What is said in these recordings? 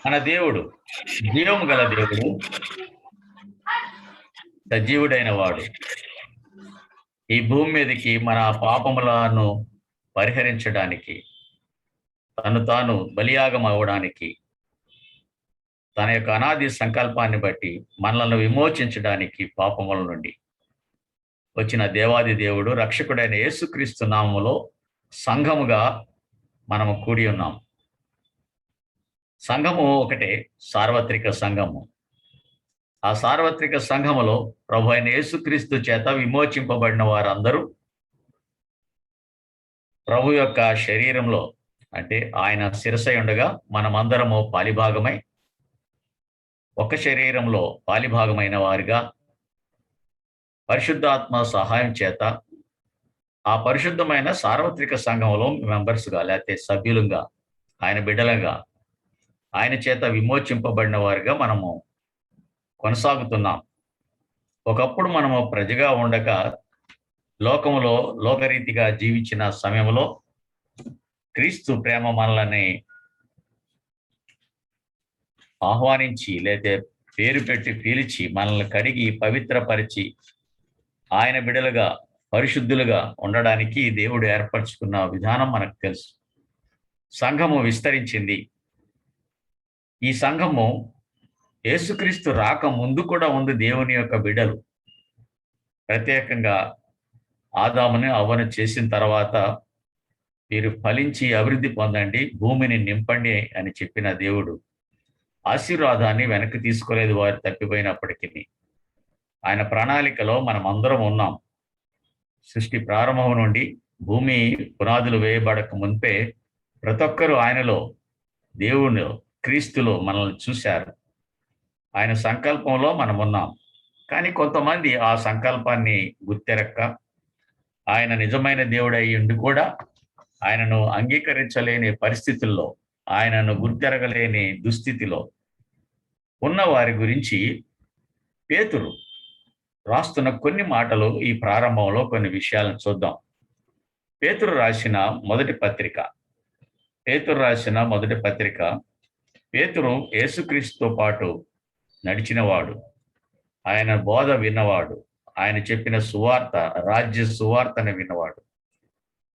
మన దేవుడు జీవము గల దేవుడు, సజీవుడైన వాడు. ఈ భూమి మీదకి మన పాపములను పరిహరించడానికి, తను తాను బలియాగం అవ్వడానికి, తన యొక్క అనాది సంకల్పాన్ని బట్టి మనలను విమోచించడానికి పాపముల నుండి వచ్చిన దేవాది దేవుడు, రక్షకుడైన యేసుక్రీస్తు నామములో సంఘముగా మనము కూడి ఉన్నాం. సంఘము ఒకటే, సార్వత్రిక సంఘము. ఆ సార్వత్రిక సంఘములో ప్రభు అయిన యేసుక్రీస్తు చేత విమోచింపబడిన వారందరూ ప్రభు యొక్క శరీరంలో, అంటే ఆయన శిరసై ఉండగా మనమందరము పాలిభాగమై ఒక శరీరంలో పాలిభాగమైన వారిగా పరిశుద్ధాత్మ సహాయం చేత ఆ పరిశుద్ధమైన సార్వత్రిక సంఘంలో మెంబర్స్గా, లేకపోతే సభ్యులుగా, ఆయన బిడ్డలుగా, ఆయన చేత విమోచింపబడిన వారిగా మనము కొనసాగుతున్నాం. ఒకప్పుడు మనము ప్రజగా ఉండక లోకములో లోకరీతిగా జీవించిన సమయంలో క్రీస్తు ప్రేమ మనల్ని ఆహ్వానించి, లేతే పేరు పెట్టి పిలిచి మనల్ని కడిగి పవిత్రపరిచి ఆయన బిడలుగా పరిశుద్ధులుగా ఉండడానికి దేవుడు ఏర్పరచుకున్న విధానం మనకు తెలుసు. సంఘము విస్తరించింది. ఈ సంఘము యేసుక్రీస్తు రాక ముందు కూడా ఉంది. దేవుని యొక్క బిడలు ప్రత్యేకంగా ఆదాముని అవ్వను చేసిన తర్వాత మీరు ఫలించి అభివృద్ధి పొందండి, భూమిని నింపండి అని చెప్పిన దేవుడు ఆశీర్వాదాన్ని వెనక్కి తీసుకోలేదు వారు తప్పిపోయినప్పటికీ. ఆయన ప్రణాళికలో మనం అందరం ఉన్నాం. సృష్టి ప్రారంభం నుండి భూమి పునాదులు వేయబడక మునిపే ప్రతి ఒక్కరూ ఆయనలో, దేవుని క్రీస్తులో మనల్ని చూశారు. ఆయన సంకల్పంలో మనం ఉన్నాం. కానీ కొంతమంది ఆ సంకల్పాన్ని గుర్తెరక్క, ఆయన నిజమైన దేవుడై ఉండి కూడా ఆయనను అంగీకరించలేని పరిస్థితుల్లో, ఆయనను గుర్తెరగలేని దుస్థితిలో ఉన్న వారి గురించి పేతురు రాస్తున్న కొన్ని మాటలు, ఈ ప్రారంభంలో కొన్ని విషయాలను చూద్దాం. పేతురు రాసిన మొదటి పత్రిక పేతురు యేసుక్రీస్తుతో పాటు నడిచినవాడు, ఆయన బోధ విన్నవాడు, ఆయన చెప్పిన సువార్త, రాజ్య సువార్తను విన్నవాడు,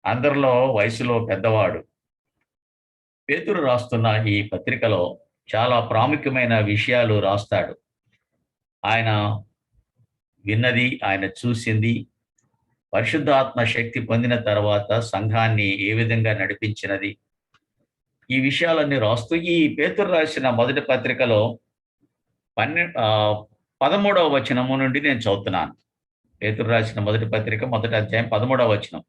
అందరిలో వయసులో పెద్దవాడు. పేతురు రాస్తున్న ఈ పత్రికలో చాలా ప్రాముఖ్యమైన విషయాలు రాస్తాడు. ఆయన విన్నది, ఆయన చూసింది, పరిశుద్ధాత్మ శక్తి పొందిన తర్వాత సంఘాన్ని ఏ విధంగా నడిపించినది, ఈ విషయాలన్నీ రాస్తూ ఈ పేతురు రాసిన మొదటి పత్రికలో 13వ వచనము నుండి నేను చదువుతున్నాను. పేతురు రాసిన మొదటి పత్రిక మొదటి అధ్యాయం 13వ వచనం.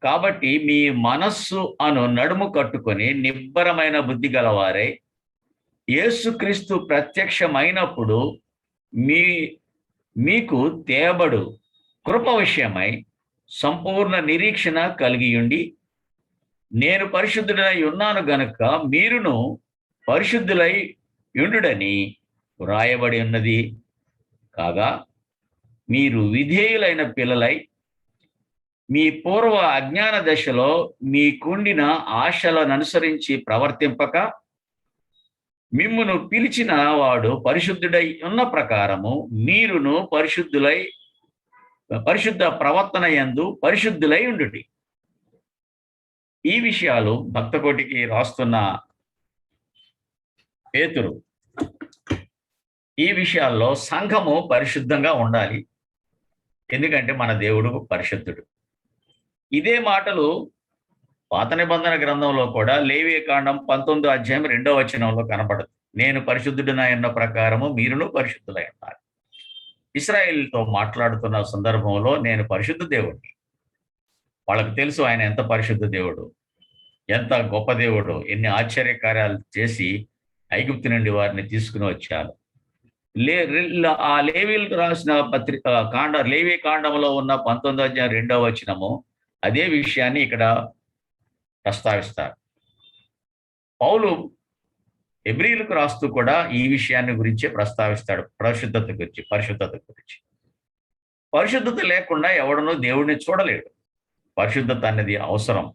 కాబట్టి మీ మనస్సు అను నడుము కట్టుకొని నిబ్బరమైన బుద్ధి గలవారై యేసుక్రీస్తు ప్రత్యక్షమైనప్పుడు మీకు తేబడు కృప విషయమై సంపూర్ణ నిరీక్షణ కలిగి ఉండి, నేను పరిశుద్ధుడై ఉన్నాను గనుక మీరును పరిశుద్ధులై ఉండుడని వ్రాయబడి ఉన్నది. కాగా మీరు విధేయులైన పిల్లలై మీ పూర్వ అజ్ఞాన దశలో మీకుండిన ఆశలను అనుసరించి ప్రవర్తింపక, మిమ్మును పిలిచిన వాడు పరిశుద్ధుడై ఉన్న ప్రకారము మీరును పరిశుద్ధ ప్రవర్తన యందు పరిశుద్ధులై ఉండుడి. ఈ విషయాలు భక్తకోటికి రాస్తున్న పేతురు ఈ విషయాల్లో సంఘము పరిశుద్ధంగా ఉండాలి, ఎందుకంటే మన దేవుడు పరిశుద్ధుడు. ఇదే మాటలు పాత నిబంధన గ్రంథంలో కూడా లేవీ కాండం 19వ అధ్యాయం 2వ వచనంలో కనబడదు. నేను పరిశుద్ధుడినై ఉన్న ప్రకారము మీరును పరిశుద్ధులై ఉండాలి. ఇశ్రాయేలుతో మాట్లాడుతున్న సందర్భంలో నేను పరిశుద్ధ దేవుడిని. వాళ్ళకు తెలుసు ఆయన ఎంత పరిశుద్ధ దేవుడు, ఎంత గొప్ప దేవుడు, ఎన్ని ఆశ్చర్యకార్యాలు చేసి ఐగుప్తు నుండి వారిని తీసుకుని వచ్చారు. ఆ లేవీలకు రాసిన లేవీ కాండంలో ఉన్న 19వ అధ్యాయం 2వ వచనము అదే విషయాన్ని ఇక్కడ ప్రస్తావిస్తారు. పౌలు హెబ్రీయులకు రాస్తూ కూడా ఈ విషయాన్ని గురించే ప్రస్తావిస్తాడు, పరిశుద్ధత గురించి. పరిశుద్ధత లేకుండా ఎవడనూ దేవుడిని చూడలేడు. పరిశుద్ధత అనేది అవసరం.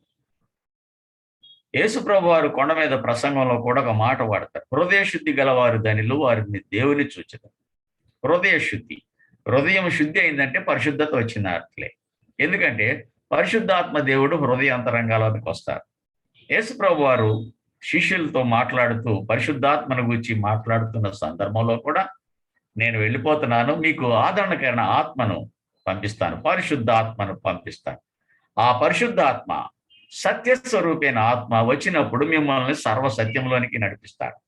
యేసుప్రభు వారు కొండ మీద ప్రసంగంలో కూడా ఒక మాట వాడతారు. హృదయ శుద్ధి గలవారు ధనిలు, వారిని దేవుని చూచెదరు. హృదయ శుద్ధి, హృదయం శుద్ధి అయిందంటే పరిశుద్ధత వచ్చినట్లే. ఎందుకంటే పరిశుద్ధాత్మ దేవుడు హృదయ అంతరంగాలోనికి వస్తారు. యేసుప్రభు వారు శిష్యులతో మాట్లాడుతూ పరిశుద్ధాత్మను గురించి మాట్లాడుతున్న సందర్భంలో కూడా, నేను వెళ్ళిపోతున్నాను, మీకు ఆదరణకరణ ఆత్మను పంపిస్తాను, పరిశుద్ధాత్మను పంపిస్తాను. ఆ పరిశుద్ధాత్మ సత్యస్వరూపైన ఆత్మ వచ్చినప్పుడు మిమ్మల్ని సర్వసత్యంలోనికి నడిపిస్తాడు.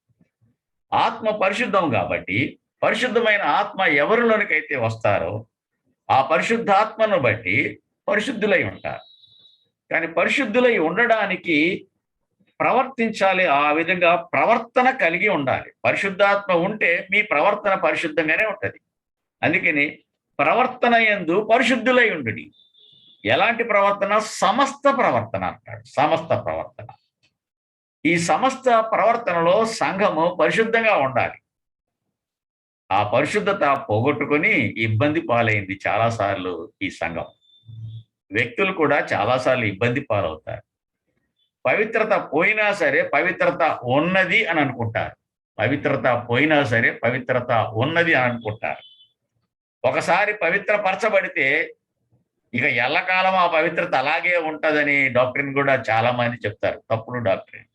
ఆత్మ పరిశుద్ధం కాబట్టి పరిశుద్ధమైన ఆత్మ ఎవరిలోనికైతే వస్తారో ఆ పరిశుద్ధాత్మను బట్టి పరిశుద్ధులై ఉంటారు. కానీ పరిశుద్ధులై ఉండడానికి ప్రవర్తించాలి, ఆ విధంగా ప్రవర్తన కలిగి ఉండాలి. పరిశుద్ధాత్మ ఉంటే మీ ప్రవర్తన పరిశుద్ధంగానే ఉంటుంది. అందుకని ప్రవర్తన యందు పరిశుద్ధులై ఉండుడి. ఎలాంటి ప్రవర్తన? సమస్త ప్రవర్తన అంటాడు. సమస్త ప్రవర్తన. ఈ సమస్త ప్రవర్తనలో సంఘము పరిశుద్ధంగా ఉండాలి. ఆ పరిశుద్ధత పోగొట్టుకొని ఇబ్బంది పాలైంది చాలాసార్లు ఈ సంఘం. వ్యక్తులు కూడా చాలాసార్లు ఇబ్బంది పాలవుతారు. పవిత్రత పోయినా సరే పవిత్రత ఉన్నది అని అనుకుంటారు. పవిత్రత పోయినా సరే పవిత్రత ఉన్నది అని అనుకుంటారు. ఒకసారి పవిత్రపరచబడితే ఇక ఎల్లకాలం ఆ పవిత్రత అలాగే ఉంటుందని డాక్టరీన్ కూడా చాలా మంది చెప్తారు. తప్పుడు డాక్టరీన్.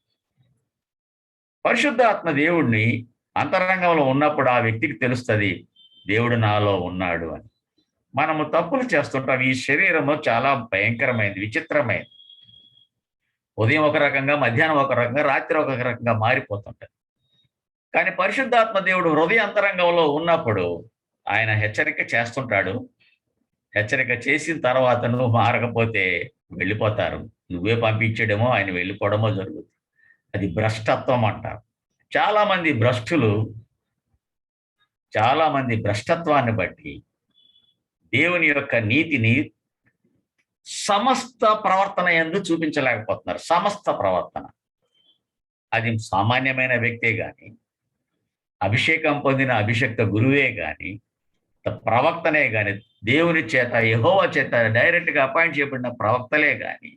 పరిశుద్ధాత్మ దేవుడిని అంతరంగంలో ఉన్నప్పుడు ఆ వ్యక్తికి తెలుస్తుంది దేవుడు నాలో ఉన్నాడు అని. మనము తప్పులు చేస్తుంటాం. ఈ శరీరము చాలా భయంకరమైనది, విచిత్రమైనది. ఉదయం ఒక రకంగా, మధ్యాహ్నం ఒక రకంగా, రాత్రి ఒక రకంగా మారిపోతుంటది. కానీ పరిశుద్ధాత్మ దేవుడు హృదయ అంతరంగంలో ఉన్నప్పుడు ఆయన హెచ్చరిక చేస్తుంటాడు. హెచ్చరిక చేసిన తర్వాత నువ్వు మారకపోతే వెళ్ళిపోతారు. నువ్వే పంపించడమో ఆయన వెళ్ళిపోవడమో జరుగుతుంది. అది భ్రష్టత్వం అంటారు. చాలామంది భ్రష్టత్వాన్ని బట్టి దేవుని యొక్క నీతిని సమస్త ప్రవర్తన యందు చూపించలేకపోతున్నారు. సమస్త ప్రవర్తన. అది సామాన్యమైన వ్యక్తే గాని, అభిషేకం పొందిన అభిషక్త గురువే గాని, ప్రవక్తనే గాని, దేవుని చేత యెహోవా చేత డైరెక్ట్ గా అపాయింట్ చేయబడిన ప్రవక్తలే గాని,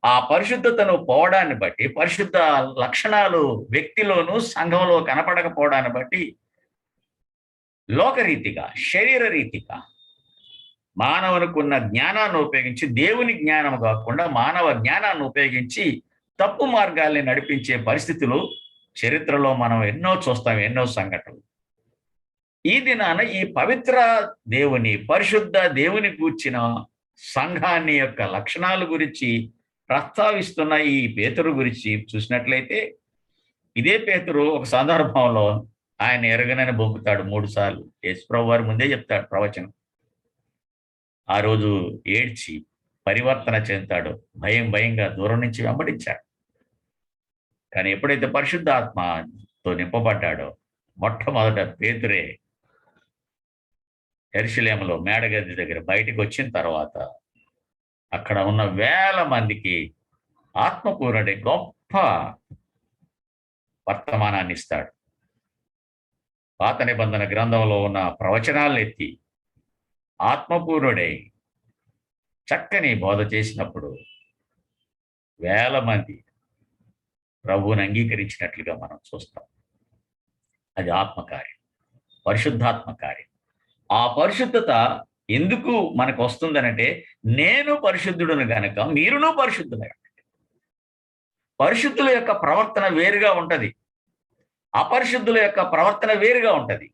ఆ పరిశుద్ధతను పోవడాన్ని బట్టి, పరిశుద్ధ లక్షణాలు వ్యక్తిలోను సంఘంలో కనపడకపోవడాన్ని బట్టి లోకరీతిగా, శరీర రీతిగా మానవునికున్న జ్ఞానాన్ని ఉపయోగించి, దేవుని జ్ఞానం కాకుండా మానవ జ్ఞానాన్ని ఉపయోగించి తప్పు మార్గాల్ని నడిపించే పరిస్థితులు చరిత్రలో మనం ఎన్నో చూస్తాం, ఎన్నో సంఘటనలు. ఈ దినాన ఈ పవిత్ర దేవుని, పరిశుద్ధ దేవుని గూర్చిన సంఘాన్ని యొక్క లక్షణాల గురించి ప్రస్తావిస్తున్న ఈ పేతురు గురించి చూసినట్లయితే, ఇదే పేతురు ఒక సందర్భంలో ఆయన ఎరగనని బొంకుతాడు 3 సార్లు. యేసుప్రభు వారి ముందే చెప్తాడు ప్రవచనం. ఆ రోజు ఏడ్చి పరివర్తన చెందుతాడు. భయంగా దూరం నుంచి వెంబడించాడు. కానీ ఎప్పుడైతే పరిశుద్ధాత్మతో నింపబడ్డాడో మొట్టమొదట పేతురే యెరూషలేములో మేడగది దగ్గర బయటికి వచ్చిన తర్వాత అక్కడ ఉన్న వేల మందికి ఆత్మపూర్ణుడే గొప్ప వర్తమానాన్ని ఇస్తాడు. పాత నిబంధన గ్రంథంలో ఉన్న ప్రవచనాలను ఎత్తి ఆత్మపూర్ణుడై చక్కని బోధ చేసినప్పుడు వేల మంది ప్రభువుని అంగీకరించినట్లుగా మనం చూస్తాం. అది ఆత్మకార్యం, పరిశుద్ధాత్మ కార్యం. ఆ పరిశుద్ధత ఎందుకు మనకు వస్తుందనంటే, నేను పరిశుద్ధుడును గనక మీరును పరిశుద్ధులై ఉండండి. పరిశుద్ధుల యొక్క ప్రవర్తన వేరుగా ఉంటది, అపరిశుద్ధుల యొక్క ప్రవర్తన వేరుగా ఉంటది.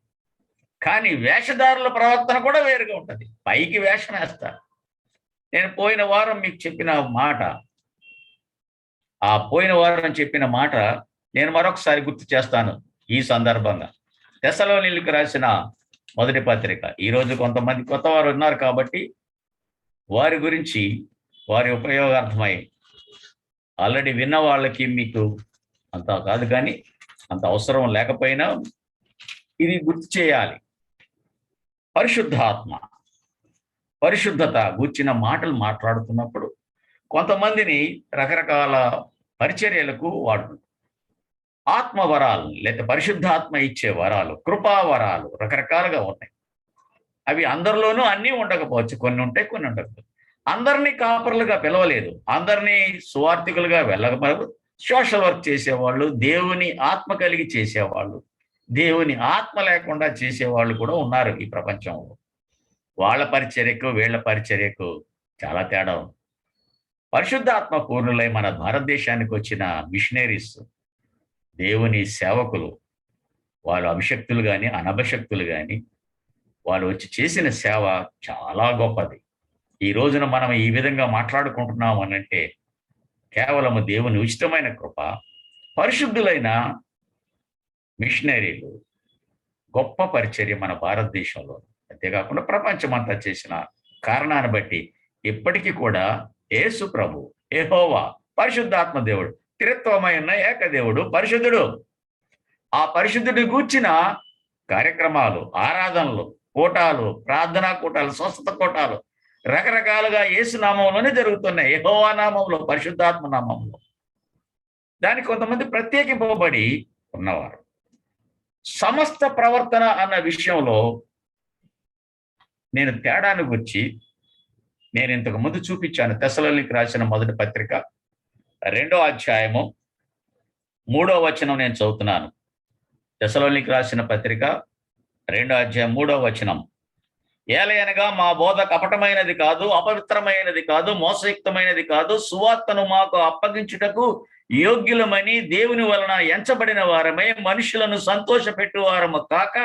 కానీ వేషధారుల ప్రవర్తన కూడా వేరుగా ఉంటది. పైకి వేషం వేస్తారు. నేను పోయిన వారం మీకు చెప్పిన మాట, ఆ పోయిన వారం చెప్పిన మాట నేను మరొకసారి గుర్తు చేస్తాను ఈ సందర్భంగా. తెస్సలోనీయులకు రాసిన మొదటి పత్రిక. ఈరోజు కొంతమంది కొత్త వారు ఉన్నారు కాబట్టి వారి గురించి, వారి ఉపయోగార్థమై ఆల్రెడీ విన్న వాళ్ళకి మీకు అంత కాదు, కానీ అంత అవసరం లేకపోయినా ఇది గుర్తు చేయాలి. పరిశుద్ధాత్మ, పరిశుద్ధత గూర్చిన మాటలు మాట్లాడుతున్నప్పుడు కొంతమందిని రకరకాల పరిచర్యలకు వాడుతుంది. ఆత్మ వరాలు లేదా పరిశుద్ధాత్మ ఇచ్చే వరాలు, కృపా వరాలు రకరకాలుగా ఉన్నాయి. అవి అందరిలోనూ అన్నీ ఉండకపోవచ్చు, కొన్ని ఉంటాయి, కొన్ని ఉండకపోవచ్చు. అందరినీ కాపర్లుగా పిలవలేదు, అందరినీ సువార్థికులుగా వెళ్ళకపోతే సోషల్ వర్క్ చేసేవాళ్ళు, దేవుని ఆత్మ కలిగి చేసేవాళ్ళు, దేవుని ఆత్మ లేకుండా చేసేవాళ్ళు కూడా ఉన్నారు ఈ ప్రపంచంలో. వాళ్ళ పరిచర్యకు వీళ్ళ పరిచర్యకు చాలా తేడా ఉంది. పరిశుద్ధాత్మ పూర్ణులై మన భారతదేశానికి వచ్చిన మిషనరీస్, దేవుని సేవకులు, వాళ్ళు అభిషక్తులు కానీ అనభిషక్తులు కానీ వాళ్ళు వచ్చి చేసిన సేవ చాలా గొప్పది. ఈ రోజున మనం ఈ విధంగా మాట్లాడుకుంటున్నాం అనంటే కేవలము దేవుని ఉచితమైన కృప. పరిశుద్ధులైన మిషనరీలు గొప్ప పరిచర్య మన భారతదేశంలో, అంతేకాకుండా ప్రపంచమంతా చేసిన కారణాన్ని బట్టి ఇప్పటికీ కూడా యేసు ప్రభు, యెహోవా, పరిశుద్ధాత్మ దేవుడు, త్రిత్వమైన ఏకదేవుడు పరిశుద్ధుడు. ఆ పరిశుద్ధుడి గూర్చిన కార్యక్రమాలు, ఆరాధనలు, కూటాలు, ప్రార్థనా కూటాలు, స్వస్థత కూటాలు రకరకాలుగా యేసు నామంలోనే జరుగుతున్నాయి, యెహోవా నామంలో, పరిశుద్ధాత్మ నామంలో. దానికి కొంతమంది ప్రత్యేకింపబడి ఉన్నవారు. సమస్త ప్రవర్తన అన్న విషయంలో నేను తేడాను గురించి నేను ఇంతకు ముందు చూపించాను. తెస్సలోనికీయులకు రాసిన మొదటి పత్రిక 2వ అధ్యాయము 3వ వచనం నేను చదువుతున్నాను. తెస్సలోనికీయులకు రాసిన పత్రిక 2వ అధ్యాయం 3వ వచనం. ఏలయనగా మా బోధ కపటమైనది కాదు, అపవిత్రమైనది కాదు, మోసయుక్తమైనది కాదు, సువార్తను మాకు అప్పగించుటకు యోగ్యులమని దేవుని వలన ఎంచబడిన వారమై మనుషులను సంతోషపెట్టువారము కాక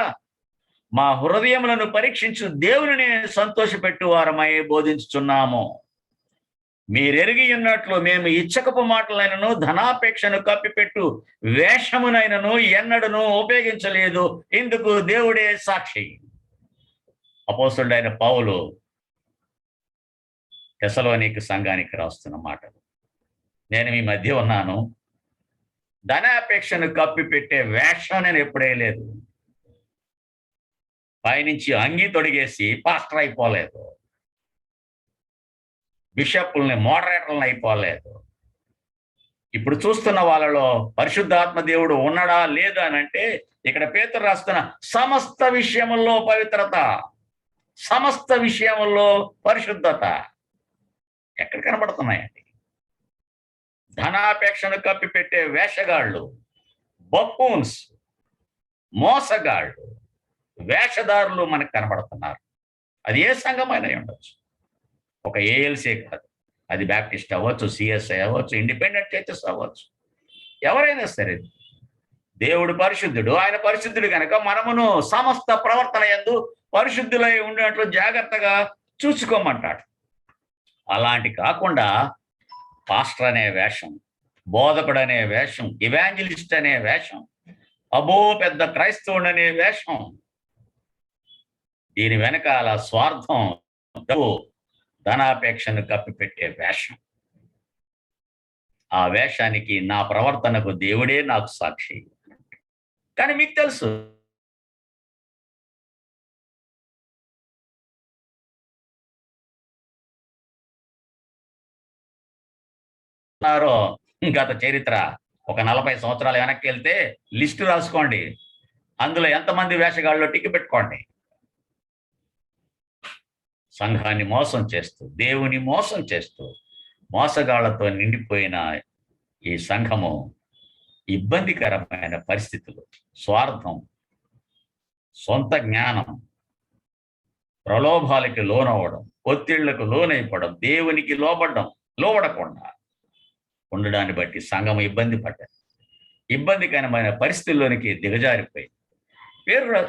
మా హృదయములను పరీక్షించు దేవుని సంతోషపెట్టువారమై బోధించుచున్నాము. మీరెరిగి ఉన్నట్లు మేము ఇచ్చకపు మాటలైనను ధనాపేక్షను కప్పిపెట్టు వేషమునైనను ఎన్నడను ఉపయోగించలేదు. ఇందుకు దేవుడే సాక్షి. అపోస్తలుడైన పౌలు తెస్సలోనికీ సంఘానికి రాస్తున్న మాటలు. నేను మీ మధ్య ఉన్నాను, ధనాపేక్షను కప్పిపెట్టే వేషం నేను ఎప్పుడే లేదు. పైనుంచి అంగి తొడిగేసి పాస్టర్ అయిపోలేదు, బిషప్ల్ని మోడరేటర్లను అయిపోలేదు. ఇప్పుడు చూస్తున్న వాళ్ళలో పరిశుద్ధాత్మ దేవుడు ఉన్నాడా లేదా అని అంటే ఇక్కడ పేతురు రాస్తున్న సమస్త విషయముల్లో పవిత్రత, సమస్త విషయముల్లో పరిశుద్ధత ఎక్కడ కనబడుతున్నాయండి? ధనాపేక్షను కప్పిపెట్టే వేషగాళ్ళు, బప్పూన్స్, మోసగాళ్ళు, వేషధారులు మనకు కనబడుతున్నారు. అది ఏ సంఘమైనా ఉండొచ్చు, ఒక ఏఎల్సీ కాదు, అది బ్యాప్టిస్ట్ అవ్వచ్చు, సిఎస్ఐ అవ్వచ్చు, ఇండిపెండెంట్ చర్చెస్ అవ్వచ్చు, ఎవరైనా సరే. దేవుడు పరిశుద్ధుడు, ఆయన పరిశుద్ధుడు కనుక మనమును సమస్త ప్రవర్తన యందు పరిశుద్ధులై ఉండేట్లు జాగ్రత్తగా చూసుకోమంటాడు. అలాంటి కాకుండా పాస్టర్ అనే వేషం, బోధకుడు అనే వేషం, ఇవాంజలిస్ట్ అనే వేషం, అబో పెద్ద క్రైస్తవుడు అనే వేషం, దీని వెనకాల స్వార్థం, ధనాపేక్షను కప్పిపెట్టే వేషం. ఆ వేషానికి నా ప్రవర్తనకు దేవుడే నాకు సాక్షి. కానీ మీకు తెలుసు, గత చరిత్ర ఒక 40 సంవత్సరాలు వెనక్కి వెళ్తే లిస్టు రాసుకోండి, అందులో ఎంతమంది వేషగాళ్ళు టిక్కి పెట్టుకోండి. సంఘాన్ని మోసం చేస్తూ, దేవుని మోసం చేస్తూ, మోసగాళ్లతో నిండిపోయిన ఈ సంఘము ఇబ్బందికరమైన పరిస్థితులు, స్వార్థం, సొంత జ్ఞానం, ప్రలోభాలకి లోనవ్వడం, ఒత్తిళ్లకు లోనైపోవడం, దేవునికి లోబడకుండా ఉండడాన్ని బట్టి సంఘం ఇబ్బంది పడ్డది, ఇబ్బందికరమైన పరిస్థితుల్లోనికి దిగజారిపోయింది.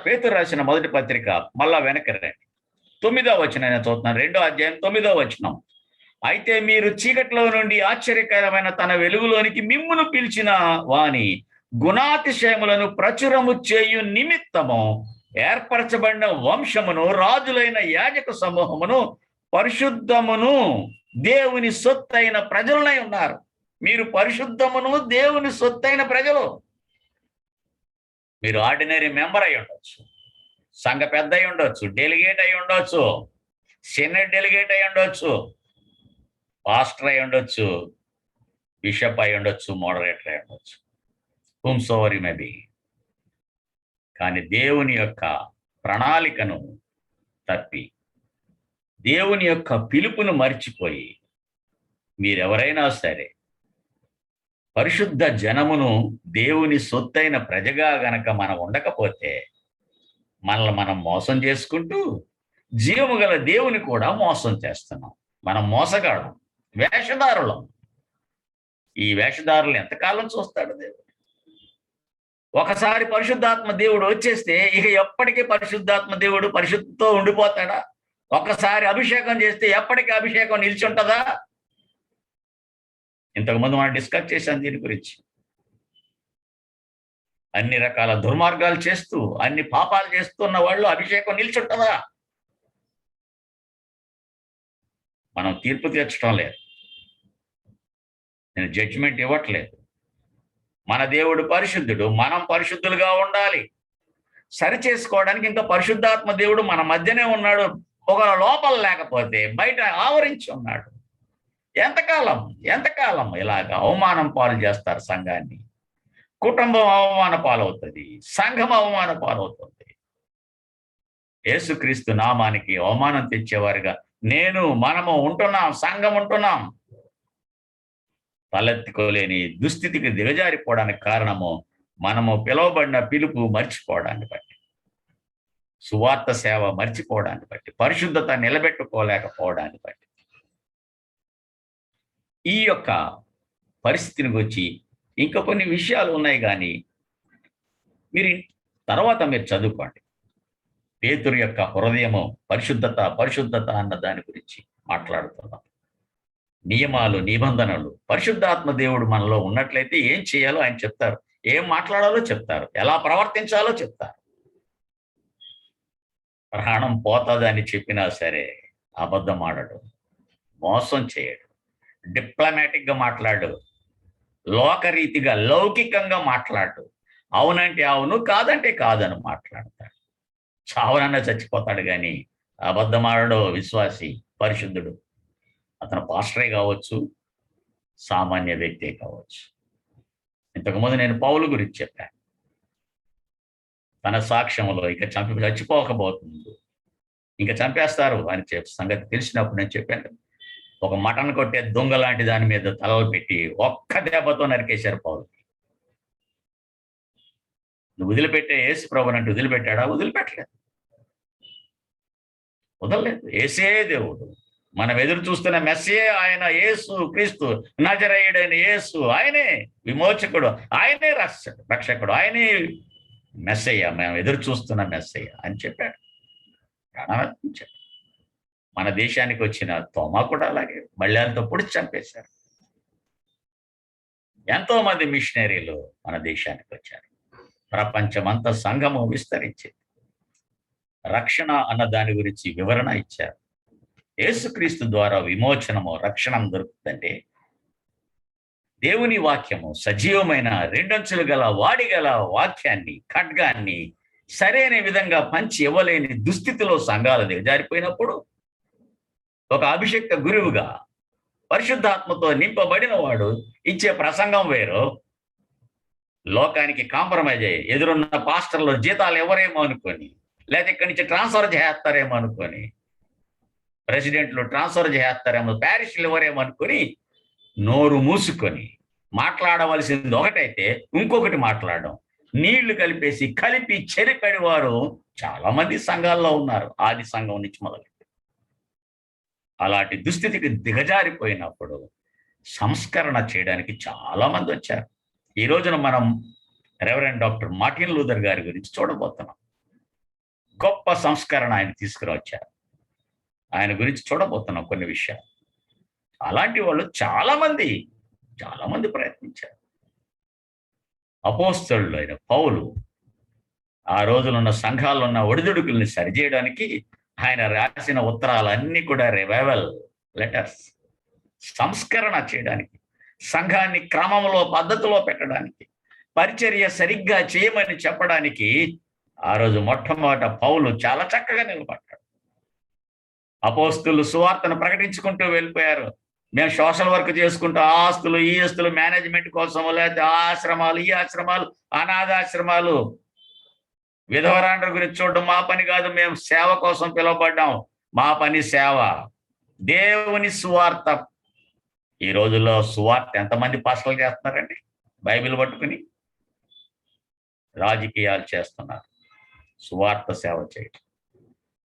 పేతురు రాసిన మొదటి పత్రిక మళ్ళా వెనక్కి రండి, 9వ వచనం నేను చదువుతున్నాను, 2వ అధ్యాయం 9వ వచనం. అయితే మీరు చీకట్లో నుండి ఆశ్చర్యకరమైన తన వెలుగులోనికి మిమ్మును పిలిచిన వాని గుణాతిశయములను ప్రచురము చేయు నిమిత్తము ఏర్పరచబడిన వంశమును, రాజులైన యాజక సమూహమును, పరిశుద్ధమును, దేవుని సొత్తైన ప్రజలనై ఉన్నారు. మీరు పరిశుద్ధమును, దేవుని సొత్తైన ప్రజలు. మీరు ఆర్డినరీ మెంబర్ అయి ఉండొచ్చు, సంఘ పెద్ద అయి ఉండొచ్చు, డెలిగేట్ అయి ఉండొచ్చు, సెనెట్ డెలిగేట్ అయి ఉండొచ్చు, పాస్టర్ అయి ఉండొచ్చు, బిషప్ అయి ఉండొచ్చు, మోడరేటర్ అయి ఉండొచ్చు, హూమ్సోవర్ యు మే బి. కానీ దేవుని యొక్క ప్రణాళికను తప్పి దేవుని యొక్క పిలుపును మర్చిపోయి మీరెవరైనా సరే పరిశుద్ధ జనమును దేవుని సొత్తైన ప్రజగా గనక మనం ఉండకపోతే మనల్ని మనం మోసం చేసుకుంటూ జీవము గల దేవుని కూడా మోసం చేస్తున్నాం. మనం మోసగాళ్ళం, వేషధారులం. ఈ వేషధారులు ఎంతకాలం చూస్తాడు దేవుడు? ఒకసారి పరిశుద్ధాత్మ దేవుడు వచ్చేస్తే ఇక ఎప్పటికీ పరిశుద్ధాత్మ దేవుడు పరిశుద్ధితో ఉండిపోతాడా? ఒకసారి అభిషేకం చేస్తే ఎప్పటికీ అభిషేకం నిలిచి ఉంటుందా? ఇంతకుముందు మనం డిస్కస్ చేశాం దీని గురించి. అన్ని రకాల దుర్మార్గాలు చేస్తూ అన్ని పాపాలు చేస్తున్న వాళ్ళు అభిషేకం నిలిచి ఉంటుందా? మనం తీర్పు తీర్చడం లేదు, నేను జడ్జిమెంట్ ఇవ్వట్లేదు. మన దేవుడు పరిశుద్ధుడు, మనం పరిశుద్ధులుగా ఉండాలి. సరి చేసుకోవడానికి ఇంకా పరిశుద్ధాత్మ దేవుడు మన మధ్యనే ఉన్నాడు. ఒక లోపల లేకపోతే బయట ఆవరించి ఉన్నాడు. ఎంతకాలం ఇలాగ అవమానం పాలు చేస్తారు సంఘాన్ని? కుటుంబం అవమాన పాలవుతుంది, సంఘం అవమాన పాలవుతుంది. యేసుక్రీస్తు నామానికి అవమానం తెచ్చేవారుగా మనము ఉంటున్నాం, సంఘం ఉంటున్నాం. తలెత్తుకోలేని దుస్థితికి దిగజారిపోవడానికి కారణము మనము పిలువబడిన పిలుపు మర్చిపోవడాన్ని బట్టి, సువార్త సేవ మర్చిపోవడాన్ని బట్టి, పరిశుద్ధత నిలబెట్టుకోలేకపోవడాన్ని బట్టి. ఈ యొక్క పరిస్థితిని గురించి ఇంకా కొన్ని విషయాలు ఉన్నాయి, కానీ తర్వాత మీరు చదువుకోండి. పేతురు యొక్క హృదయము పరిశుద్ధత అన్న దాని గురించి మాట్లాడుతున్నాం. నియమాలు, నిబంధనలు. పరిశుద్ధాత్మ దేవుడు మనలో ఉన్నట్లయితే ఏం చేయాలో ఆయన చెప్తారు, ఏం మాట్లాడాలో చెప్తారు, ఎలా ప్రవర్తించాలో చెప్తారు. ప్రాణం పోతుందని చెప్పినా సరే అబద్ధం ఆడడు, మోసం చేయడు, డిప్లొమాటిక్ గా మాట్లాడు, లోకరీతిగా లౌకికంగా మాట్లాడు. అవునంటే అవును, కాదంటే కాదని మాట్లాడతాడు. చావనన్నా చచ్చిపోతాడు కానీ అబద్ధం ఆడడు విశ్వాసి, పరిశుద్ధుడు. అతను పాస్టరే కావచ్చు, సామాన్య వ్యక్తే కావచ్చు. ఇంతకుముందు నేను పౌలు గురించి చెప్పాను. తన సాక్ష్యంలో ఇక చచ్చిపోకపోతుంది, ఇంకా చంపేస్తారు అని సంగతి తెలిసినప్పుడు నేను చెప్పాను, ఒక మటన్ కొట్టే దొంగ లాంటి దాని మీద తలలు పెట్టి ఒక్క దెబ్బతో నరికేశారు పౌలుకి. నువ్వు వదిలిపెట్టే యేసు ప్రభుని అంటే వదిలిపెట్టాడా? వదలలేదు. యేసే దేవుడు, మనం ఎదురు చూస్తున్న మెస్సే ఆయన, యేసు క్రీస్తు నజరేయుడైన యేసు. ఆయనే విమోచకుడు, ఆయనే రక్షకుడు, ఆయనే మెస్సయ్య, మేము ఎదురు చూస్తున్న మెస్సయ్య అని చెప్పాడు, ప్రాణార్పించాడు. మన దేశానికి వచ్చిన తోమా కూడా అలాగే బళ్ళాలతో పొడిచి చంపేశారు. ఎంతో మంది మిషనరీలు మన దేశానికి వచ్చారు. ప్రపంచమంతా సంఘము విస్తరించింది. రక్షణ అన్న దాని గురించి వివరణ ఇచ్చారు. యేసుక్రీస్తు ద్వారా విమోచనము, రక్షణ దొరుకుతుందంటే దేవుని వాక్యము సజీవమైన రెండంచులు గల వాడిగల వాక్యాన్ని, ఖడ్గాన్ని సరైన విధంగా పంచి ఇవ్వలేని దుస్థితిలో సంఘాలు దిగజారిపోయినప్పుడు ఒక అభిషేక్త గురువుగా పరిశుద్ధాత్మతో నింపబడిన వాడు ఇచ్చే ప్రసంగం వేరు. లోకానికి కాంప్రమైజ్ అయ్యి ఎదురున్న పాస్టర్లు జీతాలు ఎవరేమో అనుకొని, లేదా ఇక్కడి నుంచి ట్రాన్స్ఫర్ చేస్తారేమో అనుకొని, ప్రెసిడెంట్లు ట్రాన్స్ఫర్ చేస్తారేమో, ప్యారిస్లు ఎవరేమో అనుకొని నోరు మూసుకొని మాట్లాడవలసింది ఒకటైతే ఇంకొకటి మాట్లాడడం, నీళ్లు కలిపి చెరిపడి వారు చాలా మంది సంఘాల్లో ఉన్నారు, ఆది సంఘం నుంచి మొదలు. అలాంటి దుస్థితికి దిగజారిపోయినప్పుడు సంస్కరణ చేయడానికి చాలా మంది వచ్చారు. ఈ రోజున మనం రెవరెండ్ డాక్టర్ మార్టిన్ లూథర్ గారి గురించి చూడబోతున్నాం. గొప్ప సంస్కరణ ఆయన తీసుకురొచ్చారు. ఆయన గురించి చూడబోతున్నాం కొన్ని విషయాలు. అలాంటి వాళ్ళు చాలా మంది ప్రయత్నించారు. అపోస్తలుడు అయిన పౌలు ఆ రోజులున్న సంఘాల్లో ఉన్న ఒడిదుడుకుల్ని సరిచేయడానికి ఆయన రాసిన ఉత్తరాలన్నీ కూడా రివైవల్ లెటర్స్, సంస్కరణ చేయడానికి, సంఘాన్ని క్రమంలో పద్ధతిలో పెట్టడానికి, పరిచర్య సరిగ్గా చేయమని చెప్పడానికి ఆ రోజు మొట్టమొదట పౌలు చాలా చక్కగా నిలబడ్డాడు. అపోస్తులు సువార్తను ప్రకటించుకుంటూ వెళ్ళిపోయారు. మేము సోషల్ వర్క్ చేసుకుంటూ ఆస్తులు ఈ ఆస్తులు మేనేజ్మెంట్ కోసం, లేకపోతే ఆ ఆశ్రమాలు ఈ ఆశ్రమాలు, అనాథాశ్రమాలు, విధవరాండ్ర గురించి చూడడం మా పని కాదు. మేము సేవ కోసం పిలువబడ్డాం. మా పని సేవ. దేవుని సువార్త. ఈ రోజుల్లో సువార్త ఎంతమంది పాస్టర్లు చేస్తున్నారండి? బైబిల్ పట్టుకుని రాజకీయాలు చేస్తున్నారు. సువార్త సేవ చేయటం.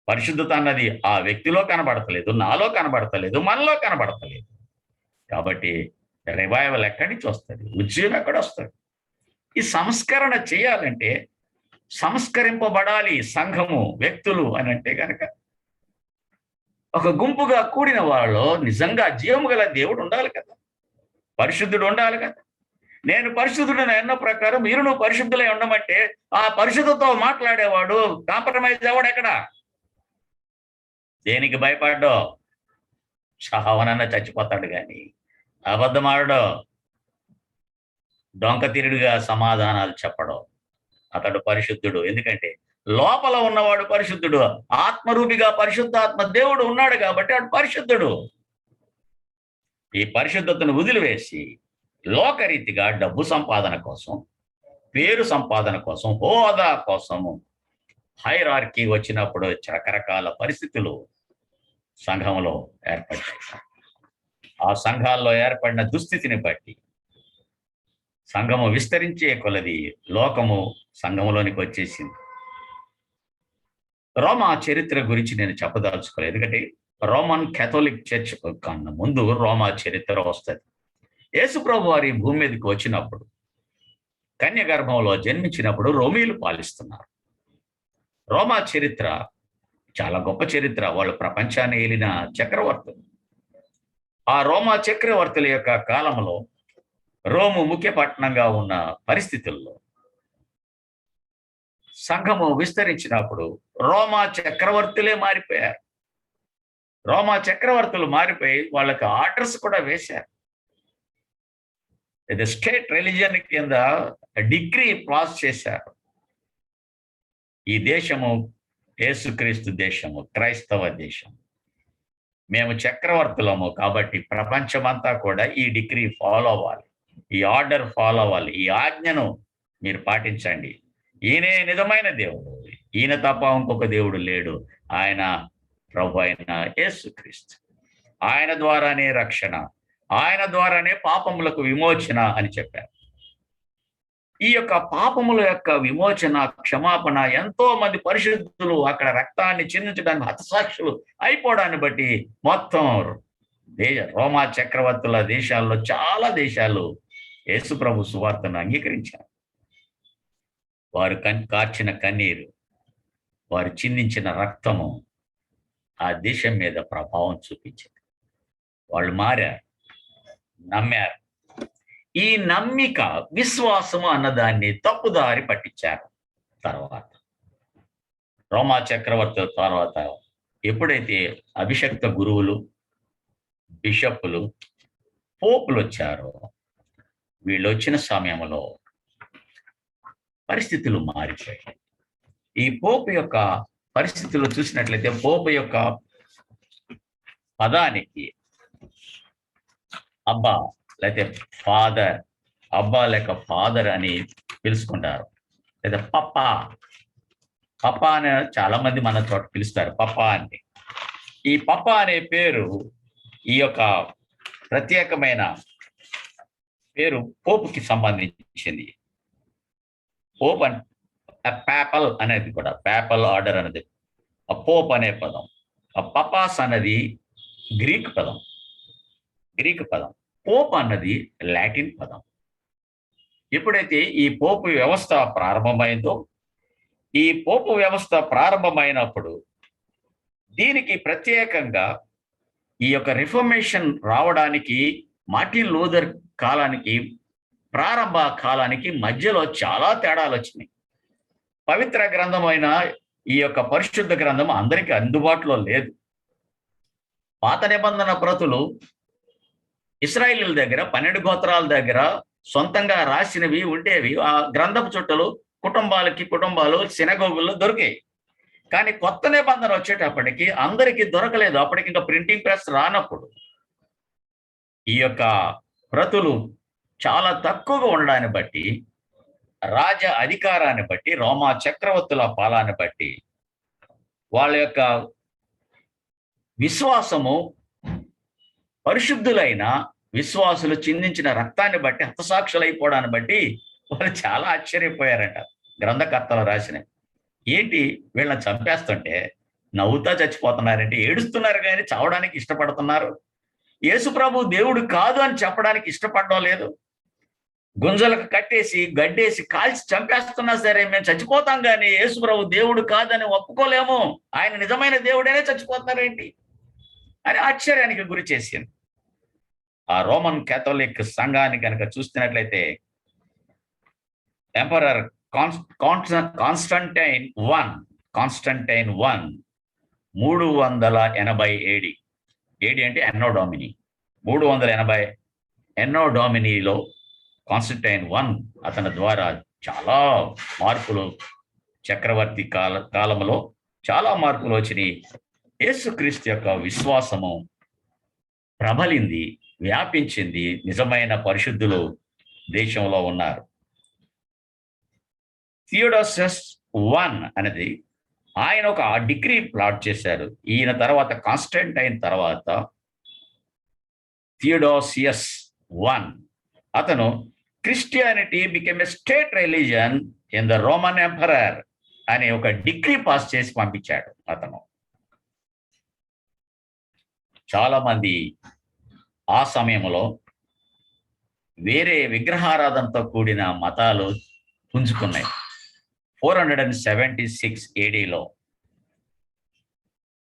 పరిశుద్ధత అన్నది ఆ వ్యక్తిలో కనబడతలేదు, నాలో కనబడతలేదు, మనలో కనబడతలేదు. కాబట్టి రివైవల్ ఎక్కడి నుంచి వస్తుంది? ఉద్యమం ఎక్కడ వస్తుంది? ఈ సంస్కరణ చేయాలంటే సంస్కరింపబడాలి సంఘము, వ్యక్తులు అని అంటే కనుక ఒక గుంపుగా కూడిన వాళ్ళు నిజంగా జీవము గల దేవుడు ఉండాలి కదా, పరిశుద్ధుడు ఉండాలి కదా. నేను పరిశుద్ధుడు ఎన్నో ప్రకారం మీరు నువ్వు పరిశుద్ధులై ఉండమంటే ఆ పరిశుద్ధతో మాట్లాడేవాడు కాంప్రమైజ్ అవ్వడు. ఎక్కడ? దేనికి భయపడ్డో? సహవనన్న చచ్చిపోతాడు కానీ అబద్ధమాడో, డొంక తిరుడుగా సమాధానాలు చెప్పడం. అతడు పరిశుద్ధుడు. ఎందుకంటే లోపల ఉన్నవాడు పరిశుద్ధుడు. ఆత్మరూపిగా పరిశుద్ధాత్మ దేవుడు ఉన్నాడు కాబట్టి వాడు పరిశుద్ధుడు. ఈ పరిశుద్ధతను వదిలివేసి లోకరీతిగా డబ్బు సంపాదన కోసం, పేరు సంపాదన కోసం, హోదా కోసము హైరార్కీ వచ్చినప్పుడు రకరకాల పరిస్థితులు సంఘంలో ఏర్పడ్డాయి. ఆ సంఘాల్లో ఏర్పడిన దుస్థితిని బట్టి సంఘము విస్తరించే కొలది లోకము సంఘములోనికి వచ్చేసింది. రోమా చరిత్ర గురించి నేను చెప్పదలుచుకోలేదు. ఎందుకంటే రోమన్ కేథోలిక్ చర్చ్ కన్నా ముందు రోమా చరిత్ర వస్తుంది. యేసుప్రభు వారి భూమి మీదకి వచ్చినప్పుడు, కన్య గర్భంలో జన్మించినప్పుడు రోమీలు పాలిస్తున్నారు. రోమా చరిత్ర చాలా గొప్ప చరిత్ర. వాళ్ళు ప్రపంచాన్ని ఏలిన చక్రవర్తులు. ఆ రోమా చక్రవర్తుల యొక్క కాలంలో రోము ముఖ్య పట్టణంగా ఉన్న పరిస్థితుల్లో సంఘము విస్తరించినప్పుడు రోమా చక్రవర్తులే మారిపోయారు. రోమా చక్రవర్తులు మారిపోయి వాళ్ళకి ఆర్డర్స్ కూడా వేశారు. ఇది స్టేట్ రిలీజియన్ కింద డిగ్రీ పాస్ చేశారు. ఈ దేశము యేసుక్రీస్తు దేశము, క్రైస్తవ దేశం. మేము చక్రవర్తులము కాబట్టి ప్రపంచమంతా కూడా ఈ డిగ్రీ ఫాలో అవ్వాలి, ఈ ఆర్డర్ ఫాలో అవ్వాలి, ఈ ఆజ్ఞను మీరు పాటించండి. ఈయనే నిజమైన దేవుడు, ఈయన తప్ప ఇంకొక దేవుడు లేడు. ఆయన ప్రభు అయిన యేసుక్రీస్తు. ఆయన ద్వారానే రక్షణ, ఆయన ద్వారానే పాపములకు విమోచన అని చెప్పారు. ఈ యొక్క పాపముల యొక్క విమోచన, క్షమాపణ ఎంతో మంది పరిశుద్ధులు అక్కడ రక్తాన్ని చిందించడానికి హతసాక్షులు అయిపోవడాన్ని బట్టి మొత్తం రోమా చక్రవర్తుల దేశాల్లో చాలా దేశాలు యేసు ప్రభు సువార్తను అంగీకరించారు. వారు కార్చిన కన్నీరు, వారు చిందించిన రక్తము ఆ దేశం మీద ప్రభావం చూపించింది. వాళ్ళు మారారు, నమ్మారు. ఈ నమ్మిక, విశ్వాసము అన్నదాన్ని తప్పుదారి పట్టించారు. తర్వాత రోమా చక్రవర్తుల తర్వాత ఎప్పుడైతే అభిషక్త గురువులు, బిషప్పులు, పోపులు వచ్చారో, వీళ్ళు వచ్చిన సమయంలో పరిస్థితులు మారిపోయాయి. ఈ పోపు యొక్క పరిస్థితులు చూసినట్లయితే పోపు యొక్క పదానికి అబ్బా లేకపోతే ఫాదర్, అబ్బా లేక ఫాదర్ అని పిలుచుకుంటారు. లేదా పప్పా, పప్పా అని చాలా మంది మన చోట పిలుస్తారు పప్పా అని. ఈ పప్పా అనే పేరు, ఈ యొక్క ప్రత్యేకమైన పేరు పోపుకి సంబంధించింది. పోప్ అని పేపల్ అనేది కూడా, పేపల్ ఆర్డర్ అనేది ఆ పోప్ అనే పదం. ఆ పపాస్ అన్నది గ్రీక్ పదం. పోప్ అన్నది లాటిన్ పదం. ఎప్పుడైతే ఈ పోపు వ్యవస్థ ప్రారంభమైందో, ఈ పోపు వ్యవస్థ ప్రారంభమైనప్పుడు దీనికి ప్రత్యేకంగా ఈ యొక్క రిఫర్మేషన్ రావడానికి మార్టిన్ లూథర్ కాలానికి, ప్రారంభ కాలానికి మధ్యలో చాలా తేడాలు వచ్చినాయి. పవిత్ర గ్రంథమైన ఈ యొక్క పరిశుద్ధ గ్రంథం అందరికీ అందుబాటులో లేదు. పాత నిబంధన ప్రతులు ఇశ్రాయేలీయుల దగ్గర 12 గోత్రాల దగ్గర సొంతంగా రాసినవి ఉండేవి. ఆ గ్రంథపు చుట్టలు కుటుంబాలు సినగోగుల్లో దొరికాయి. కానీ కొత్త నిబంధన వచ్చేటప్పటికి అందరికీ దొరకలేదు. అప్పటికి ఇంకా ప్రింటింగ్ ప్రెస్ రానప్పుడు ఈ యొక్క ప్రతులు చాలా తక్కువగా ఉండడాన్ని బట్టి రాజ అధికారాన్ని బట్టి, రోమా చక్రవర్తుల పాలన బట్టి వాళ్ళ యొక్క విశ్వాసము, పరిశుద్ధులైన విశ్వాసులు చిందించిన రక్తాన్ని బట్టి, హతసాక్షులైపోవడాన్ని బట్టి వాళ్ళు చాలా ఆశ్చర్యపోయారంట. గ్రంథకర్తలు రాసిన ఏంటి వీళ్ళని చంపేస్తుంటే నవ్వుతా చచ్చిపోతున్నారంటే, ఏడుస్తున్నారు కానీ చావడానికి ఇష్టపడుతున్నారు. యేసుప్రభు దేవుడు కాదు అని చెప్పడానికి ఇష్టపడడం లేదు. గుంజలకు కట్టేసి గడ్డేసి కాల్చి చంపేస్తున్నా సరే మేము చచ్చిపోతాం కానీ యేసుప్రభు దేవుడు కాదని ఒప్పుకోలేము, ఆయన నిజమైన దేవుడేనే చచ్చిపోతున్నారేంటి అని ఆశ్చర్యానికి గురి చేసింది. ఆ రోమన్ కేథోలిక్ సంఘాన్ని కనుక చూస్తున్నట్లయితే ఎంపరర్ కాన్స్టంటైన్ 1 380 ఏడి అంటే ఎన్నో డామిని, 380 ఎన్నో డామినీలో కాన్స్టంటైన్ 1 అతని ద్వారా చాలా మార్పులు, చక్రవర్తి కాలంలో చాలా మార్పులు వచ్చినాయి. యేసుక్రీస్తు యొక్క విశ్వాసము ప్రబలింది, వ్యాపించింది. నిజమైన పరిశుద్ధులు దేశంలో ఉన్నారు. థియోడోసస్ 1 అనేది ఆయన ఒక డిగ్రీ ప్లాట్ చేశారు. ఈయన తర్వాత కాన్స్టంటైన్ తర్వాత థియోడోసియస్ 1 అతను Christianity became a state religion in the Roman emperor అనే ఒక డిగ్రీ పాస్ చేసి పంపించాడు అతను. చాలా మంది ఆ సమయంలో వేరే విగ్రహారాధనతో కూడిన మతాలు పుంజుకున్నాయి. 476 ఏడీలో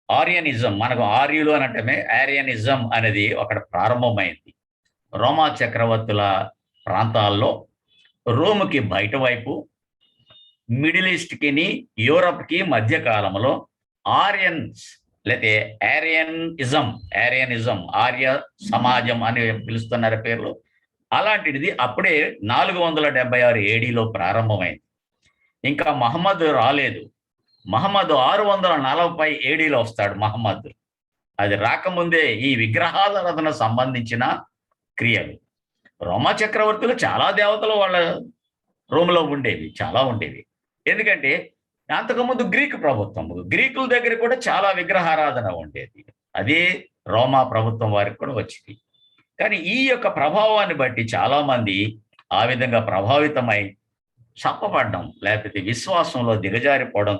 ఆర్యనిజం, మనకు ఆర్యులు అని అంటే ఆర్యనిజం అనేది అక్కడ ప్రారంభమైంది. రోమా చక్రవర్తుల ప్రాంతాల్లో రోముకి బయట వైపు, మిడిల్ ఈస్ట్కి యూరప్కి మధ్య కాలంలో ఆర్యన్స్ లేకపోతే ఆర్యనిజం ఆర్య సమాజం అని పిలుస్తున్నారు పేర్లు. అలాంటిది అప్పుడే 476 ఏడీలో ప్రారంభమైంది. ఇంకా మహమ్మద్ రాలేదు. మహమ్మద్ 640 ఏడీలో వస్తాడు మహమ్మద్. అది రాకముందే ఈ విగ్రహారాధన సంబంధించిన క్రియలు. రోమా చక్రవర్తులు చాలా దేవతలు వాళ్ళ రోమ్లో ఉండేవి, చాలా ఉండేవి. ఎందుకంటే అంతకుముందు గ్రీకు ప్రభుత్వం, గ్రీకుల దగ్గర కూడా చాలా విగ్రహారాధన ఉండేది. అదే రోమా ప్రభుత్వం వారికి కూడా వచ్చింది. కానీ ఈ యొక్క ప్రభావాన్ని బట్టి చాలా మంది ఆ విధంగా ప్రభావితమై చప్పపడడం, లేకపోతే విశ్వాసంలో దిగజారిపోవడం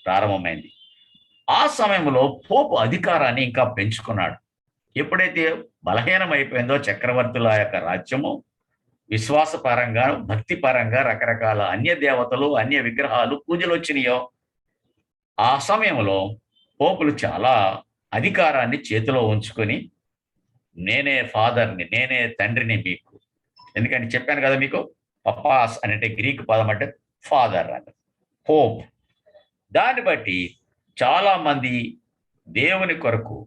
ప్రారంభమైంది. ఆ సమయంలో పోపు అధికారాన్ని ఇంకా పెంచుకున్నాడు. ఎప్పుడైతే బలహీనమైపోయిందో చక్రవర్తుల యొక్క రాజ్యము, విశ్వాసపరంగా, భక్తిపరంగా రకరకాల అన్య దేవతలు, అన్య విగ్రహాలు, పూజలు వచ్చినాయో, ఆ సమయంలో పోపులు చాలా అధికారాన్ని చేతిలో ఉంచుకొని నేనే ఫాదర్ని, నేనే తండ్రిని మీకు. ఎందుకంటే చెప్పాను కదా మీకు, పపాస్ అంటే గ్రీక్ పదం అంటే ఫాదర్ అని, పోప్. దాన్ని బట్టి చాలా మంది దేవుని కొరకు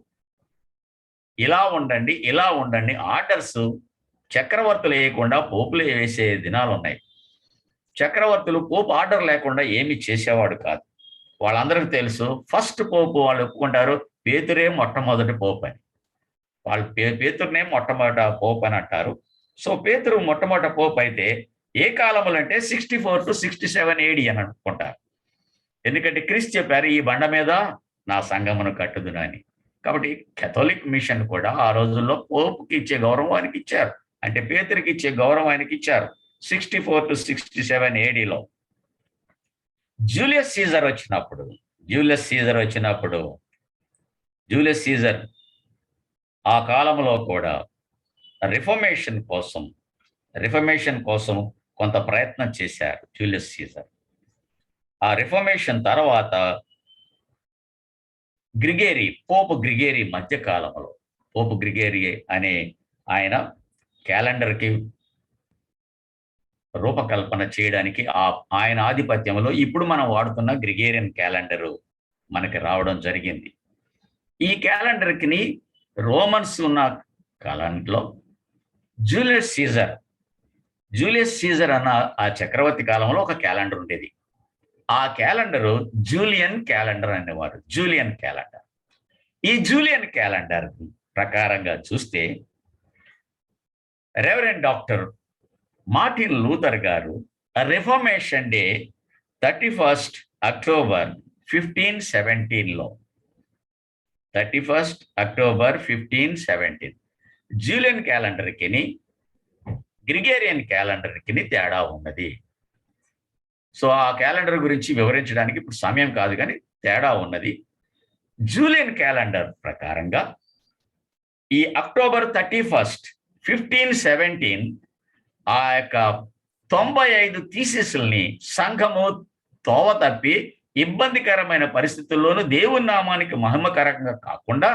ఇలా ఉండండి ఆర్డర్స్ చక్రవర్తులు వేయకుండా పోపులు వేసే దినాలు ఉన్నాయి. చక్రవర్తులు పోపు ఆర్డర్ లేకుండా ఏమి చేసేవాడు కాదు. వాళ్ళందరికీ తెలుసు, ఫస్ట్ పోపు వాళ్ళు ఒప్పుకుంటారు, పేతురే మొట్టమొదటి పోపు అని. వాళ్ళు పేతురునే మొట్టమొదట పోపు అని అంటారు. సో పేతురు మొట్టమొదటి పోపు అయితే ఏ కాలములు అంటే 64 to 67 ఏడి అని అనుకుంటారు. ఎందుకంటే క్రీస్తు చెప్పారు, ఈ బండ మీద నా సంఘమును కట్టుదును అని. కాబట్టి కేథోలిక్ మిషన్ కూడా ఆ రోజుల్లో పోపుకి ఇచ్చే గౌరవం ఆయనకి ఇచ్చారు. అంటే పేతురికి ఇచ్చే గౌరవం ఆయనకి ఇచ్చారు 64 to 67 ఏడీలో. జూలియస్ సీజర్ ఆ కాలంలో కూడా రిఫర్మేషన్ కోసం కొంత ప్రయత్నం చేశారు జూలియస్ సీజర్. ఆ రిఫర్మేషన్ తర్వాత పోపు గ్రిగేరీ మధ్య కాలంలో, పోపు గ్రిగేరీ అనే ఆయన క్యాలెండర్కి రూపకల్పన చేయడానికి ఆయన ఆధిపత్యంలో ఇప్పుడు మనం వాడుతున్న గ్రిగేరియన్ క్యాలెండరు మనకి రావడం జరిగింది. ఈ క్యాలెండర్కి రోమన్స్ ఉన్న కాలంలో జూలియస్ సీజర్ అన్న ఆ చక్రవర్తి కాలంలో ఒక క్యాలెండర్ ఉండేది. ఆ క్యాలెండరు జూలియన్ క్యాలెండర్ అనేవారు. ఈ జూలియన్ క్యాలెండర్ ప్రకారంగా చూస్తే రెవరెండ్ డాక్టర్ మార్టిన్ లూథర్ గారు రిఫర్మేషన్ డే 31st అక్టోబర్ 1517లో 31st అక్టోబర్ 1517 జూలియన్ క్యాలెండర్కి గ్రిగేరియన్ క్యాలెండర్కి తేడా ఉన్నది. సో ఆ క్యాలెండర్ గురించి వివరించడానికి ఇప్పుడు సమయం కాదు, కానీ తేడా ఉన్నది. జూలియన్ క్యాలెండర్ ప్రకారంగా ఈ అక్టోబర్ 31st 1517 ఆ యొక్క 95 థీసిస్‌ల్ని సంఘము తోవ తప్పి ఇబ్బందికరమైన పరిస్థితుల్లోనూ దేవుని నామానికి మహిమకరంగా కాకుండా,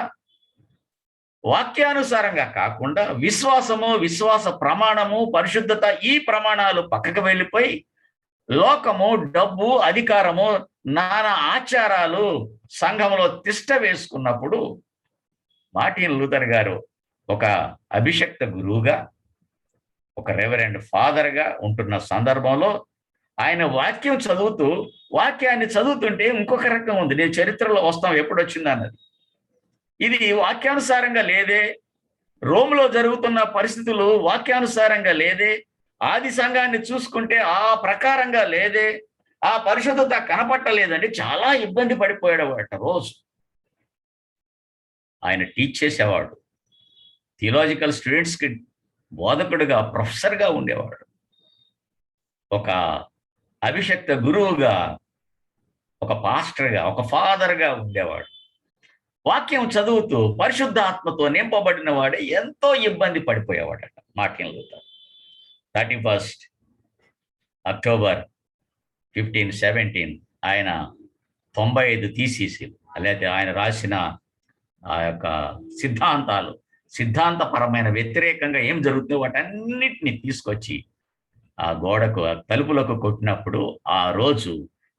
వాక్యానుసారంగా కాకుండా, విశ్వాసము, విశ్వాస ప్రమాణము, పరిశుద్ధత, ఈ ప్రమాణాలు పక్కకు వెళ్ళిపోయి లోకము, డబ్బు, అధికారము, నానా ఆచారాలు సంఘంలో తిష్ట వేసుకున్నప్పుడు మార్టిన్ లూథర్ గారు ఒక అభిషక్త గురువుగా, ఒక రెవరెండ్ ఫాదర్గా ఉంటున్న సందర్భంలో ఆయన వాక్యాన్ని చదువుతుంటే ఇంకొక రకం ఉంది. నేను చరిత్రలో వస్తాం ఎప్పుడు వచ్చింది అన్నది. ఇది వాక్యానుసారంగా లేదే, రోమ్లో జరుగుతున్న పరిస్థితులు వాక్యానుసారంగా లేదే, ఆది సంఘాన్ని చూసుకుంటే ఆ ప్రకారంగా లేదే, ఆ పరిశుద్ధత కనపట్టలేదండి. చాలా ఇబ్బంది పడిపోయాడు రోజు. ఆయన టీచ్ చేసేవాడు, థియలాజికల్ స్టూడెంట్స్కి బోధకుడుగా, ప్రొఫెసర్గా ఉండేవాడు, ఒక అభిషక్త గురువుగా, ఒక పాస్టర్గా, ఒక ఫాదర్గా ఉండేవాడు. వాక్యం చదువుతూ పరిశుద్ధాత్మతో నింపబడిన వాడే ఎంతో ఇబ్బంది పడిపోయేవాడట మార్టిన్ లూథర్. 31st అక్టోబర్ 1517 ఆయన 95 థీసిస్‌లు, లేదా ఆయన రాసిన ఆ యొక్క సిద్ధాంతపరమైన వ్యతిరేకంగా ఏం జరుగుతుందో వాటన్నిటిని తీసుకొచ్చి ఆ గోడకు, తలుపులకు కొట్టినప్పుడు ఆ రోజు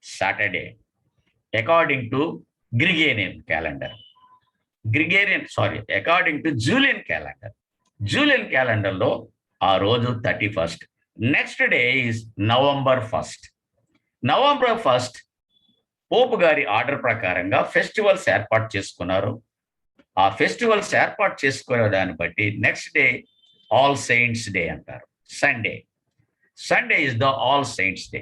Saturday according to according to Julian క్యాలెండర్లో ఆ రోజు 31st. Next day is November 1st. పోపు గారి ఆర్డర్ ప్రకారంగా ఫెస్టివల్స్ ఏర్పాటు చేసుకున్నారు. ఆ ఫెస్టివల్స్ ఏర్పాటు చేసుకునే దాన్ని బట్టి next day All Saints Day అంటారు. Sunday is the All Saints Day.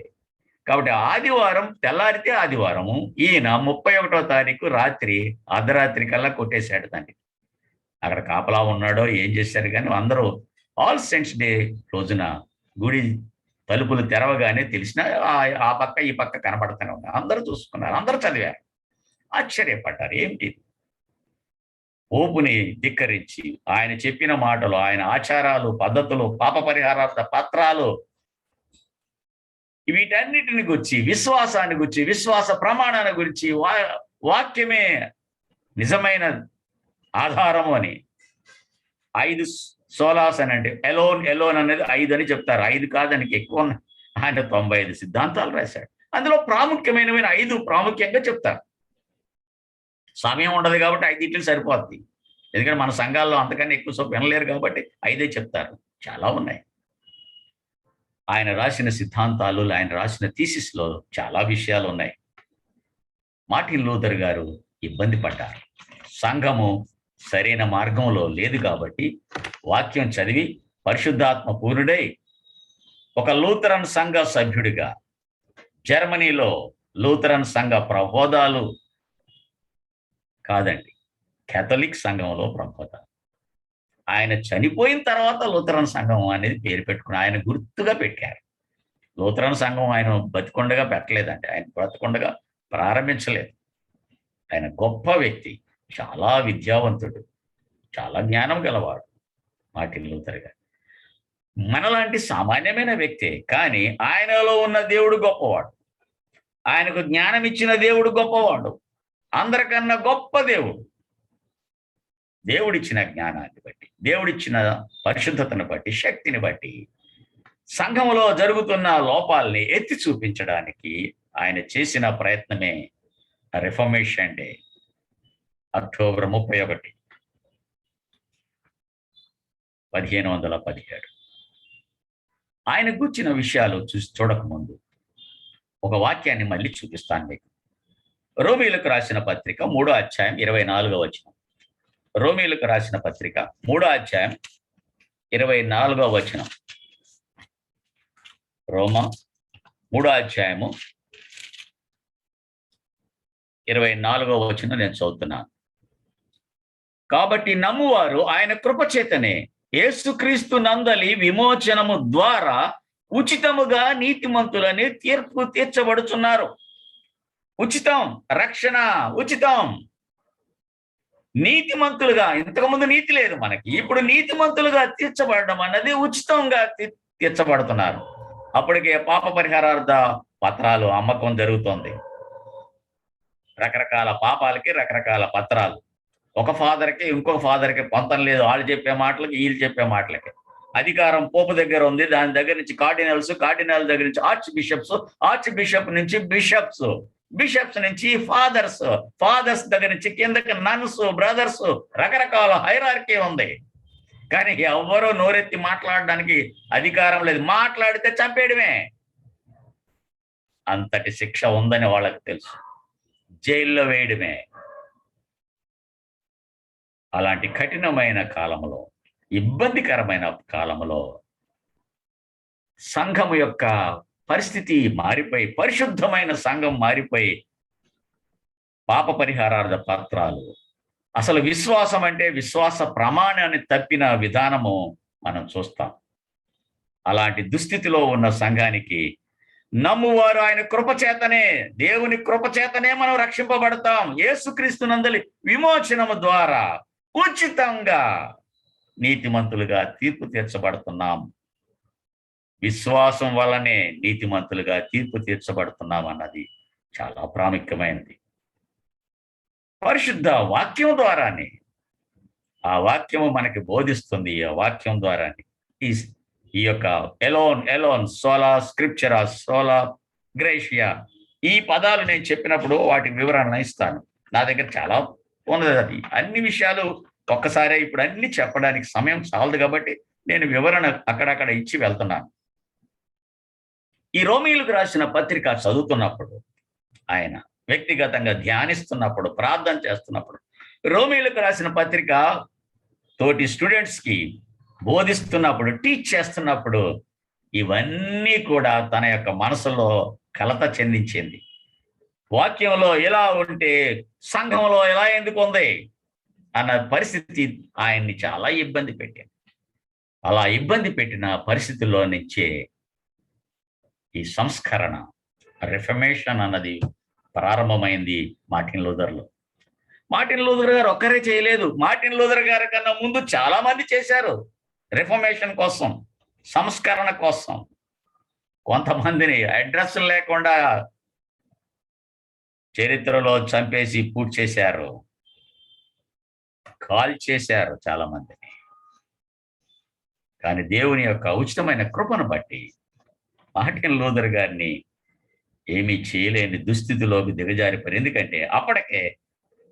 కాబట్టి ఆదివారం తెల్లారితే ఆదివారము. ఈయన 31వ తారీఖు అర్ధరాత్రి కల్లా కొట్టేశాడు దాన్ని. అక్కడ కాపలా ఉన్నాడో ఏం చేశారు, కానీ అందరూ ఆల్ సెయింట్స్ డే రోజున గుడి తలుపులు తెరవగానే తెలిసిన ఆ పక్క ఈ పక్క కనపడుతూనే ఉన్నారు. అందరూ చూసుకున్నారు, అందరూ చదివారు, ఆశ్చర్యపడ్డారు. ఏమిటి పోపుని ధిక్కరించి ఆయన చెప్పిన మాటలు, ఆయన ఆచారాలు, పద్ధతులు, పాప పరిహారార్థ పత్రాలు, వీటన్నిటిని గురించి, విశ్వాసాన్ని గురించి, విశ్వాస ప్రమాణాన్ని గురించి, వాక్యమే నిజమైన ఆధారము అని 5 సోలాస్ అని, అంటే ఎలోన్ అనేది 5 అని చెప్తారు. 5 కాదానికి ఎక్కువ ఉన్నాయి. ఆయన 95 సిద్ధాంతాలు రాశాడు. అందులో ప్రాముఖ్యమైనవి 5 ప్రాముఖ్యంగా చెప్తారు. సమయం ఉండదు కాబట్టి 5 సరిపోద్ది. ఎందుకంటే మన సంఘాల్లో అంతకన్నా ఎక్కువ వినలేరు కాబట్టి 5 చెప్తారు. చాలా ఉన్నాయి. ఆయన రాసిన సిద్ధాంతాలు, ఆయన రాసిన థీసిస్‌లో చాలా విషయాలు ఉన్నాయి. మార్టిన్ లూథర్ గారు ఇబ్బంది పడ్డారు. సంఘము సరైన మార్గంలో లేదు కాబట్టి వాక్యం చదివి పరిశుద్ధాత్మ పూర్ణుడై ఒక లూథరన్ సంఘ సభ్యుడిగా, జర్మనీలో లూథరన్ సంఘ ప్రబోధాలు కాదండి, కేథలిక్ సంఘంలో ప్రబోధాలు. ఆయన చనిపోయిన తర్వాత లూథరన్ సంఘం అనేది పేరు పెట్టుకుని ఆయన గుర్తుగా పెట్టారు. లూథరన్ సంఘం ఆయన బతికొండగా పెట్టలేదండి, ఆయన బ్రతికొండగా ప్రారంభించలేదు. ఆయన గొప్ప వ్యక్తి, చాలా విద్యావంతుడు, చాలా జ్ఞానం గలవాడు మార్టిన్ లూథర్ గారు. మనలాంటి సామాన్యమైన వ్యక్తే, కానీ ఆయనలో ఉన్న దేవుడు గొప్పవాడు. ఆయనకు జ్ఞానం ఇచ్చిన దేవుడు గొప్పవాడు, అందరికన్నా గొప్ప దేవుడు. దేవుడిచ్చిన జ్ఞానాన్ని బట్టి, దేవుడిచ్చిన పరిశుద్ధతను బట్టి, శక్తిని బట్టి సంఘంలో జరుగుతున్న లోపాలని ఎత్తి చూపించడానికి ఆయన చేసిన ప్రయత్నమే రిఫర్మేషన్ డే, అక్టోబర్ 31, 1517. ఆయన గూర్చిన విషయాలు చూడకముందు ఒక వాక్యాన్ని మళ్ళీ చూపిస్తాను మీకు. రోమీయులకు రాసిన పత్రిక 3వ అధ్యాయం 24వ వచనం. రోమీయులకు రాసిన పత్రిక 3వ అధ్యాయం 24వ వచనం. రోమా 3వ అధ్యాయము 24వ వచనం నేను చదువుతున్నాను. కాబట్టి నమ్మువారు ఆయన కృపచేతనే యేసుక్రీస్తు నందలి విమోచనము ద్వారా ఉచితముగా నీతిమంతులని తీర్పు తీర్చబడుచున్నారు. ఉచితం, రక్షణ ఉచితం. నీతిమంతులుగా, ఇంతకుముందు నీతి లేదు మనకి, ఇప్పుడు నీతిమంతులుగా తీర్చబడడం అన్నది ఉచితంగా తీర్చబడుతున్నారు. అప్పటికే పాప పరిహారార్థ పత్రాలు అమ్మకం జరుగుతోంది. రకరకాల పాపాలకి రకరకాల పత్రాలు. ఒక ఫాదర్కి ఇంకొక ఫాదర్కి పొంతం లేదు. వాళ్ళు చెప్పే మాటలకి వీళ్ళు చెప్పే మాటలకి. అధికారం పోపు దగ్గర ఉంది. దాని దగ్గర నుంచి కార్డినల్స్, కార్డినల్ దగ్గర నుంచి ఆర్చ్ బిషప్స్, ఆర్చ్ బిషప్ నుంచి బిషప్స్, బిషప్స్ నుంచి ఫాదర్స్, ఫాదర్స్ దగ్గర నుంచి కిందకి నన్స్, బ్రదర్స్, రకరకాల హైరార్కీ ఉంది. కానీ ఎవ్వరూ నోరెత్తి మాట్లాడడానికి అధికారం లేదు. మాట్లాడితే చంపేయడమే. అంతటి శిక్ష ఉందని వాళ్ళకి తెలుసు. జైల్లో వేయడమే. అలాంటి కఠినమైన కాలంలో, ఇబ్బందికరమైన కాలంలో సంఘం యొక్క పరిస్థితి మారిపోయి, పరిశుద్ధమైన సంఘం మారిపోయి, పాప పరిహారార్థ పత్రాలు, అసలు విశ్వాసం అంటే విశ్వాస ప్రమాణాన్ని తప్పిన విధానము మనం చూస్తాం. అలాంటి దుస్థితిలో ఉన్న సంఘానికి నమ్మువారు ఆయన కృపచేతనే, దేవుని కృపచేతనే మనం రక్షింపబడతాం. యేసుక్రీస్తు నందలి విమోచనము ద్వారా ఉచితంగా నీతిమంతులుగా తీర్పు తీర్చబడుతున్నాం. విశ్వాసం వల్లనే నీతిమంతులుగా తీర్పు తీర్చబడుతున్నాం అన్నది చాలా ప్రాముఖ్యమైనది. పరిశుద్ధ వాక్యం ద్వారానే, ఆ వాక్యము మనకి బోధిస్తుంది. ఆ వాక్యం ద్వారానే ఈ యొక్క ఎలోన్ సోలా స్క్రిప్చరా, సోలా గ్రేషియా, ఈ పదాలు నేను చెప్పినప్పుడు వాటికి వివరణ ఇస్తాను. నా దగ్గర చాలా ఉన్నది. అది అన్ని విషయాలు ఒక్కసారే ఇప్పుడు అన్ని చెప్పడానికి సమయం చాలదు కాబట్టి నేను వివరణ అక్కడక్కడ ఇచ్చి వెళ్తున్నాను. ఈ రోమీయులకు రాసిన పత్రిక చదువుతున్నప్పుడు, ఆయన వ్యక్తిగతంగా ధ్యానిస్తున్నప్పుడు, ప్రార్థన చేస్తున్నప్పుడు, రోమీయులకు రాసిన పత్రిక తోటి స్టూడెంట్స్కి బోధిస్తున్నప్పుడు, టీచ్ చేస్తున్నప్పుడు ఇవన్నీ కూడా తన యొక్క మనసులో కలత చెందించింది. వాక్యంలో ఎలా ఉంటే సంఘంలో ఎలా ఎందుకు ఉంది అన్న పరిస్థితి ఆయన్ని చాలా ఇబ్బంది పెట్టింది. అలా ఇబ్బంది పెట్టిన పరిస్థితుల్లో నుంచే ఈ సంస్కరణ, రిఫర్మేషన్ అన్నది ప్రారంభమైంది మార్టిన్ లూథర్లో. మార్టిన్ లూథర్ గారు ఒక్కరే చేయలేదు. మార్టిన్ లూథర్ గారి కన్నా ముందు చాలా మంది చేశారు రిఫర్మేషన్ కోసం, సంస్కరణ కోసం. కొంతమందిని అడ్రస్ లేకుండా చరిత్రలో చంపేసి పూర్తి చేశారు, కాల్ చేశారు చాలా మందిని. కానీ దేవుని యొక్క ఉచితమైన కృపను బట్టి మార్టిన్ లూథర్ గారిని ఏమీ చేయలేని దుస్థితిలోకి దిగజారిపోయారు. ఎందుకంటే అప్పటికే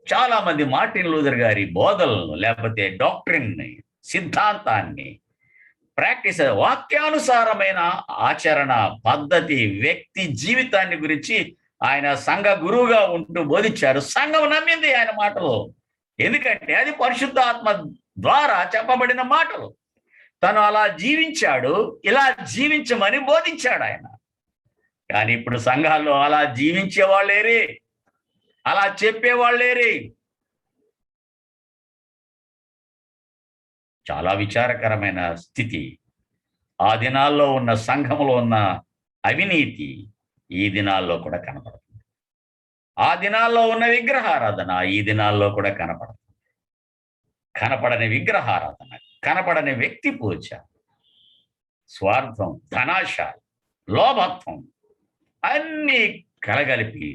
చాలా మంది మార్టిన్ లూథర్ గారి బోధనలను, లేకపోతే డాక్ట్రిన్ని, సిద్ధాంతాన్ని ప్రాక్టీస్, వాక్యానుసారమైన ఆచరణ పద్ధతి, వ్యక్తి జీవితాన్ని గురించి ఆయన సంఘ గురువుగా ఉంటూ బోధించారు. సంఘం నమ్మింది ఆయన మాటలు. ఎందుకంటే అది పరిశుద్ధాత్మ ద్వారా చెప్పబడిన మాటలు. తను అలా జీవించాడు, ఇలా జీవించమని బోధించాడు ఆయన. కానీ ఇప్పుడు సంఘాల్లో అలా జీవించేవాళ్ళేరే, అలా చెప్పేవాళ్ళేరే. చాలా విచారకరమైన స్థితి. ఆ దినాల్లో ఉన్న సంఘంలో ఉన్న అవినీతి ఈ దినాల్లో కూడా కనపడుతుంది. ఆ దినాల్లో ఉన్న విగ్రహారాధన ఈ దినాల్లో కూడా కనపడుతుంది. కనపడని విగ్రహారాధన, కనపడని వ్యక్తి పూజ, స్వార్థం, ధనాశ, లోభత్వం అన్నీ కలగలిపి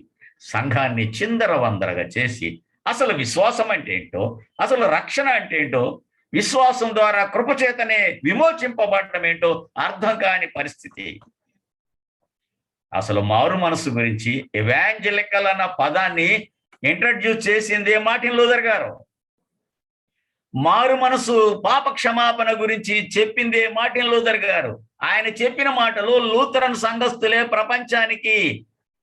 సంఘాన్ని చిందరవందరగా చేసి అసలు విశ్వాసం అంటే ఏంటో, అసలు రక్షణ అంటే ఏంటో, విశ్వాసం ద్వారా కృపచేతనే విమోచింపబడటం ఏంటో అర్థం కాని పరిస్థితి. అసలు మారు మనసు గురించి ఎవాంజలికల్ అన్న పదాన్ని ఇంట్రడ్యూస్ చేసింది మార్టిన్ లూథర్ గారు. మారు మనసు, పాప క్షమాపణ గురించి చెప్పిందే మార్టిన్ లూథర్ గారు. ఆయన చెప్పిన మాటలు లూథరన్ సంఘస్థులే ప్రపంచానికి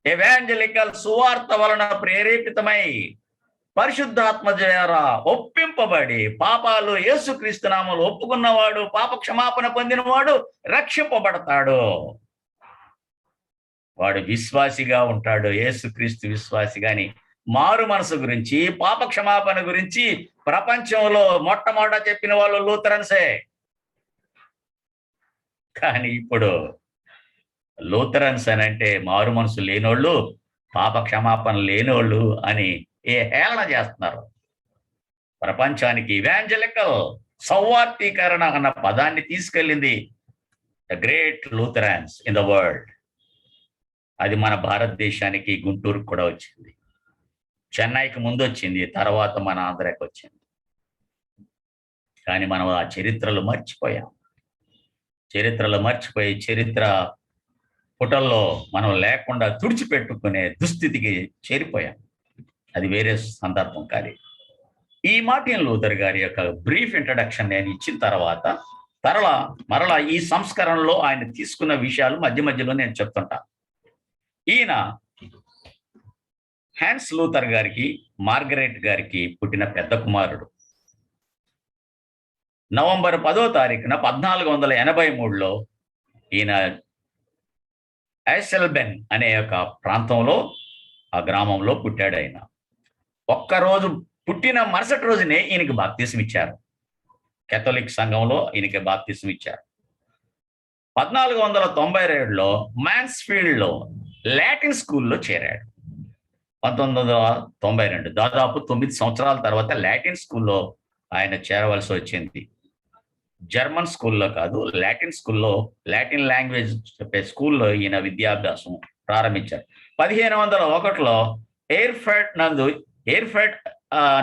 ఎవాంజలికల్ సువార్త వలన ప్రేరేపితమై పరిశుద్ధాత్మ ద్వారా ఒప్పింపబడి పాపాలు యేసుక్రీస్తు నామములో ఒప్పుకున్నవాడు, పాప క్షమాపణ పొందినవాడు రక్షింపబడతాడు. వాడు విశ్వాసిగా ఉంటాడు, యేసుక్రీస్తు విశ్వాసి. గాని మారు మనసు గురించి, పాప క్షమాపణ గురించి ప్రపంచంలో మొట్టమొదట చెప్పిన వాళ్ళు లూథరన్సే. కానీ ఇప్పుడు లూథరన్స్ అని అంటే మారు మనసు లేనోళ్ళు, పాప క్షమాపణ లేనోళ్ళు అని హేళన చేస్తున్నారు. ప్రపంచానికి ఇవాంజలికల్, సౌవార్తీకరణ అన్న పదాన్ని తీసుకెళ్ళింది the great Lutherans in the world. అది మన భారతదేశానికి, గుంటూరుకు కూడా వచ్చింది. చెన్నైకి ముందు వచ్చింది, తర్వాత మన ఆంధ్రాకి వచ్చింది. కానీ మనం ఆ చరిత్రలు మర్చిపోయాం. చరిత్రలు మర్చిపోయి చరిత్ర పుటల్లో మనం లేకుండా తుడిచిపెట్టుకునే దుస్థితికి చేరిపోయాం. అది వేరే సందర్భం. కానీ ఈ మార్టిన్ లూథర్ గారి యొక్క బ్రీఫ్ ఇంట్రడక్షన్ నేను ఇచ్చిన తర్వాత మరలా ఈ సంస్కరణలో ఆయన తీసుకున్న విషయాలు మధ్య మధ్యలో నేను చెప్తుంటా. ఈయన హ్యాన్స్ లూథర్ గారికి, మార్గరెట్ గారికి పుట్టిన పెద్ద కుమారుడు. నవంబర్ 10వ తారీఖున 1483లో ఈయన ఐసెల్బెన్ అనే ఒక ప్రాంతంలో, ఆ గ్రామంలో పుట్టాడు. ఆయన ఒక్కరోజు పుట్టిన మరుసటి రోజునే ఈయనకి బాప్తిసం ఇచ్చారు. కేథలిక్ సంఘంలో ఈయనకి బాప్తిసం ఇచ్చారు. 1492లో మాన్స్ఫీల్డ్లో లాటిన్ స్కూల్లో చేరాడు. 1992, దాదాపు 9 సంవత్సరాల తర్వాత లాటిన్ స్కూల్లో ఆయన చేరవలసి వచ్చింది. జర్మన్ స్కూల్లో కాదు, లాటిన్ స్కూల్లో, లాటిన్ లాంగ్వేజ్ చెప్పే స్కూల్లో ఈయన విద్యాభ్యాసం ప్రారంభించారు. 1501లో ఎయిర్ఫెడ్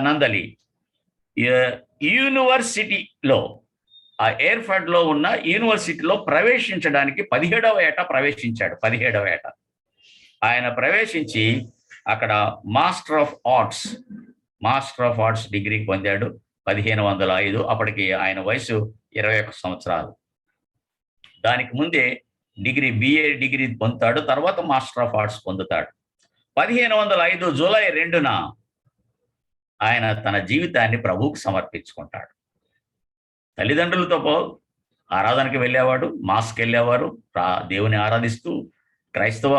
నందలి యూనివర్సిటీలో, ఆ ఎయిర్ఫెడ్ లో ఉన్న యూనివర్సిటీలో ప్రవేశించడానికి 17వ ఏట ప్రవేశించాడు. 17వ ఏట ఆయన ప్రవేశించి అక్కడ మాస్టర్ ఆఫ్ ఆర్ట్స్ డిగ్రీ పొందాడు 1505. అప్పటికి ఆయన వయసు 21 సంవత్సరాలు. దానికి ముందే BA డిగ్రీ పొందుతాడు, తర్వాత మాస్టర్ ఆఫ్ ఆర్ట్స్ పొందుతాడు. 1505 జూలై 2న ఆయన తన జీవితాన్ని ప్రభువుకు సమర్పించుకుంటాడు. తల్లిదండ్రులతో ఆరాధనకి వెళ్ళేవాడు, మాస్కి వెళ్ళేవారు, దేవుని ఆరాధిస్తూ క్రైస్తవ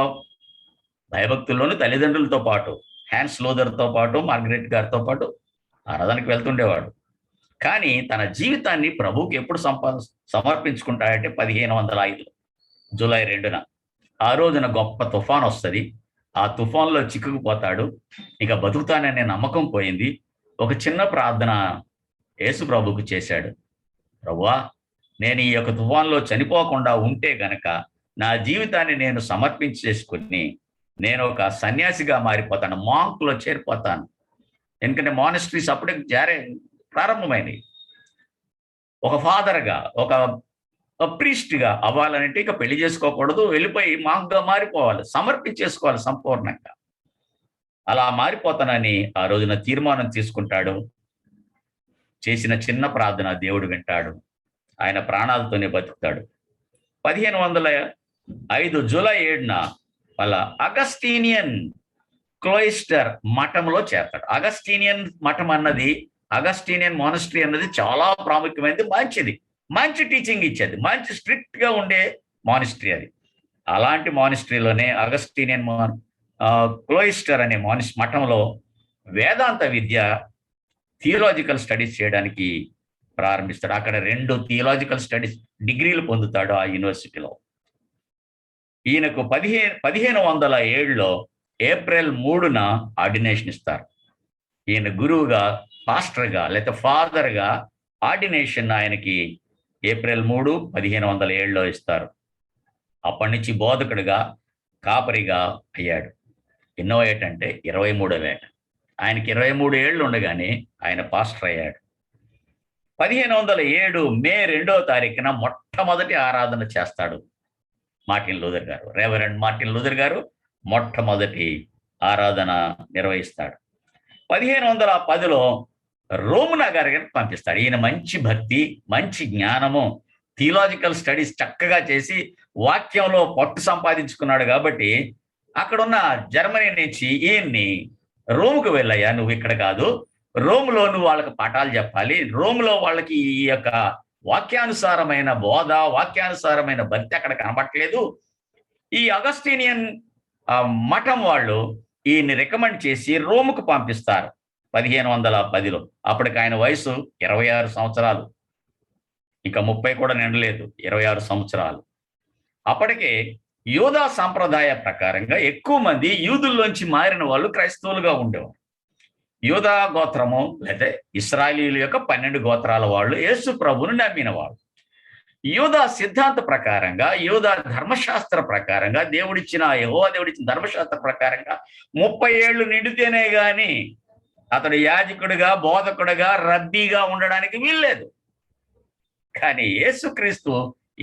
భయభక్తుల్లోనూ తల్లిదండ్రులతో పాటు, హ్యాన్స్ లూథర్తో పాటు, మార్గరెట్ గారితో పాటు ఆరాధనకి వెళ్తుండేవాడు. కానీ తన జీవితాన్ని ప్రభువుకి ఎప్పుడు సమర్పించుకుంటాడంటే 1505 జూలై 2న. ఆ రోజున గొప్ప తుఫాన్ వస్తుంది. ఆ తుఫాన్లో చిక్కుకుపోతాడు. ఇక బతుకుతాననే నమ్మకం పోయింది. ఒక చిన్న ప్రార్థన యేసు ప్రభువుకు చేశాడు. ప్రభువా, నేను ఈ యొక్క తుఫాన్లో చనిపోకుండా ఉంటే గనక నా జీవితాన్ని నేను సమర్పించేసుకుని నేను ఒక సన్యాసిగా మారిపోతాను, మాంక్లో చేరిపోతాను. ఎందుకంటే మానిస్ట్రీస్ అప్పుడే ప్రారంభమైనవి. ఒక ఫాదర్గా, ఒక ప్రీస్ట్గా అవ్వాలంటే ఇక పెళ్లి చేసుకోకూడదు, వెళ్ళిపోయి మాంక్గా మారిపోవాలి, సమర్పించేసుకోవాలి సంపూర్ణంగా. అలా మారిపోతానని ఆ రోజున తీర్మానం తీసుకుంటాడు. చేసిన చిన్న ప్రార్థన దేవుడు వింటాడు. ఆయన ప్రాణాలతోనే బతుకుతాడు. 1505 జూలై 7న వాళ్ళ అగస్టీనియన్ క్లోయిస్టర్ మఠంలో చేరతాడు. అగస్టీనియన్ మఠం అన్నది, అగస్టీనియన్ మానిస్ట్రీ అన్నది చాలా ప్రాముఖ్యమైనది, మంచి టీచింగ్ ఇచ్చేది, మంచి స్ట్రిక్ట్ గా ఉండే మానిస్ట్రీ అది. అలాంటి మానిస్ట్రీలోనే అగస్టీనియన్ క్లోయిస్టర్ అనే మఠంలో వేదాంత విద్య, థియలాజికల్ స్టడీస్ చేయడానికి ప్రారంభిస్తాడు. అక్కడ 2 థియలాజికల్ స్టడీస్ డిగ్రీలు పొందుతాడు ఆ యూనివర్సిటీలో. ఈయనకు 1507లో ఏప్రిల్ 3న ఆర్డినేషన్ ఇస్తారు. ఈయన గురువుగా, పాస్టర్గా లేకపోతే ఫాదర్గా ఆర్డినేషన్ ఆయనకి ఏప్రిల్ 3, 1507లో ఇస్తారు. అప్పటి నుంచి బోధకుడిగా, కాపరిగా అయ్యాడు. ఎన్నో ఏటంటే 23వ ఏట. ఆయనకి 23 ఏళ్ళు ఉండగానే ఆయన పాస్టర్ అయ్యాడు. 1507 మే 2వ తారీఖున మొట్టమొదటి ఆరాధన చేస్తాడు మార్టిన్ లూథర్ గారు. రెవరెండ్ మార్టిన్ లూథర్ గారు మొట్టమొదటి ఆరాధన నిర్వహిస్తాడు. 1510లో రోమ్ నగరానికి పంపిస్తాడు. ఈయన మంచి భక్తి, మంచి జ్ఞానము, థియలాజికల్ స్టడీస్ చక్కగా చేసి వాక్యంలో పట్టు సంపాదించుకున్నాడు. కాబట్టి అక్కడున్న జర్మనీ నుంచి ఈయన్ని రోముకు వెళ్ళయ్యా, నువ్వు ఇక్కడ కాదు, రోమ్లో నువ్వు వాళ్ళకి పాఠాలు చెప్పాలి, రోమ్లో వాళ్ళకి ఈ యొక్క వాక్యానుసారమైన బోధ, వాక్యానుసారమైన భక్తి అక్కడ కనబట్టలేదు. ఈ అగస్టీనియన్ ఆ మఠం వాళ్ళు ఈయన్ని రికమెండ్ చేసి రోముకు పంపిస్తారు 1510లో. అప్పటికి ఆయన వయసు 26 సంవత్సరాలు, ఇంకా 30 కూడా నిండలేదు, 26 సంవత్సరాలు. అప్పటికే యూదా సాంప్రదాయ ప్రకారంగా ఎక్కువ మంది యూదుల్లోంచి మారిన వాళ్ళు క్రైస్తవులుగా ఉండేవారు. యూదా గోత్రము లేదా ఇశ్రాయేలీయుల యొక్క 12 గోత్రాల వాళ్ళు యేసు ప్రభువును నమ్మిన వాళ్ళు. యూదా సిద్ధాంత ప్రకారంగా, యూదా ధర్మశాస్త్ర ప్రకారంగా, యెహోవా దేవుడిచ్చిన ధర్మశాస్త్ర ప్రకారంగా 30 ఏళ్ళు నిండితేనే గాని అతడు యాజకుడిగా, బోధకుడిగా, రబ్బీగా ఉండడానికి వీల్లేదు. కానీ యేసుక్రీస్తు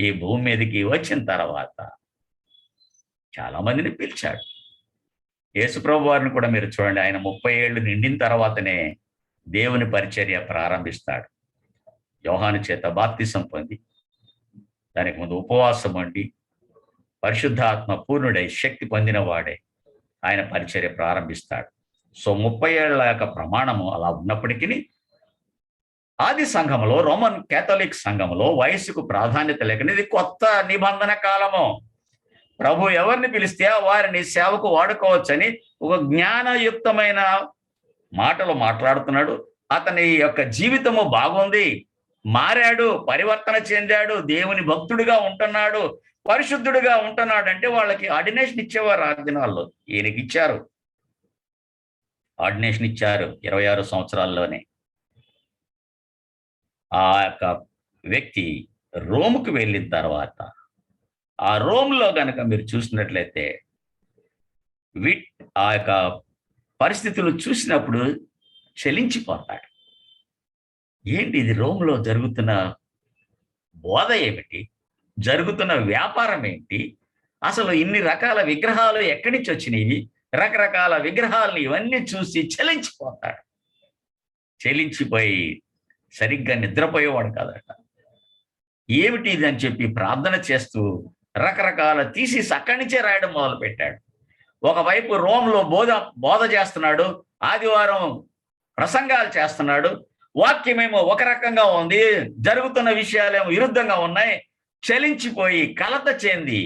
ఈ భూమి మీదకి వచ్చిన తర్వాత చాలా మందిని పిలిచాడు. యేసు ప్రభు వారిని కూడా మీరు చూడండి, ఆయన 30 ఏళ్ళు నిండిన తర్వాతనే దేవుని పరిచర్య ప్రారంభిస్తాడు. యోహాను చేత బాప్తిసం పొంది, దానికి ముందు ఉపవాసం ఉండి, పరిశుద్ధాత్మ పూర్ణుడై శక్తి పొందిన వాడే ఆయన పరిచర్య ప్రారంభిస్తాడు. సో 30 ఏళ్ల యొక్క ప్రమాణము అలా ఉన్నప్పటికీ ఆది సంఘంలో, రోమన్ కేథలిక్ సంఘంలో వయసుకు ప్రాధాన్యత లేకుండా ఇది కొత్త నిబంధన కాలము. ప్రభు ఎవరిని పిలిస్తే వారిని సేవకు వాడుకోవచ్చని ఒక జ్ఞానయుక్తమైన మాటలు మాట్లాడుతున్నాడు. అతని యొక్క జీవితము బాగుంది, మారాడు, పరివర్తన చెందాడు, దేవుని భక్తుడిగా ఉంటున్నాడు, పరిశుద్ధుడిగా ఉంటున్నాడు అంటే వాళ్ళకి ఆర్డినేషన్ ఇచ్చేవారు. ఆ దినాల్లో ఈయనకి ఇచ్చారు, ఆర్డినేషన్ ఇచ్చారు 26 సంవత్సరాల్లోనే. ఆ యొక్క వ్యక్తి రోముకు వెళ్ళిన తర్వాత, ఆ రోమ్లో గనక మీరు చూసినట్లయితే ఆ యొక్క పరిస్థితులు చూసినప్పుడు చలించిపోతాడు. ఏంటి ఇది, రోమ్లో జరుగుతున్న బోధ ఏమిటి, జరుగుతున్న వ్యాపారం ఏంటి, అసలు ఇన్ని రకాల విగ్రహాలు ఎక్కడి నుంచి వచ్చినాయి, రకరకాల విగ్రహాలను ఇవన్నీ చూసి చలించిపోతాడు. చలించిపోయి సరిగ్గా నిద్రపోయేవాడు కాదట. ఏమిటి ఇది అని చెప్పి ప్రార్థన చేస్తూ రకరకాల థీసిస్ అక్కడి నుంచే రాయడం మొదలు పెట్టాడు. ఒకవైపు రోమ్లో బోధ చేస్తున్నాడు, ఆదివారం ప్రసంగాలు చేస్తున్నాడు, వాక్యమేమో ఒక రకంగా ఉంది, జరుగుతున్న విషయాలేమో విరుద్ధంగా ఉన్నాయి. చలించిపోయి కలత చెంది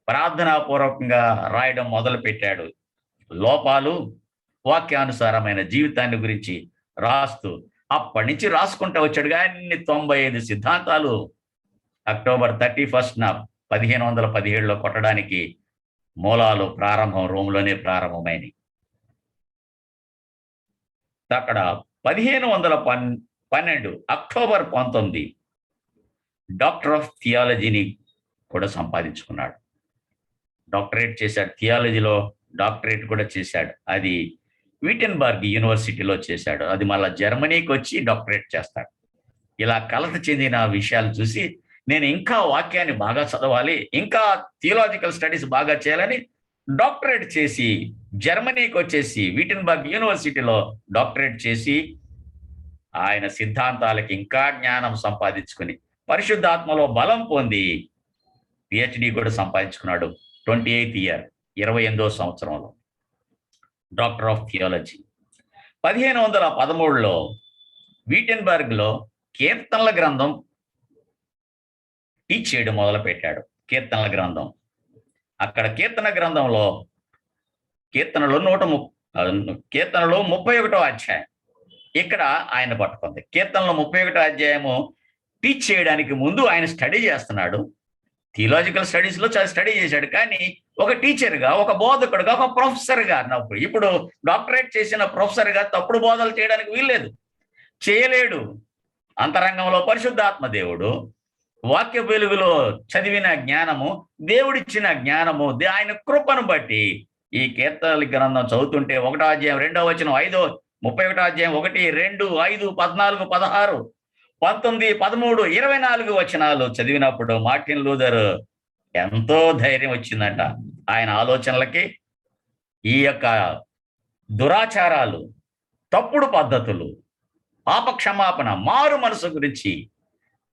ప్రార్థనాపూర్వకంగా రాయడం మొదలు పెట్టాడు. లోపాలు, వాక్యానుసారమైన జీవితాన్ని గురించి రాస్తూ అప్పటి నుంచి రాసుకుంటూ వచ్చాడు. అన్ని 95 సిద్ధాంతాలు అక్టోబర్ 31న 1517లో కొట్టడానికి మూలాలు ప్రారంభం రోమ్లోనే ప్రారంభమైనవి. అక్కడ 1512 అక్టోబర్ 19 డాక్టర్ ఆఫ్ థియాలజీని కూడా సంపాదించుకున్నాడు. డాక్టరేట్ చేశాడు, థియాలజీలో డాక్టరేట్ కూడా చేశాడు. అది విటెన్బర్గ్ యూనివర్సిటీలో చేశాడు. అది మళ్ళా జర్మనీకి వచ్చి డాక్టరేట్ చేస్తాడు. ఇలా కలత చెందిన విషయాలు చూసి నేను ఇంకా వాక్యాన్ని బాగా చదవాలి, ఇంకా థియలాజికల్ స్టడీస్ బాగా చేయాలని డాక్టరేట్ చేసి జర్మనీకి వచ్చేసి విటెన్బర్గ్ యూనివర్సిటీలో డాక్టరేట్ చేసి ఆయన సిద్ధాంతాలకి ఇంకా జ్ఞానం సంపాదించుకుని పరిశుద్ధాత్మలో బలం పొంది పిహెచ్డి కూడా సంపాదించుకున్నాడు. 28th ఇయర్, 28వ సంవత్సరంలో డాక్టర్ ఆఫ్ థియాలజీ. 1513లో వీటెన్బర్గ్లో కీర్తనల గ్రంథం టీచ్ చేయడం మొదలు పెట్టాడు. కీర్తనల గ్రంథం, అక్కడ కీర్తన గ్రంథంలో కీర్తనలో 31వ అధ్యాయం ఇక్కడ ఆయన పట్టుకుంది. కీర్తనలో 31వ అధ్యాయము టీచ్ చేయడానికి ముందు ఆయన స్టడీ చేస్తున్నాడు. థియలాజికల్ స్టడీస్లో చాలా స్టడీ చేశాడు, కానీ ఒక టీచర్గా, ఒక బోధకుడుగా, ఒక ప్రొఫెసర్గా అన్నప్పుడు, ఇప్పుడు డాక్టరేట్ చేసిన ప్రొఫెసర్గా తప్పుడు బోధలు చేయడానికి వీల్లేదు, చేయలేడు. అంతరంగంలో పరిశుద్ధాత్మ దేవుడు వాక్య వెలుగులో చదివిన జ్ఞానము, దేవుడిచ్చిన జ్ఞానము, ఆయన కృపను బట్టి ఈ కీర్తనల గ్రంథం చదువుతుంటే 1వ అధ్యాయం 2వ వచనం, 31వ అధ్యాయం 1, 2, 5, 14, 16, 19, 13, 24 వచనాలు చదివినప్పుడు మార్టిన్ లూథర్ ఎంతో ధైర్యం వచ్చిందంట. ఆయన ఆలోచనలకి ఈ యొక్క దురాచారాలు, తప్పుడు పద్ధతులు, పాపక్షమాపణ, మారు మనసు గురించి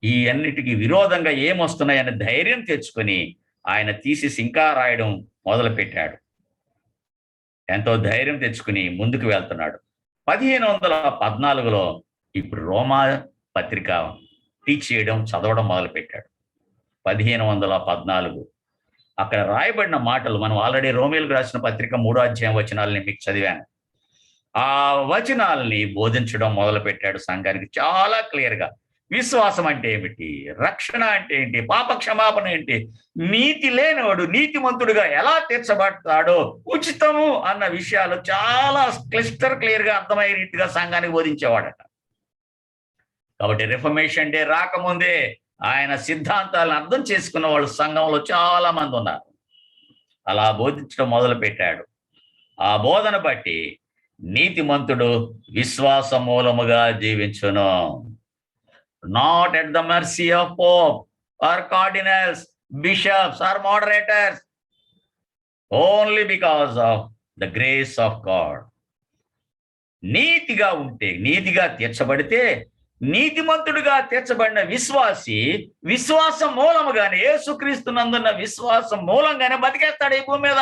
ఈ అన్నిటికీ విరోధంగా ఏమొస్తున్నాయని ధైర్యం తెచ్చుకొని ఆయన థీసిస్ ఇంకా రాయడం మొదలు పెట్టాడు. ఎంతో ధైర్యం తెచ్చుకుని ముందుకు వెళ్తున్నాడు. 1514లో ఇప్పుడు రోమా పత్రిక టీచ్ చేయడం, చదవడం మొదలు పెట్టాడు. 1514 అక్కడ రాయబడిన మాటలు మనం ఆల్రెడీ రోమీయులకు రాసిన పత్రిక 3వ అధ్యాయం వచనాలని మీకు చదివాను. ఆ వచనాల్ని బోధించడం మొదలుపెట్టాడు సంఘానికి చాలా క్లియర్గా. విశ్వాసం అంటే ఏమిటి, రక్షణ అంటే ఏంటి, పాప క్షమాపణ ఏంటి, నీతి లేనివాడు నీతిమంతుడుగా ఎలా తీర్చబడతాడో, ఉచితము అన్న విషయాలు చాలా క్లియర్గా అర్థమయ్యే రీతిగా సంఘానికి బోధించేవాడట. కాబట్టి రిఫర్మేషన్ డే రాకముందే ఆయన సిద్ధాంతాలను అర్థం చేసుకున్న వాళ్ళు సంఘంలో చాలా మంది ఉన్నారు. అలా బోధించడం మొదలు పెట్టాడు. ఆ బోధన బట్టి నీతిమంతుడు విశ్వాస మూలముగా జీవించును. Not at the mercy of pope or cardinals, bishops or moderators, only because of the grace of God. నీతిగా ఉంటే, నీతిగా తీర్చబడితే, నీతిమంతుడిగా తీర్చబడిన విశ్వాసి విశ్వాసం మూలముగానే, యేసుక్రీస్తు నందున్న విశ్వాసం మూలంగానే బతికేస్తాడు ఈ భూమి మీద.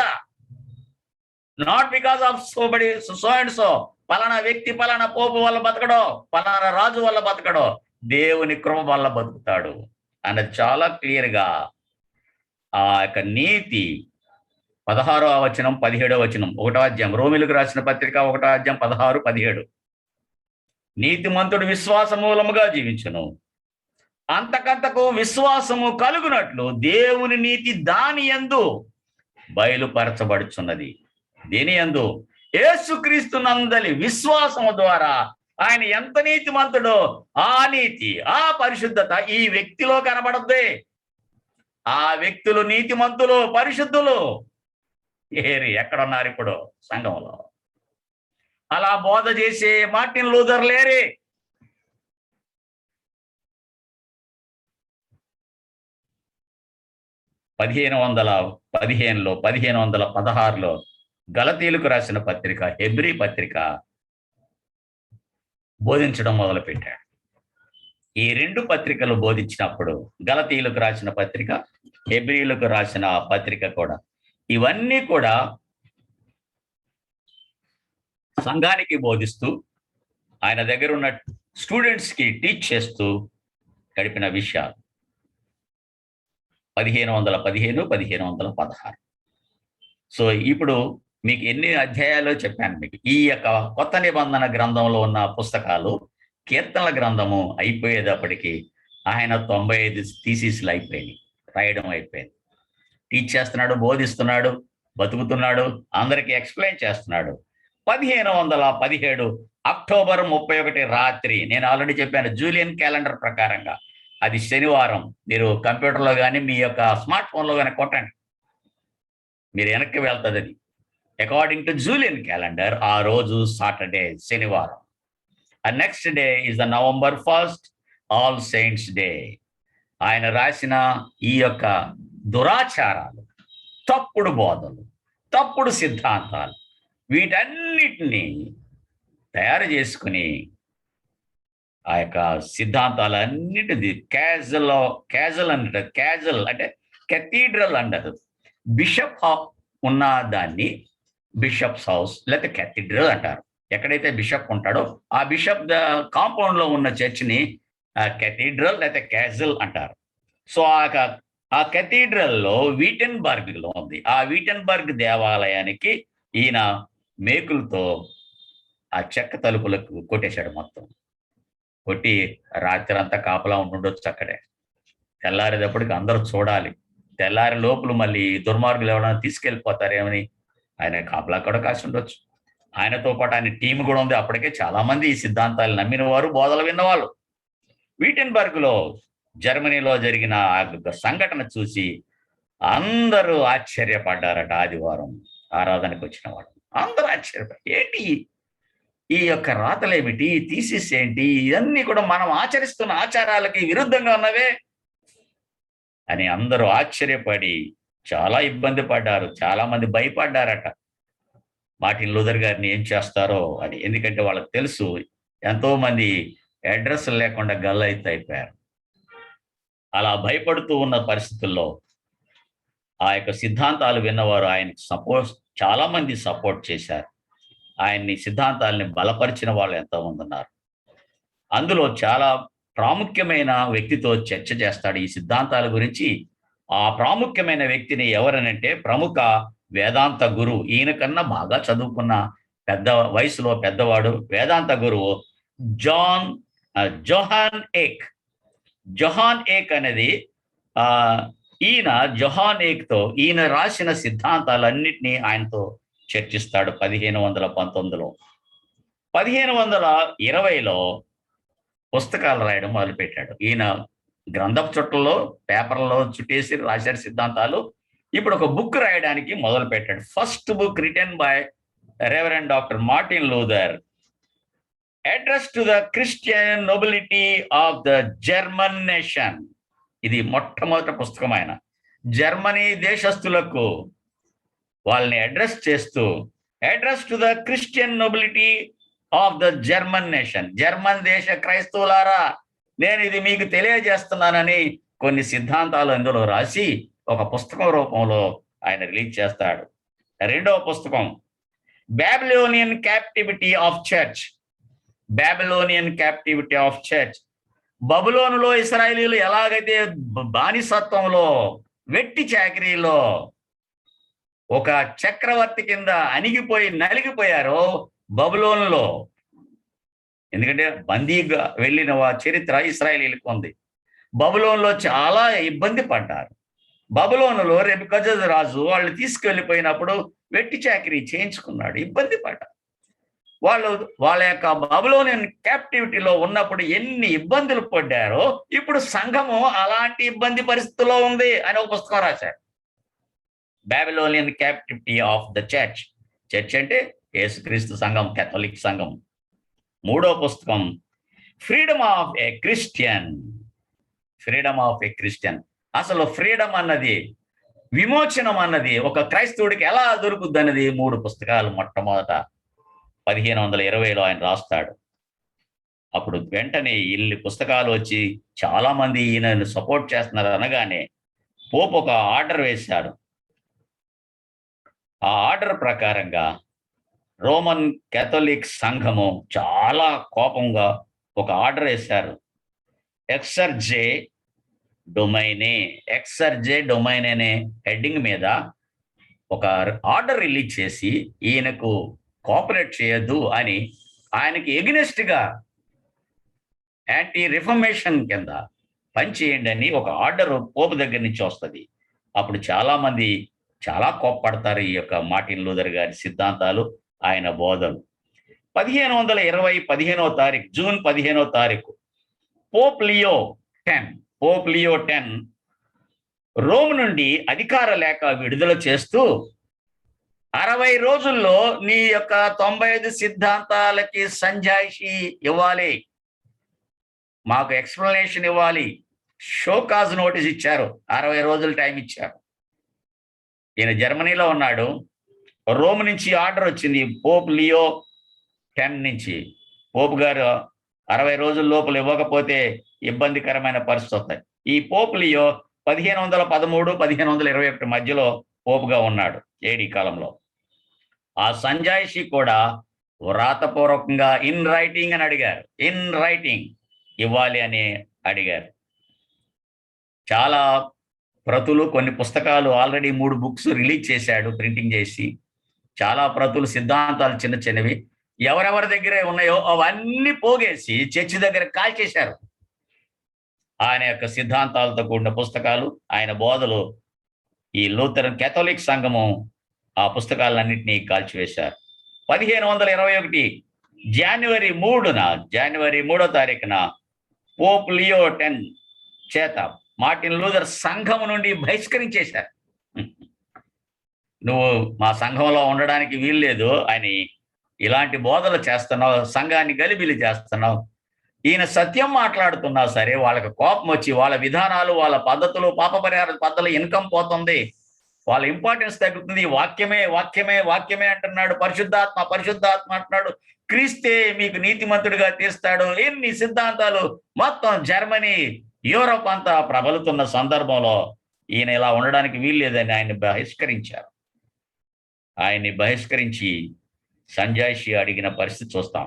Not because of somebody so and so, పలానా వ్యక్తి పలానా పోపు వల్ల బతకడో, పలానా రాజు వల్ల బతకడో, దేవుని కృప వల్ల బతుకుతాడు అన్నది చాలా క్లియర్గా ఆ యొక్క నీతి 16వ వచనం 17వ వచనం 1వ అధ్యాయం రోమీయులకు రాసిన పత్రిక 1వ అధ్యాయం 16, 17. నీతిమంతుడు విశ్వాస మూలముగా జీవించును, అంతకంతకు విశ్వాసము కలుగునట్లు దేవుని నీతి దాని యందు బయలుపరచబడుచున్నది. దేని యందు? యేసుక్రీస్తు నందలి విశ్వాసము ద్వారా ఆయన ఎంత నీతిమంతుడో ఆ నీతి, ఆ పరిశుద్ధత ఈ వ్యక్తిలో కనబడద్దే. ఆ వ్యక్తులు నీతిమంతులు, పరిశుద్ధులు ఏరి ఎక్కడున్నారు ఇప్పుడు సంఘంలో? అలా బోధ చేసే మార్టిన్ లూథర్ లేరే. (1515) 1516 గలతీయులకు రాసిన పత్రిక, హెబ్రీ పత్రిక బోధించడం మొదలుపెట్టాడు. ఈ 2 పత్రికలు బోధించినప్పుడు, గలతీయులకు రాసిన పత్రిక, హెబ్రీలకు రాసిన పత్రిక కూడా, ఇవన్నీ కూడా సంఘానికి బోధిస్తూ ఆయన దగ్గర ఉన్న స్టూడెంట్స్కి టీచ్ చేస్తూ గడిపిన విషయాలు. 1515, 1516. సో ఇప్పుడు మీకు ఎన్ని అధ్యాయాలు చెప్పాను మీకు. ఈ యొక్క కొత్త నిబంధన గ్రంథంలో ఉన్న పుస్తకాలు, కీర్తనల గ్రంథము అయిపోయేటప్పటికి ఆయన 95 థీసిస్లు అయిపోయినాయి, రాయడం అయిపోయింది. టీచ్ చేస్తున్నాడు, బోధిస్తున్నాడు, బతుకుతున్నాడు, అందరికీ ఎక్స్ప్లెయిన్ చేస్తున్నాడు. 1517 అక్టోబర్ 31 రాత్రి, నేను ఆల్రెడీ చెప్పాను జూలియన్ క్యాలెండర్ ప్రకారంగా, అది శనివారం. మీరు కంప్యూటర్లో కానీ మీ యొక్క స్మార్ట్ ఫోన్లో కానీ కొట్టండి, మీరు వెనక్కి వెళ్తుంది. అది అకార్డింగ్ టు జూలియన్ క్యాలెండర్ ఆ రోజు సాటర్డే, శనివారం. Next day is the November 1st, all Saints day. ఆయన రాసిన ఈ యొక్క దురాచారాలు, తప్పుడు బోధలు, తప్పుడు సిద్ధాంతాలు, వీటన్నిటినీ తయారు చేసుకుని ఆ యొక్క సిద్ధాంతాలన్నిటిది క్యాజల్ అంటే కెథీడ్రల్ అంటారు. బిషప్ ఉన్న దాన్ని బిషప్స్ హౌస్ లేకపోతే కెథీడ్రల్ అంటారు. ఎక్కడైతే బిషప్ ఉంటాడో ఆ బిషప్ కాంపౌండ్ లో ఉన్న చర్చిని కెథీడ్రల్ లేకపోతే క్యాజల్ అంటారు. సో ఆ కెథీడ్రల్లో వీటెన్బర్గ్లో ఉంది. ఆ వీటెన్బర్గ్ దేవాలయానికి ఈయన మేకులతో ఆ చెక్క తలుపులకు కొట్టేశాడు. మొత్తం కొట్టి రాత్రి అంతా కాపలా ఉండుండొచ్చు అక్కడే. తెల్లారేటప్పటికి అందరూ చూడాలి. తెల్లారి లోపల మళ్ళీ దుర్మార్గులు ఎవరైనా తీసుకెళ్ళిపోతారేమని ఆయన కాపలా కూడా కాసి ఉండొచ్చు. ఆయనతో పాటు ఆయన టీం కూడా ఉంది. అప్పటికే చాలా మంది ఈ సిద్ధాంతాలు నమ్మిన వారు, బోధలు విన్నవాళ్ళు. వీటెన్బర్గ్లో, జర్మనీలో జరిగిన ఆ సంఘటన చూసి అందరూ ఆశ్చర్యపడ్డారట. ఆదివారం ఆరాధనకు వచ్చిన వాళ్ళు అందరూ ఆశ్చర్యపడ్డారు. ఏంటి ఈ యొక్క రాతలేమిటి, థీసిస్ ఏంటి, ఇవన్నీ కూడా మనం ఆచరిస్తున్న ఆచారాలకి విరుద్ధంగా ఉన్నవే అని అందరూ ఆశ్చర్యపడి చాలా ఇబ్బంది పడ్డారు. చాలా మంది భయపడ్డారట మార్టిన్ లూథర్ గారిని ఏం చేస్తారో అని. ఎందుకంటే వాళ్ళకి తెలుసు ఎంతో మంది అడ్రస్ లేకుండా గల్లైతే అయిపోయారు. అలా భయపడుతూ ఉన్న పరిస్థితుల్లో ఆ యొక్క సిద్ధాంతాలు విన్నవారు ఆయనకి చాలా మంది సపోర్ట్ చేశారు. ఆయన్ని సిద్ధాంతాలని బలపరిచిన వాళ్ళు ఎంతోమంది ఉన్నారు. అందులో చాలా ప్రాముఖ్యమైన వ్యక్తితో చర్చ చేస్తాడు. ఈ సిద్ధాంతాల గురించి ఆ ప్రాముఖ్యమైన వ్యక్తిని ఎవరనంటే ప్రముఖ వేదాంత గురువు, ఈయన కన్నా బాగా చదువుకున్న పెద్ద వయసులో పెద్దవాడు వేదాంత గురువు జాన్ జొహాన్ ఏక్. జొహాన్ ఏక్ అనేది ఆ ఈయన జొహాన్ ఏక్తో ఈయన రాసిన సిద్ధాంతాలన్నింటినీ ఆయనతో చర్చిస్తాడు 1519లో. 1520లో పుస్తకాలు రాయడం మొదలుపెట్టాడు. ఈయన గ్రంథపు చుట్టల్లో పేపర్లో చుట్టేసి రాశాడు సిద్ధాంతాలు. ఇప్పుడు ఒక బుక్ రాయడానికి మొదలు పెట్టాడు. First book written by reverend doctor Martin Luther, address to the Christian nobility of the German nation. ఇది మొట్టమొదటి పుస్తకం. ఆయన జర్మనీ దేశస్థులకు వాళ్ళని అడ్రస్ చేస్తూ, address to the Christian nobility of the German nation, German దేశ క్రైస్తవులారా నేను ఇది మీకు తెలియజేస్తున్నానని కొన్ని సిద్ధాంతాలు అందులో రాసి ఒక పుస్తకం రూపంలో ఆయన రిలీజ్ చేస్తాడు. రెండవ పుస్తకం Babylonian captivity of church. Babylonian captivity of church, బబులోనులో ఇశ్రాయేలీయులు ఎలాగైతే బానిసత్వంలో వెట్టి చాకిరీలో ఒక చక్రవర్తి కింద అణిగిపోయి నలిగిపోయారో బబులోనులో, ఎందుకంటే బందీగా వెళ్ళిన చరిత్ర ఇశ్రాయేలీయులకు ఉంది. బబులోనులో చాలా ఇబ్బంది పడ్డారు. బబులోనులో నెబుకద్నెజరు రాజు వాళ్ళు తీసుకెళ్ళిపోయినప్పుడు వెట్టి చాకిరీ చేయించుకున్నాడు, ఇబ్బంది పడ్డారు. వాళ్ళ యొక్క బబులోనియన్ క్యాప్టివిటీలో ఉన్నప్పుడు ఎన్ని ఇబ్బందులు పడ్డారో ఇప్పుడు సంఘము అలాంటి ఇబ్బంది పరిస్థితుల్లో ఉంది అని ఒక పుస్తకం రాశారు. Babylonian captivity of the church. Church అంటే యేసుక్రీస్తు సంఘం, కేథలిక్ సంఘం. మూడో పుస్తకం freedom of a Christian. Freedom of a Christian. అసలు ఫ్రీడమ్ అన్నది, విమోచనం అన్నది ఒక క్రైస్తవుడికి ఎలా దొరుకుద్ది అన్నది 3 పుస్తకాలు మొట్టమొదట 1520లో ఆయన రాస్తాడు. అప్పుడు వెంటనే ఇన్ని పుస్తకాలు వచ్చి చాలా మంది ఈయనను సపోర్ట్ చేస్తున్నారు అనగానే పోప్ ఒక ఆర్డర్ వేశాడు. ఆ ఆర్డర్ ప్రకారంగా రోమన్ కేథలిక్ సంఘము చాలా కోపంగా ఒక ఆర్డర్ వేశారు. ఎక్సర్జే డొమైన్ అనే హెడ్డింగ్ మీద ఒక ఆర్డర్ రిలీజ్ చేసి ఈయనకు కోఆపరేట్ చేయొద్దు అని, ఆయనకి ఎగ్నెస్ట్గా యాంటీ రిఫర్మేషన్ కింద పనిచేయండి అని ఒక ఆర్డర్ పోపు దగ్గర నుంచి వస్తుంది. అప్పుడు చాలా మంది చాలా కోప్పడతారు ఈ యొక్క మార్టిన్ లూథర్ గారి సిద్ధాంతాలు, ఆయన బోధలు. 1520 June 15 Pope Leo X Rome నుండి అధికార లేఖ విడుదల చేస్తూ 60 రోజుల్లో నీ యొక్క 95 సిద్ధాంతాలకి సంజాయిషి ఇవ్వాలి, మాకు ఎక్స్ప్లెనేషన్ ఇవ్వాలి, షోకాజ్ నోటీస్ ఇచ్చారు. 60 రోజులు టైం ఇచ్చారు. ఈయన జర్మనీలో ఉన్నాడు. రోమ్ నుంచి ఆర్డర్ వచ్చింది పోప్ లియో X నుంచి, పోప్ గారు 60 రోజుల లోపల ఇవ్వకపోతే ఇబ్బందికరమైన పరిస్థితి వస్తాయి. ఈ పోప్ లియో 1513, 1521 మధ్యలో పోపుగా ఉన్నాడు ఏడీ కాలంలో. ఆ సంజాయిషి కూడా వ్రాతపూర్వకంగా ఇన్ రైటింగ్ అని అడిగారు. ఇన్ రైటింగ్ ఇవ్వాలి అని అడిగారు. చాలా ప్రతులు, కొన్ని పుస్తకాలు ఆల్రెడీ 3 బుక్స్ రిలీజ్ చేశాడు ప్రింటింగ్ చేసి. చాలా ప్రతులు, సిద్ధాంతాలు చిన్న చిన్నవి ఎవరెవరి దగ్గర ఉన్నాయో అవన్నీ పోగేసి చర్చి దగ్గర కాల్చేశారు. ఆయన యొక్క సిద్ధాంతాలతో కూడిన పుస్తకాలు, ఆయన బోధలు. ఈ లూథరన్ కేథలిక్ సంఘము ఆ పుస్తకాలన్నింటినీ కాల్చివేశారు. 1521 జనవరి 3న పోప్ లియో X చేత మార్టిన్ లూథర్ సంఘం నుండి బహిష్కరించేశారు. నువ్వు మా సంఘంలో ఉండడానికి వీల్లేదు అని ఇలాంటి బోధలు చేస్తున్నావు, సంఘాన్ని గలిబిలి చేస్తున్నావు, ఈయన సత్యం మాట్లాడుతున్నా సరే వాళ్ళకి కోపం వచ్చి వాళ్ళ విధానాలు, వాళ్ళ పద్ధతులు, పాప పరిహార పద్ధతులు ఇన్కమ్ పోతుంది, వాళ్ళ ఇంపార్టెన్స్ తగ్గుతుంది. వాక్యమే అంటున్నాడు. పరిశుద్ధాత్మ అంటున్నాడు. క్రీస్తే మీకు నీతిమంతుడిగా తీస్తాడు. ఎన్ని సిద్ధాంతాలు మొత్తం జర్మనీ, యూరోప్ అంతా ప్రబలుతున్న సందర్భంలో ఈయన ఇలా ఉండడానికి వీల్లేదని ఆయన్ని బహిష్కరించారు. ఆయన్ని బహిష్కరించి సంజాయిషి అడిగిన పరిస్థితి చూస్తాం.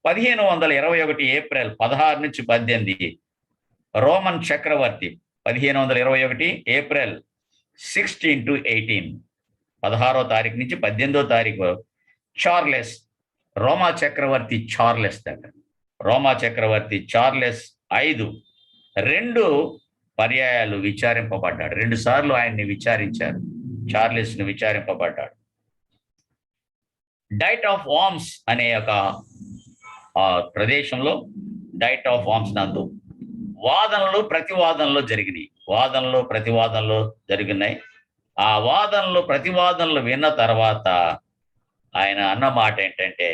1521 ఏప్రిల్ 16 నుంచి 18 రోమన్ చక్రవర్తి 1521 ఏప్రిల్ 16 to 18, 16వ తారీఖు నుంచి 18వ తారీఖు చార్లెస్, రోమా చక్రవర్తి చార్లెస్ దగ్గర, రోమా చక్రవర్తి చార్లెస్ 2 పర్యాయాలు విచారింపబడ్డాడు. 2 సార్లు ఆయన్ని విచారించారు. చార్లెస్ను విచారింపబడ్డాడు. డైట్ ఆఫ్ వామ్స్ అనే ఒక ప్రదేశంలో, డైట్ ఆఫ్ వామ్స్ నందు వాదనలు ప్రతివాదనలు జరిగినాయి. ఆ వాదనలు ప్రతివాదనలు విన్న తర్వాత ఆయన అన్న మాట ఏంటంటే,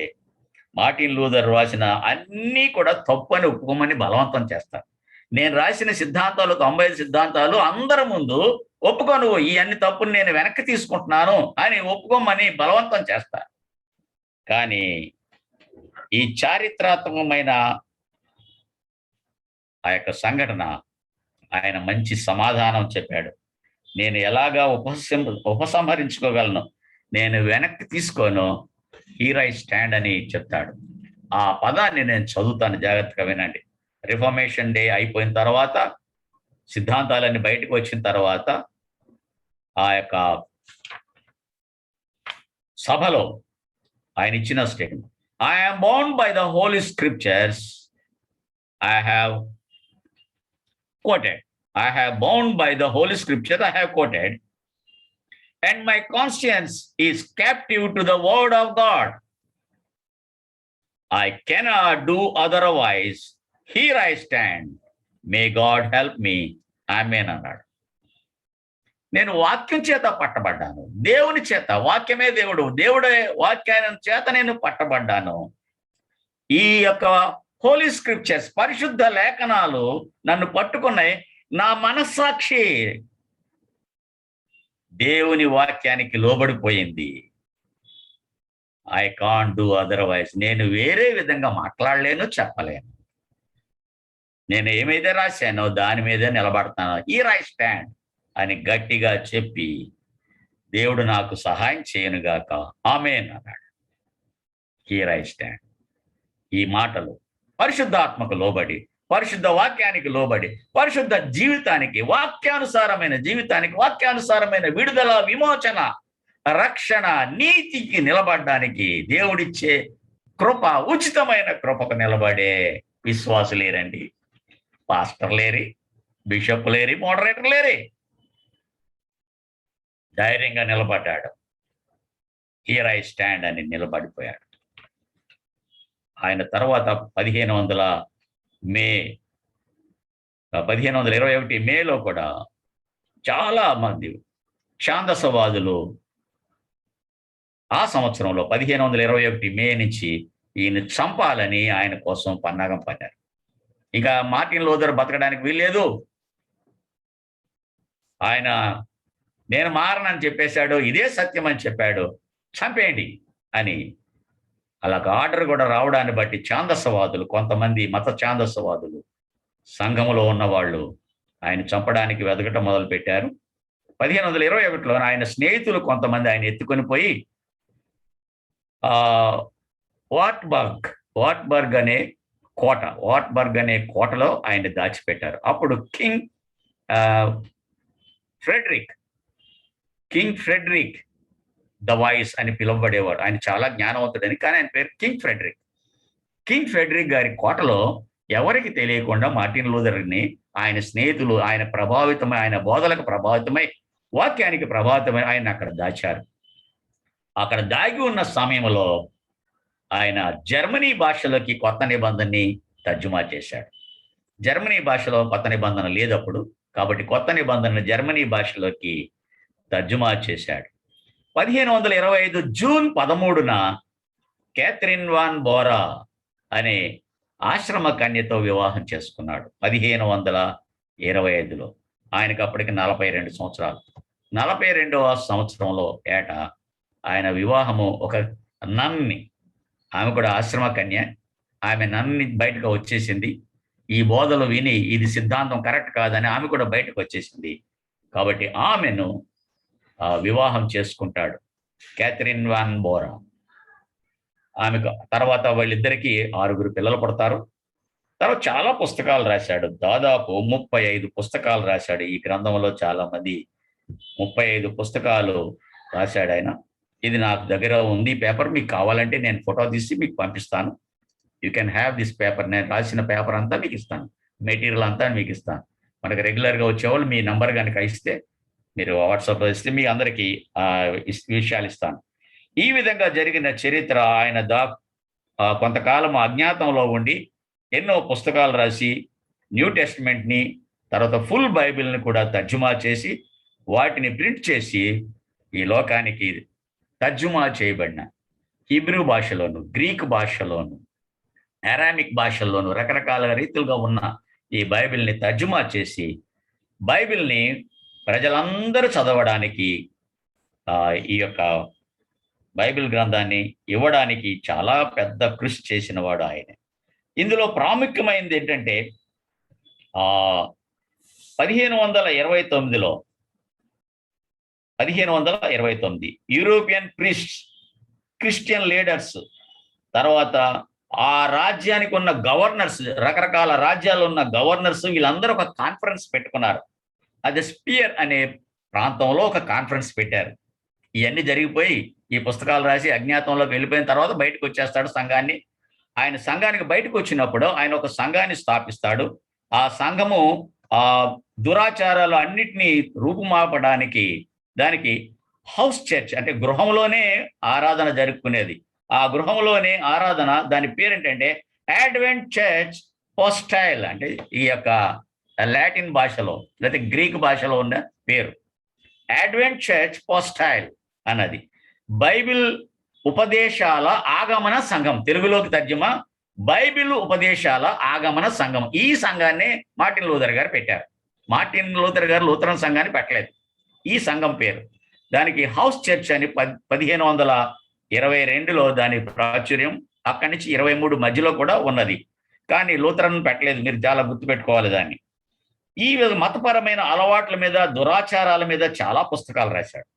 మార్టిన్ లూథర్ రాసిన అన్నీ కూడా తప్పని ఒప్పుకోమని బలవంతం చేస్తారు. నేను రాసిన సిద్ధాంతాలు 95 సిద్ధాంతాలు అందరి ముందు ఒప్పుకోను, ఈ అన్ని తప్పులు నేను వెనక్కి తీసుకుంటున్నాను అని ఒప్పుకోమని బలవంతం చేస్తారు. కానీ ఈ చారిత్రాత్మకమైన ఆ యొక్క సంఘటన ఆయన మంచి సమాధానం చెప్పాడు. నేను ఎలాగా ఉపసంహరించుకోగలను, నేను వెనక్కి తీసుకోను, హియర్ ఐ స్టాండ్ అని చెప్తాడు. ఆ పదాన్ని నేను చదువుతాను, జాగ్రత్తగా వినండి. రిఫర్మేషన్ డే అయిపోయిన తర్వాత, సిద్ధాంతాలన్నీ బయటకు వచ్చిన తర్వాత, ఆ యొక్క సభలో ఆయన ఇచ్చిన statement, I am bound by the holy scriptures I have quoted. I have bound by the holy scriptures I have quoted, and my conscience is captive to the word of God. I cannot do otherwise. Here I stand. May God help me. Amen అన్నాడు. నేను వాక్యం చేత పట్టబడ్డాను, దేవుని చేత, వాక్యమే దేవుడు, దేవుడే వాక్యాన్ని చేత నేను పట్టబడ్డాను. ఈ యొక్క హోలీ స్క్రిప్చర్స్, పరిశుద్ధ లేఖనాలు నన్ను పట్టుకున్నాయి. నా మనస్సాక్షి దేవుని వాక్యానికి లోబడిపోయింది. I can't do otherwise. నేను వేరే విధంగా మాట్లాడలేను, చెప్పలేను. నేను ఏమైతే రాశానో దాని మీదే నిలబడతాను. హియర్ ఐ స్టాండ్ అని గట్టిగా చెప్పి, దేవుడు నాకు సహాయం చేయనుగాక, ఆమేన్ అన్నాడు. Here I stand. ఈ మాటలు పరిశుద్ధాత్మకు లోబడి, పరిశుద్ధ వాక్యానికి లోబడి, పరిశుద్ధ జీవితానికి, వాక్యానుసారమైన జీవితానికి, వాక్యానుసారమైన విడుదల, విమోచన, రక్షణ, నీతికి నిలబడడానికి దేవుడిచ్చే కృప, ఉచితమైన కృపకు నిలబడే విశ్వాసులేరండి. పాస్టర్ లేరి, బిషప్ లేరి, మోడరేటర్ లేరి. ధైర్యంగా నిలబడ్డాడు. హియర్ ఐ స్టాండ్ అని నిలబడిపోయాడు. ఆయన తర్వాత 1521 మేలో కూడా చాలా మంది ఛాందసవాదులు ఆ సంవత్సరంలో 1521 మే నుంచి ఈయన చంపాలని ఆయన కోసం పన్నాగం పన్నారు. ఇక మార్టిన్ లూథర్ బతకడానికి వీల్లేదు. ఆయన నేను మారనని చెప్పేశాడు, ఇదే సత్యం అని చెప్పాడు, చంపేయండి అని. అలాగ ఆర్డర్ కూడా రావడాన్ని బట్టి ఛాందసవాదులు, కొంతమంది మత ఛాందసవాదులు, సంఘములో ఉన్నవాళ్ళు ఆయన చంపడానికి వెతకటం మొదలుపెట్టారు. 1521లో ఆయన స్నేహితులు కొంతమంది ఆయన ఎత్తుకొని పోయి వాట్బర్గ్ అనే కోటలో ఆయన దాచిపెట్టారు. అప్పుడు కింగ్ ఫ్రెడరిక్ ద వాయిస్ అని పిలువబడేవాడు. ఆయన చాలా జ్ఞానవంతుడని, కానీ ఆయన పేరు కింగ్ ఫ్రెడరిక్ గారి కోటలో ఎవరికి తెలియకుండా మార్టిన్ లూథర్ని ఆయన స్నేహితులు, ఆయన ప్రభావితమై, ఆయన బోధలకు ప్రభావితమై, వాక్యానికి ప్రభావితమై ఆయన అక్కడ దాచారు. అక్కడ దాగి ఉన్న సమయంలో ఆయన జర్మనీ భాషలోకి కొత్త నిబంధనని తర్జుమా చేశాడు. జర్మనీ భాషలో కొత్త నిబంధన లేదప్పుడు, కాబట్టి కొత్త నిబంధనను జర్మనీ భాషలోకి తర్జుమా చేశాడు. 1525 జూన్ 13న క్యాథరిన్ వాన్ బోరా అనే ఆశ్రమ కన్యతో వివాహం చేసుకున్నాడు. 1525లో ఆయనకు అప్పటికి 42 సంవత్సరాలు. 42వ సంవత్సరంలో ఆయన వివాహము ఒక నన్ని, ఆమె కూడా ఆశ్రమ కన్య, ఆమె నన్ని బయటకు వచ్చేసింది. ఈ బోధలు విని ఇది సిద్ధాంతం కరెక్ట్ కాదని ఆమె కూడా బయటకు వచ్చేసింది. కాబట్టి ఆమెను వివాహం చేసుకుంటాడు, క్యాథరిన్ వాన్ బోరా. ఆమెకు తర్వాత వాళ్ళిద్దరికీ 6 పిల్లలు పుడతారు. తర్వాత చాలా పుస్తకాలు రాశాడు. దాదాపు 35 పుస్తకాలు రాశాడు. ఈ గ్రంథంలో చాలా మంది 35 పుస్తకాలు రాశాడు ఆయన. ఇది నాకు దగ్గర ఉంది పేపర్. మీకు కావాలంటే నేను ఫోటో తీసి మీకు పంపిస్తాను. You can have this paper. నేను రాసిన పేపర్ అంతా మీకు ఇస్తాను. మెటీరియల్ అంతా మీకు ఇస్తాను. మనకు రెగ్యులర్గా వచ్చేవాళ్ళు మీ నంబర్ కనుక ఇస్తే, మీరు వాట్సాప్లో ఇస్తే మీ అందరికీ విషయాలు ఇస్తాను. ఈ విధంగా జరిగిన చరిత్ర ఆయన కొంతకాలం అజ్ఞాతంలో ఉండి ఎన్నో పుస్తకాలు రాసి న్యూ టెస్ట్మెంట్ని, తర్వాత ఫుల్ బైబిల్ని కూడా తర్జుమా చేసి వాటిని ప్రింట్ చేసి ఈ లోకానికి తర్జుమా చేయబడిన హీబ్రూ భాషలోను, గ్రీక్ భాషలోను, అరామిక్ భాషల్లోను రకరకాల రీతులుగా ఉన్న ఈ బైబిల్ని తర్జుమా చేసి బైబిల్ని ప్రజలందరూ చదవడానికి ఈ యొక్క బైబిల్ గ్రంథాన్ని ఇవ్వడానికి చాలా పెద్ద కృషి చేసిన వాడు ఆయనే. ఇందులో ప్రాముఖ్యమైనది ఏంటంటే 1529 యూరోపియన్ క్రిస్టియన్ లీడర్స్, తర్వాత ఆ రాజ్యానికి ఉన్న గవర్నర్స్, రకరకాల రాజ్యాలు ఉన్న గవర్నర్స్, వీళ్ళందరూ ఒక కాన్ఫరెన్స్ పెట్టుకున్నారు. అది స్పియర్ అనే ప్రాంతంలో ఒక కాన్ఫరెన్స్ పెట్టారు. ఇవన్నీ జరిగిపోయి ఈ పుస్తకాలు రాసి అజ్ఞాతంలోకి వెళ్ళిపోయిన తర్వాత బయటకు వచ్చేస్తాడు సంఘాన్ని. ఆయన సంఘానికి బయటకు వచ్చినప్పుడు ఆయన ఒక సంఘాన్ని స్థాపిస్తాడు. ఆ సంఘము దురాచారాలు అన్నిటినీ రూపుమాపడానికి దానికి హౌస్ చర్చ్, అంటే గృహంలోనే ఆరాధన జరుపుకునేది. ఆ గృహంలోనే ఆరాధన, దాని పేరేంటంటే అడ్వెంట్ చర్చ్ పోస్టైల్, అంటే ఈ యొక్క లాటిన్ భాషలో లేకపోతే గ్రీక్ భాషలో ఉన్న పేరు అడ్వెంట్ చర్చ్ పోస్టైల్ అన్నది. బైబిల్ ఉపదేశాల ఆగమన సంఘం, తెలుగులోకి తర్జుమా బైబిల్ ఉపదేశాల ఆగమన సంఘం. ఈ సంఘాన్ని మార్టిన్ లూథర్ గారు పెట్టారు. మార్టిన్ లూథర్ గారు లూథరన్ సంఘాన్ని పెట్టలేదు. ఈ సంఘం పేరు, దానికి హౌస్ చర్చ్ అని 1522లో దాని ప్రాచుర్యం. అక్కడి నుంచి 23 మధ్యలో కూడా ఉన్నది. కానీ లూథరన్ పెట్టలేదు. మీరు చాలా గుర్తుపెట్టుకోవాలి దాన్ని. ఈ మతపరమైన అలవాట్ల మీద, దురాచారాల మీద చాలా పుస్తకాలు రాశాడు.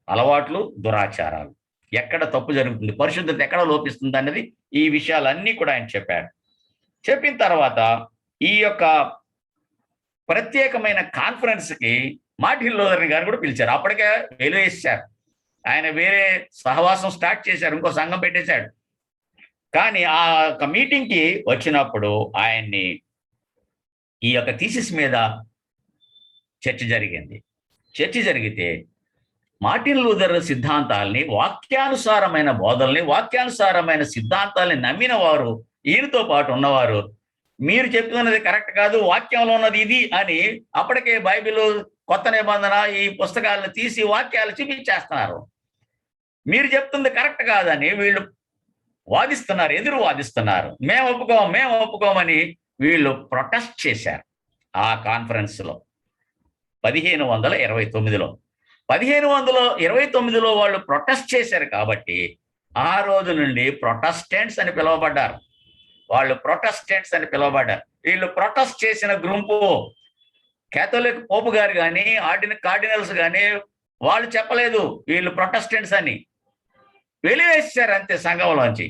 అలవాట్లు, దురాచారాలు, ఎక్కడ తప్పు జరుగుతుంది, పరిశుద్ధత ఎక్కడ లోపిస్తుంది అన్నది, ఈ విషయాలన్నీ కూడా ఆయన చెప్పాడు. చెప్పిన తర్వాత ఈ యొక్క ప్రత్యేకమైన కాన్ఫరెన్స్కి మార్టిన్ లూథర్ గారు కూడా పిలిచారు. అప్పటికే వెలువేశారు. ఆయన వేరే సహవాసం స్టార్ట్ చేశారు, ఇంకో సంఘం పెట్టేశాడు. కానీ ఆ యొక్క మీటింగ్కి వచ్చినప్పుడు ఆయన్ని ఈ యొక్క థీసిస్ మీద చర్చ జరిగింది. చర్చ జరిగితే మార్టిన్ లూథర్ సిద్ధాంతాలని, వాక్యానుసారమైన బోధల్ని, వాక్యానుసారమైన సిద్ధాంతాలని నమ్మిన వారు, ఈయనతో పాటు ఉన్నవారు, మీరు చెప్తున్నది కరెక్ట్ కాదు, వాక్యంలో ఉన్నది ఇది అని అప్పటికే బైబిల్, కొత్త నిబంధన, ఈ పుస్తకాలను తీసి వాక్యాలు చూపించేస్తున్నారు. మీరు చెప్తుంది కరెక్ట్ కాదని వీళ్ళు వాదిస్తున్నారు, ఎదురు వాదిస్తున్నారు. మేము ఒప్పుకోమని వీళ్ళు ప్రొటెస్ట్ చేశారు. ఆ కాన్ఫరెన్స్లో 1529లో వాళ్ళు ప్రొటెస్ట్ చేశారు. కాబట్టి ఆ రోజు నుండి ప్రొటెస్టెంట్స్ అని పిలువబడ్డారు. వీళ్ళు ప్రొటెస్ట్ చేసిన గుంపు కేథోలిక్ పోపు గారు కానీ, కార్డినల్స్ కానీ వాళ్ళు చెప్పలేదు వీళ్ళు ప్రొటెస్టెంట్స్ అని, వెలివేశారు అంతే సంఘంలోంచి.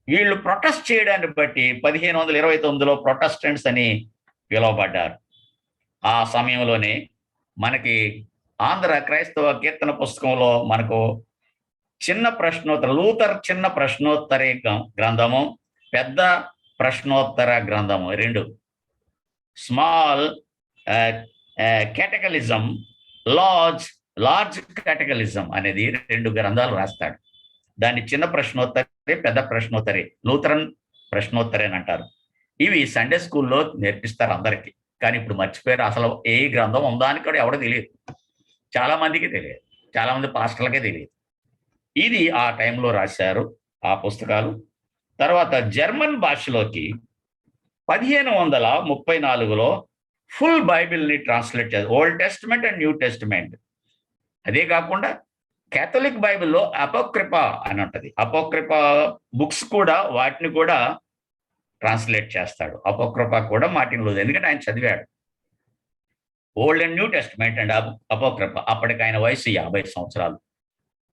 వీళ్ళు ప్రొటెస్ట్ చేయడాన్ని బట్టి 1529లో ప్రొటెస్టెంట్స్ అని పిలువబడ్డారు. ఆ సమయంలోనే మనకి ఆంధ్ర క్రైస్తవ కీర్తన పుస్తకంలో మనకు లూథర్ చిన్న ప్రశ్నోత్తర గ్రంథము, పెద్ద ప్రశ్నోత్తర గ్రంథము, 2 స్మాల్ కేటకలిజం, లార్జ్ కేటకలిజం అనేది 2 గ్రంథాలు రాస్తాడు. దాన్ని చిన్న ప్రశ్నోత్తరే, పెద్ద ప్రశ్నోత్తరే, లూథరన్ ప్రశ్నోత్తరే అని అంటారు. ఇవి సండే స్కూల్లో నేర్పిస్తారు అందరికీ. కానీ ఇప్పుడు మర్చిపోయారు. అసలు ఏ గ్రంథం ఉందా అని కూడా ఎవడో తెలియదు. చాలా మందికి తెలియదు, చాలా మంది పాస్టర్లకే తెలియదు. ఇది ఆ టైంలో రాశారు ఆ పుస్తకాలు. తర్వాత జర్మన్ భాషలోకి 1534లో ఫుల్ బైబిల్ని ట్రాన్స్లేట్ చేశారు, old testament and new testament. అదే కాకుండా కేథలిక్ బైబిల్లో అపోక్రిఫా అని ఉంటుంది. అపోక్రిఫా బుక్స్ కూడా, వాటిని కూడా ట్రాన్స్లేట్ చేస్తాడు. అపోక్రిఫా కూడా మార్టిన్ లూథర్, ఎందుకంటే ఆయన చదివాడు old and new testament and Apocrypha. అప్పటికి ఆయన వయసు 50 సంవత్సరాలు.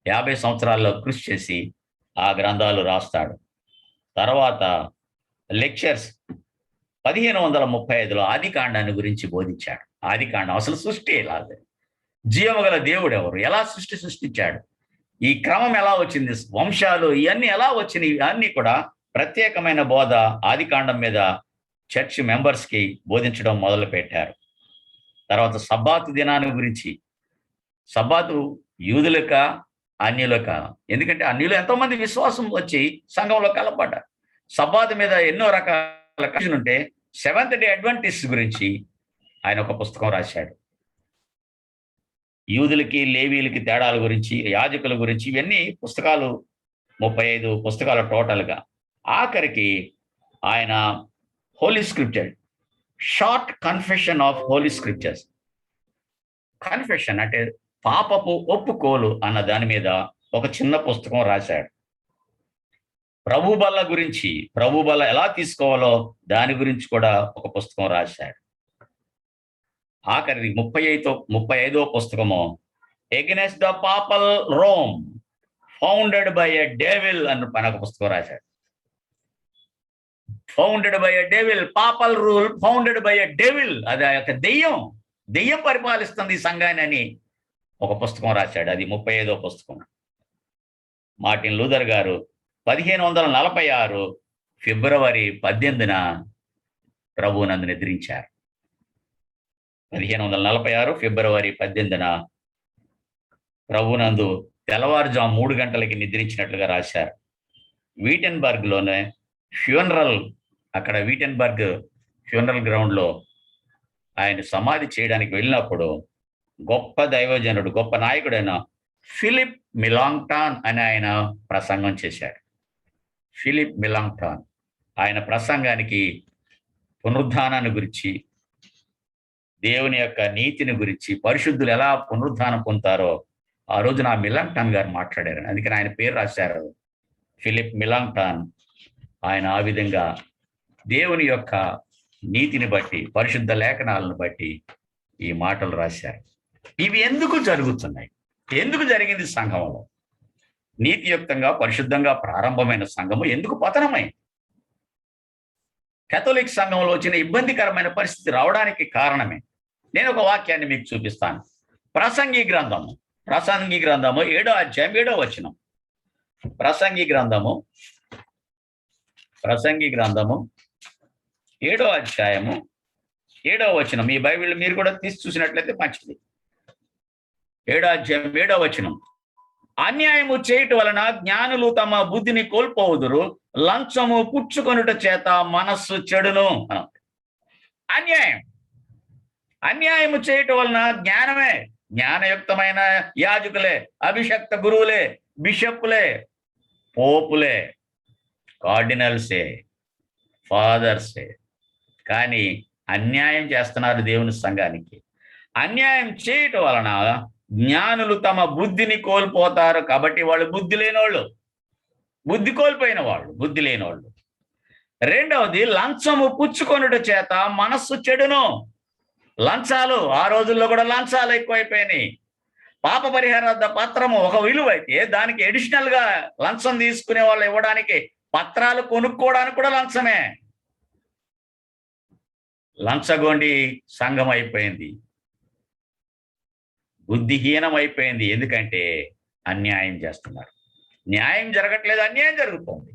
50 సంవత్సరాల్లో కృషి చేసి ఆ గ్రంథాలు రాస్తాడు. తర్వాత లెక్చర్స్ 1535లో ఆది కాండాన్ని గురించి బోధించాడు. ఆది కాండం అసలు సృష్టి ఎలాగ, జీవము గల దేవుడు ఎవరు, ఎలా సృష్టించాడు, ఈ క్రమం ఎలా వచ్చింది, వంశాలు ఇవన్నీ ఎలా వచ్చినాయి, ఇవన్నీ కూడా ప్రత్యేకమైన బోధ ఆది కాండం మీద చర్చ్ మెంబర్స్కి బోధించడం మొదలు పెట్టారు. తర్వాత సబ్బాతు దినాన్ని గురించి, సబ్బాతు యూదులక అన్యులక, ఎందుకంటే అన్యులు ఎంతోమంది విశ్వాసం వచ్చి సంఘంలో కలపడ్డారు. సబ్బాతు మీద ఎన్నో రకాల కన్ఫ్యూజన్ ఉంటే సెవెంత్ డే అడ్వెంటిస్ట్ గురించి ఆయన ఒక పుస్తకం రాశాడు. యూదులకి లేవీలకి తేడాల గురించి, యాజకుల గురించి, ఇవన్నీ పుస్తకాలు 35 పుస్తకాలు టోటల్గా. ఆఖరికి ఆయన holy scripture, short confession of holy scriptures, confession అంటే పాపపు ఒప్పుకోలు అన్న దాని మీద ఒక చిన్న పుస్తకం రాశాడు. ప్రభు బల్ల గురించి, ప్రభు బల్ల ఎలా తీసుకోవాలో దాని గురించి కూడా ఒక పుస్తకం రాశాడు. ఆఖరి 35వ పుస్తకము against the papal Rome founded by a devil అని ఒక పుస్తకం రాశాడు. Founded by a devil, papal rule founded by a devil, అది ఆ యొక్క దెయ్యం పరిపాలిస్తుంది ఈ సంఘాన్ని అని ఒక పుస్తకం రాశాడు. అది 35వ పుస్తకం. మార్టిన్ లూథర్ గారు 1546 ఫిబ్రవరి 18న ప్రభువునందు నిద్రించారు. 1546 ఫిబ్రవరి 18న ప్రభువునందు తెల్లవారుజాము 3 గంటలకి నిద్రించినట్లుగా రాశారు. వీటెన్బర్గ్లోనే ఫ్యూనరల్, అక్కడ వీటెన్బర్గ్ ఫ్యూనరల్ గ్రౌండ్లో ఆయన సమాధి చేయడానికి వెళ్ళినప్పుడు గొప్ప దైవజనుడు, గొప్ప నాయకుడైన ఫిలిప్ మిలాంగ్టాన్ అని ఆయన ప్రసంగం చేశాడు. ఫిలిప్ మిలాంగ్టాన్ ఆయన ప్రసంగానికి పునరుద్ధానాన్ని గురించి, దేవుని యొక్క నీతిని గురించి, పరిశుద్ధులు ఎలా పునరుద్ధానం పొందుతారో ఆ రోజున మిలాంగ్టాన్ గారు మాట్లాడారు. అందుకని ఆయన పేరు రాశారు ఫిలిప్ మిలాంగ్టాన్. ఆయన ఆ విధంగా దేవుని యొక్క నీతిని బట్టి, పరిశుద్ధ లేఖనాలను బట్టి ఈ మాటలు రాశారు. ఇవి ఎందుకు జరుగుతున్నాయి, ఎందుకు జరిగింది సంఘంలో? నీతియుక్తంగా పరిశుద్ధంగా ప్రారంభమైన సంఘము ఎందుకు పతనమైంది? కేథలిక్ సంఘంలో వచ్చిన ఇబ్బందికరమైన పరిస్థితి రావడానికి కారణమే. నేను ఒక వాక్యాన్ని మీకు చూపిస్తాను. ప్రసంగి గ్రంథము 7వ అధ్యాయం 7వ వచనం. ప్రసంగి గ్రంథము 7వ అధ్యాయము 7వ వచనం. మీ బైబిల్ మీరు కూడా తీసి చూసినట్లయితే మంచిది. 7వ అధ్యాయం 7వ వచనం. అన్యాయము చేయటం వలన జ్ఞానులు తమ బుద్ధిని కోల్పోవుదురు, లంచము పుచ్చుకొనుట చేత మనస్సు చెడును. అన్యాయము చేయటం వలన జ్ఞానమే, జ్ఞానయుక్తమైన యాజకులే, అభిషక్త గురువులే, బిషప్పులే, పోపులే, కార్డినల్సే, ఫాదర్సే, కానీ అన్యాయం చేస్తున్నారు దేవుని సంఘానికి. అన్యాయం చేయటం వలన జ్ఞానులు తమ బుద్ధిని కోల్పోతారు. కాబట్టి వాళ్ళు బుద్ధి లేనోళ్ళు, బుద్ధి కోల్పోయిన వాళ్ళు, బుద్ధి లేనోళ్ళు. రెండవది, లంచము పుచ్చుకొనుట చేత మనస్సు చెడును. లంచాలు, ఆ రోజుల్లో కూడా లంచాలు ఎక్కువైపోయినాయి. పాప పరిహారార్థ పత్రము ఒక విలువ అయితే దానికి అడిషనల్ గా లంచం తీసుకునే వాళ్ళు ఇవ్వడానికి, పత్రాలు కొనుక్కోవడానికి కూడా లంచమే. లంచగొండి సంఘం అయిపోయింది, బుద్ధిహీనం అయిపోయింది. ఎందుకంటే అన్యాయం చేస్తున్నారు. న్యాయం జరగట్లేదు, అన్యాయం జరుగుతుంది.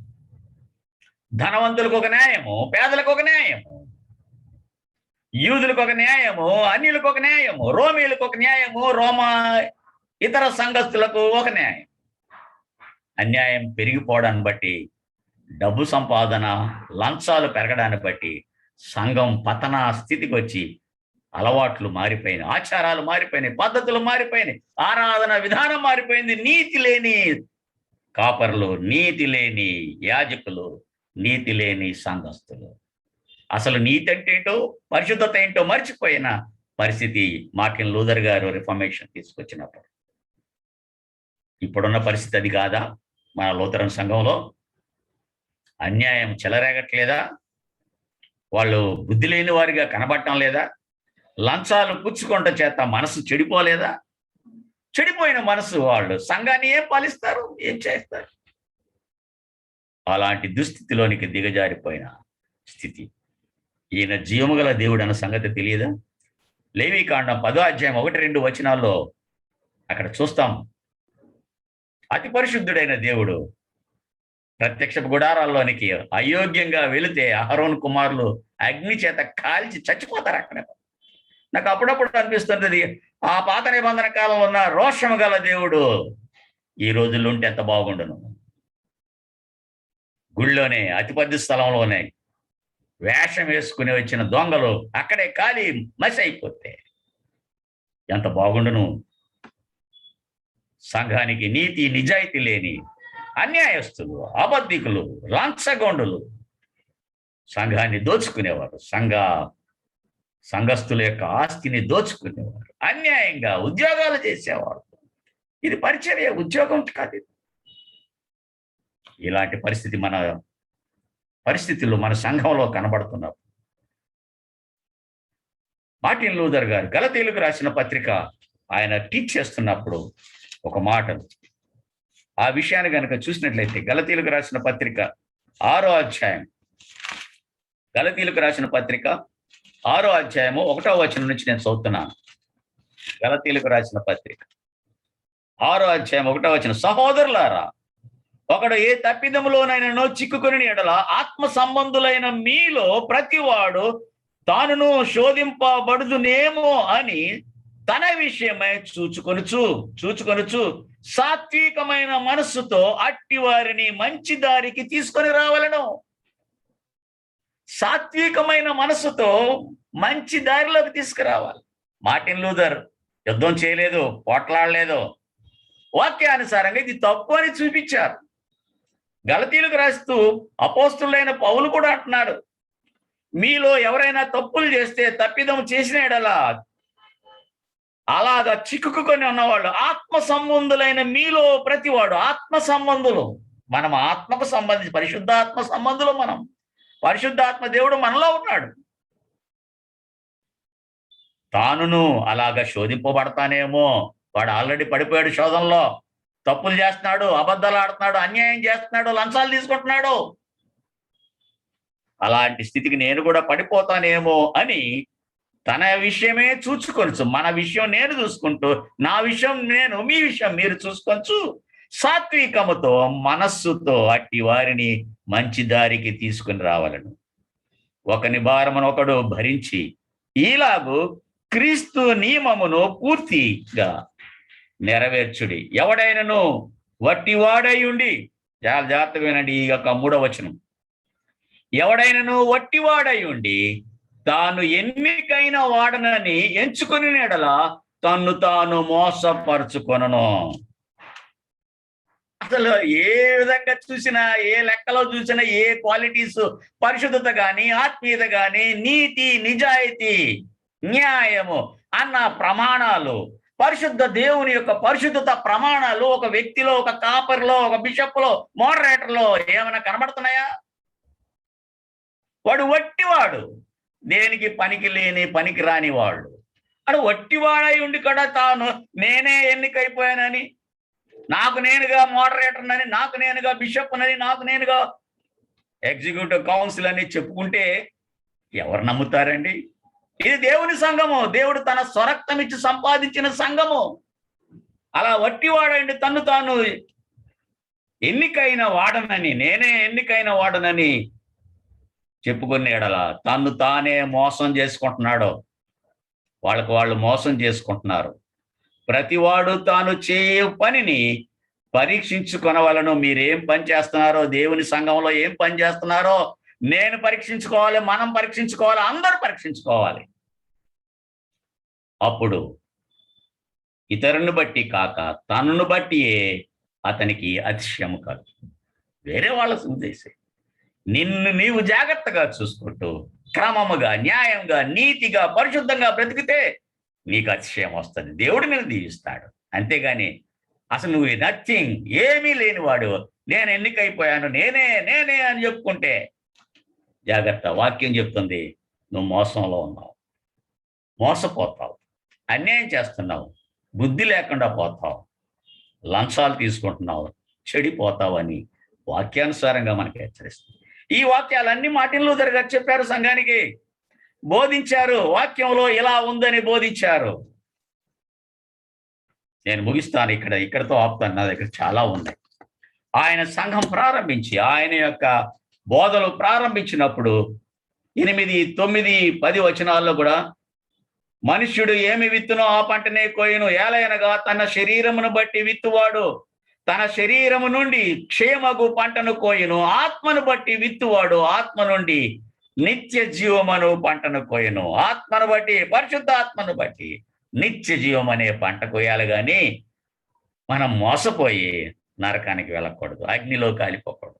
ధనవంతులకు ఒక న్యాయము, పేదలకు ఒక న్యాయము, యూదులకు ఒక న్యాయము, అన్యులకు ఒక న్యాయము, రోమీలకు ఒక న్యాయము, ఇతర సంఘస్థులకు ఒక న్యాయం. అన్యాయం పెరిగిపోవడాన్ని బట్టి, డబ్బు సంపాదన, లంచాలు పెరగడాన్ని బట్టి సంఘం పతన స్థితికి వచ్చి అలవాట్లు మారిపోయినాయి, ఆచారాలు మారిపోయినాయి, పద్ధతులు మారిపోయినాయి, ఆరాధన విధానం మారిపోయింది. నీతి లేని కాపరులు, నీతి లేని యాజకులు, నీతి లేని సంఘస్థులు, అసలు నీతి అంటే ఏంటో, పరిశుద్ధత ఏంటో మర్చిపోయిన పరిస్థితి మార్టిన్ లూథర్ గారు రిఫర్మేషన్ తీసుకొచ్చినప్పుడు. ఇప్పుడున్న పరిస్థితి అది కాదా? మన లూథరన్ సంఘంలో అన్యాయం చెలరేగట్లేదా? వాళ్ళు బుద్ధి లేని వారిగా కనబడటం లేదా? లంచాలు పుచ్చుకొనుట చేత మనసు చెడిపోలేదా? చెడిపోయిన మనసు వాళ్ళు సంఘాన్ని ఏం పాలిస్తారు, ఏం చేస్తారు? అలాంటి దుస్థితిలోనికి దిగజారిపోయిన స్థితి. ఈయన జీవము గల దేవుడు అన్న సంగతి తెలియదా? లేవీకాండం 10వ అధ్యాయం 1-2 వచనాల్లో అక్కడ చూస్తాం. అతి పరిశుద్ధుడైన దేవుడు ప్రత్యక్ష గుడారాల్లోనికి అయోగ్యంగా వెళితే అహరోను కుమారులు అగ్ని చేత కాల్చి చచ్చిపోతారు అక్కడ. నాకు అప్పుడప్పుడు అనిపిస్తుంటది, ఆ పాత నిబంధన కాలంలో ఉన్న రోషము గల దేవుడు ఈ రోజుల్లో ఉంటే ఎంత బాగుండును. గుళ్ళోనే అతి పెద్ద స్థలంలోనే వేషం వేసుకుని వచ్చిన దొంగలు అక్కడే కాలి మసి అయిపోతే ఎంత బాగుండును. సంఘానికి నీతి నిజాయితీ లేని అన్యాయస్తులు, అబద్ధికులు, లంచగొండులు సంఘాన్ని దోచుకునేవారు, సంఘస్థుల యొక్క ఆస్తిని దోచుకునేవారు, అన్యాయంగా ఉద్యోగాలు చేసేవారు. ఇది పరిచర్య, ఉద్యోగం కాదు. ఇలాంటి పరిస్థితుల్లో మన సంఘంలో కనబడుతున్నారు. మార్టిన్ లూథర్ గారు గలతీయులకు రాసిన పత్రిక ఆయన టీచ్ చేస్తున్నప్పుడు ఒక మాట, ఆ విషయాన్ని కనుక చూసినట్లయితే గలతీయులకు రాసిన పత్రిక 6వ అధ్యాయం, గలతీయులకు రాసిన పత్రిక 6వ అధ్యాయము 1వ వచనం నుంచి నేను చదువుతున్నాను. గలతీయులకు రాసిన పత్రిక 6వ అధ్యాయం 1వ వచనం, సహోదరులారా, ఒకడు ఏ తప్పిదములోనైనా చిక్కుకొని ఎడల ఆత్మ సంబంధులైన మీలో ప్రతివాడు తానును శోధింపబడుదునేమో అని తన విషయమై చూచుకొనుచు సాత్వికమైన మనస్సుతో అట్టి వారిని మంచి దారికి తీసుకొని రావాలను. సాత్వికమైన మనస్సుతో మంచి దారిలోకి తీసుకురావాలి. మార్టిన్ లూథర్ యుద్ధం చేయలేదు, పోట్లాడలేదు, వాక్యానుసారంగా ఇది తప్పు అని చూపించారు. గలతీయులకు రాస్తూ అపోస్తులైన పౌలు కూడా అంటున్నాడు, మీలో ఎవరైనా తప్పులు చేస్తే, తప్పిదం చేసిన ఎడలా అలాగా చిక్కుకొని ఉన్నవాళ్ళు ఆత్మ సంబంధులైన మీలో ప్రతివాడు, ఆత్మ సంబంధులు, మనం ఆత్మకు సంబంధించి పరిశుద్ధాత్మ సంబంధులు, మనం పరిశుద్ధాత్మ దేవుడు మనలో ఉన్నాడు. తానును అలాగా శోధింపబడతానేమో, వాడు ఆల్రెడీ పడిపోయాడు శోధనలో, తప్పులు చేస్తున్నాడు, అబద్ధాలు ఆడుతున్నాడు, అన్యాయం చేస్తున్నాడు, లంచాలు తీసుకుంటున్నాడు. అలాంటి స్థితికి నేను కూడా పడిపోతానేమో అని తన విషయమే చూసుకొనచ్చు. మన విషయం నేను చూసుకుంటూ, నా విషయం నేను, మీ విషయం మీరు చూసుకోవచ్చు. సాత్వికముతో మనస్సుతో అట్టి వారిని మంచి దారికి తీసుకుని రావాలను. ఒకని భారమును ఒకడు భరించి ఈలాగు క్రీస్తు నియమమును పూర్తిగా నెరవేర్చుడి. ఎవడైనను వట్టివాడై ఉండి, చాలా జాగ్రత్తగా వినండి ఈ యొక్క 3వ వచనం, ఎవడైనను వట్టివాడై ఉండి తాను ఎన్నికైన వాడనని ఎంచుకుని ఎడల తన్ను తాను మోసపరుచుకొనును. అసలు ఏ విధంగా చూసినా, ఏ లెక్కలో చూసినా, ఏ క్వాలిటీస్, పరిశుద్ధత గాని, ఆత్మీయత గాని, నీతి, నిజాయితీ, న్యాయము అన్న ప్రమాణాలు, పరిశుద్ధ దేవుని యొక్క పరిశుద్ధత ప్రమాణాలు ఒక వ్యక్తిలో, ఒక కాపరిలో, ఒక బిషప్లో, మోడరేటర్లో ఏమైనా కనబడుతున్నాయా? వాడు వట్టివాడు, దేనికి పనికి లేని, పనికి రాని వాడు. వాడు వట్టివాడై ఉండి కూడా తాను నేనే ఎన్నికైపోయానని, నాకు నేనుగా మోడరేటర్ అని, నాకు నేనుగా బిషప్ అని, నాకు నేనుగా ఎగ్జిక్యూటివ్ కౌన్సిల్ అని చెప్పుకుంటే ఎవరు నమ్ముతారండి? ఇది దేవుని సంఘము, దేవుడు తన స్వరక్తం ఇచ్చి సంపాదించిన సంఘము. అలా వట్టివాడండి తన్ను తాను ఎన్నికైన వాడనని, నేనే ఎన్నికైన వాడనని చెప్పుకునే ఎడల తన్ను తానే మోసం చేసుకుంటున్నాడు. వాళ్ళు మోసం చేసుకుంటున్నారు. ప్రతివాడు తాను చేయు పనిని పరీక్షించుకొనవలను. మీరేం పని చేస్తున్నారో, దేవుని సంఘంలో ఏం పని చేస్తున్నారో నేను పరీక్షించుకోవాలి, మనం పరీక్షించుకోవాలి, అందరూ పరీక్షించుకోవాలి. అప్పుడు ఇతరులను బట్టి కాక తనను బట్టియే అతనికి అతిశయము కాదు. వేరే వాళ్ళకు ఉద్దేశం, నిన్ను నీవు జాగ్రత్తగా చూసుకుంటూ క్రమముగా, న్యాయంగా, నీతిగా, పరిశుద్ధంగా బ్రతికితే నీకు అతిశయం వస్తుంది, దేవుడు నిన్ను దీవిస్తాడు. అంతేగాని అసలు నువ్వు నథింగ్, ఏమీ లేనివాడు, నేను ఎన్నికైపోయాను, నేనే అని చెప్పుకుంటే జాగ్రత్త. వాక్యం చెప్తుంది, నువ్వు మోసంలో ఉన్నావు, మోసపోతావు, అన్యాయం చేస్తున్నావు, బుద్ధి లేకుండా పోతావు, లంచాలు తీసుకుంటున్నావు, చెడిపోతావు అని వాక్యానుసారంగా మనకి హెచ్చరిస్తుంది. ఈ వాక్యాలన్నీ మార్టిన్ లూథర్ గారు చెప్పారు సంఘానికి. బోధించారు. వాక్యంలో ఇలా ఉందని బోధించారు. నేను ముగిస్తాను ఇక్కడతో ఆపుతాను. నా దగ్గర చాలా ఉన్నాయి. ఆయన సంఘం ప్రారంభించి ఆయన యొక్క బోధలు ప్రారంభించినప్పుడు 8, 9, 10 వచనాల్లో కూడా మనుష్యుడు ఏమి విత్తునో ఆ పంటనే కోయును. ఏలయనగా తన శరీరమును బట్టి విత్తువాడు తన శరీరము నుండి క్షేమగు పంటను కోయును. ఆత్మను బట్టి విత్తువాడు ఆత్మ నుండి నిత్య జీవమను పంటను కోయును. ఆత్మను బట్టి, పరిశుద్ధాత్మను బట్టి నిత్య జీవం అనే పంట కోయాలి. కానీ మనం మోసపోయి నరకానికి వెళ్ళకూడదు, అగ్నిలో కాలిపోకూడదు.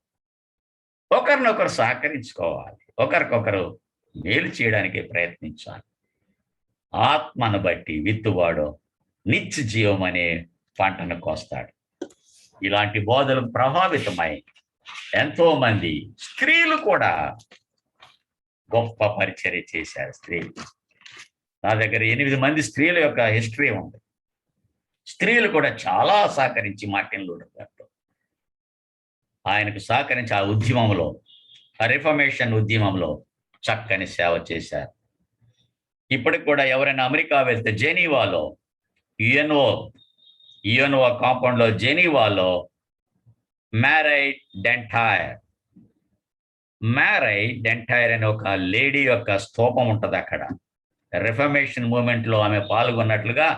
ఒకరినొకరు సహకరించుకోవాలి, ఒకరికొకరు మేలు చేయడానికి ప్రయత్నించాలి. ఆత్మను బట్టి విత్తువాడు నిత్య జీవం అనే పంటను కోస్తాడు. ఇలాంటి బోధలకు ప్రభావితమై ఎంతో మంది స్త్రీలు కూడా గొప్ప పరిచర్య చేశారు. స్త్రీలు, నా దగ్గర 8 మంది స్త్రీల యొక్క హిస్టరీ ఉంది. స్త్రీలు కూడా చాలా సహకరించి మార్టిన్ లూథర్ గారితో ఆయనకు సహకరించి ఆ ఉద్యమంలో, ఆ రిఫర్మేషన్ ఉద్యమంలో చక్కని సేవ చేశారు. ఇప్పటికి కూడా ఎవరైనా అమెరికా వెళ్తే జెనీవాలో యుఎన్ఓ కాంపౌండ్లో జెనీవాలో మ్యారై డెంటైర్ అనే ఒక లేడీ యొక్క స్తూపం ఉంటుంది అక్కడ. రిఫర్మేషన్ మూవ్మెంట్లో ఆమె పాల్గొన్నట్లుగా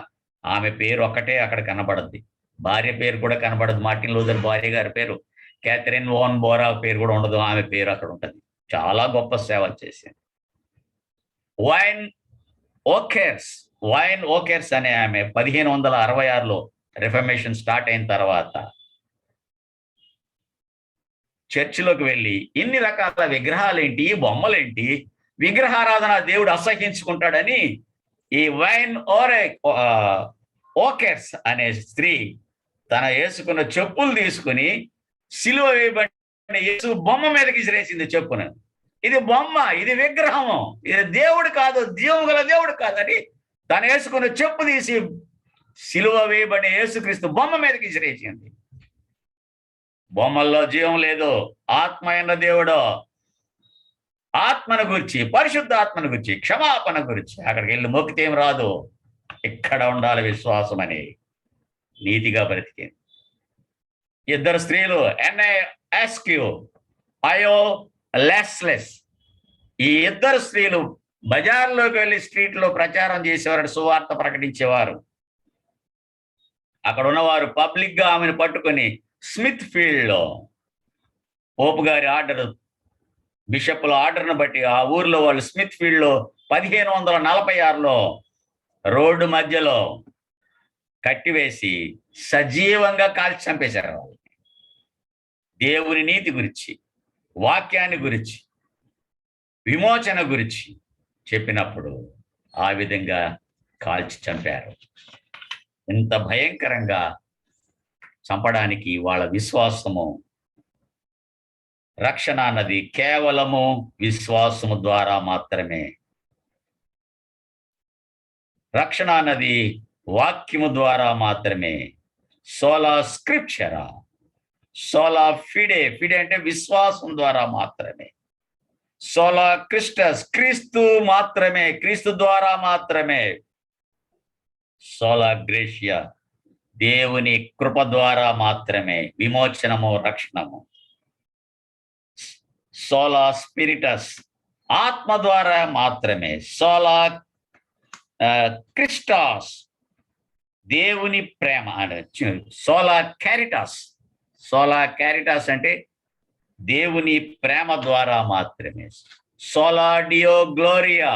ఆమె పేరు ఒక్కటే అక్కడ కనబడుద్ది. భార్య పేరు కూడా కనబడదు. మార్టిన్ లూథర్ భార్య గారి పేరు క్యాథరిన్ వాన్ బోరా పేరు కూడా ఉండదు. ఆమె పేరు అక్కడ ఉంటుంది. చాలా గొప్ప సేవలు చేసింది. వైన్ ఓకెర్స్ అనే ఆమె 1566లో రిఫర్మేషన్ స్టార్ట్ అయిన తర్వాత చర్చిలోకి వెళ్ళి ఇన్ని రకాల విగ్రహాలేంటి, బొమ్మలేంటి, విగ్రహారాధన దేవుడు అసహించుకుంటాడని ఈ ఓకెర్స్ అనే స్త్రీ తన వేసుకున్న చెప్పులు తీసుకుని సిలువ వేయబడిన యేసు బొమ్మ మీదకి విసిరేసింది చెప్పును. ఇది బొమ్మ, ఇది విగ్రహము, ఇది దేవుడు కాదు, జీవం గల దేవుడు కాదని తన వేసుకున్న చెప్పు తీసి సిలువ వేయబడిన యేసుక్రీస్తు బొమ్మ మీదకి విసిరేసింది. బొమ్మల్లో జీవం లేదు. ఆత్మ అయిన దేవుడు ఆత్మను గురించి, పరిశుద్ధ ఆత్మను గురించి, క్షమాపణ గురించి అక్కడికి వెళ్ళి మొక్కితే ఏం రాదు. ఇక్కడ ఉండాలి విశ్వాసం అని నీతిగా బ్రతికింది. 2 స్త్రీలు లెస్లెస్, ఈ 2 స్త్రీలు బజార్లోకి వెళ్ళి స్ట్రీట్లో ప్రచారం చేసేవారు, సువార్త ప్రకటించేవారు. అక్కడ ఉన్నవారు పబ్లిక్ గా ఆమెను పట్టుకొని స్మిత్ ఫీల్డ్ లో పోపు గారి ఆర్డర్, బిషప్ల ఆర్డర్ను బట్టి ఆ ఊర్లో వాళ్ళు స్మిత్ ఫీల్డ్ లో 1546లో రోడ్డు మధ్యలో కట్టివేసి సజీవంగా కాల్చి చంపేశారు. వాళ్ళు దేవుని నీతి గురించి, వాక్యాన్ని గురించి, విమోచన గురించి చెప్పినప్పుడు ఆ విధంగా కాల్చి చంపారు. ఇంత భయంకరంగా చంపడానికి వాళ్ళ విశ్వాసము, రక్షణ అన్నది కేవలము విశ్వాసము ద్వారా మాత్రమే. రక్షణ అన్నది వాక్యము ద్వారా మాత్రమే. సోలా స్క్రిప్చరా, సోలా ఫిడే అంటే విశ్వాసం ద్వారా మాత్రమే. సోలా క్రిస్టస్, క్రీస్తు మాత్రమే, క్రీస్తు ద్వారా మాత్రమే. సోలా గ్రేషియా, దేవుని కృప ద్వారా మాత్రమే విమోచనము, రక్షణము. సోలా స్పిరిటస్, ఆత్మ ద్వారా మాత్రమే. సోలా క్రిస్టాస్, దేవుని ప్రేమ అని. సోలా క్యారిటాస్ అంటే దేవుని ప్రేమ ద్వారా మాత్రమే. సోలా డియో గ్లోరియా,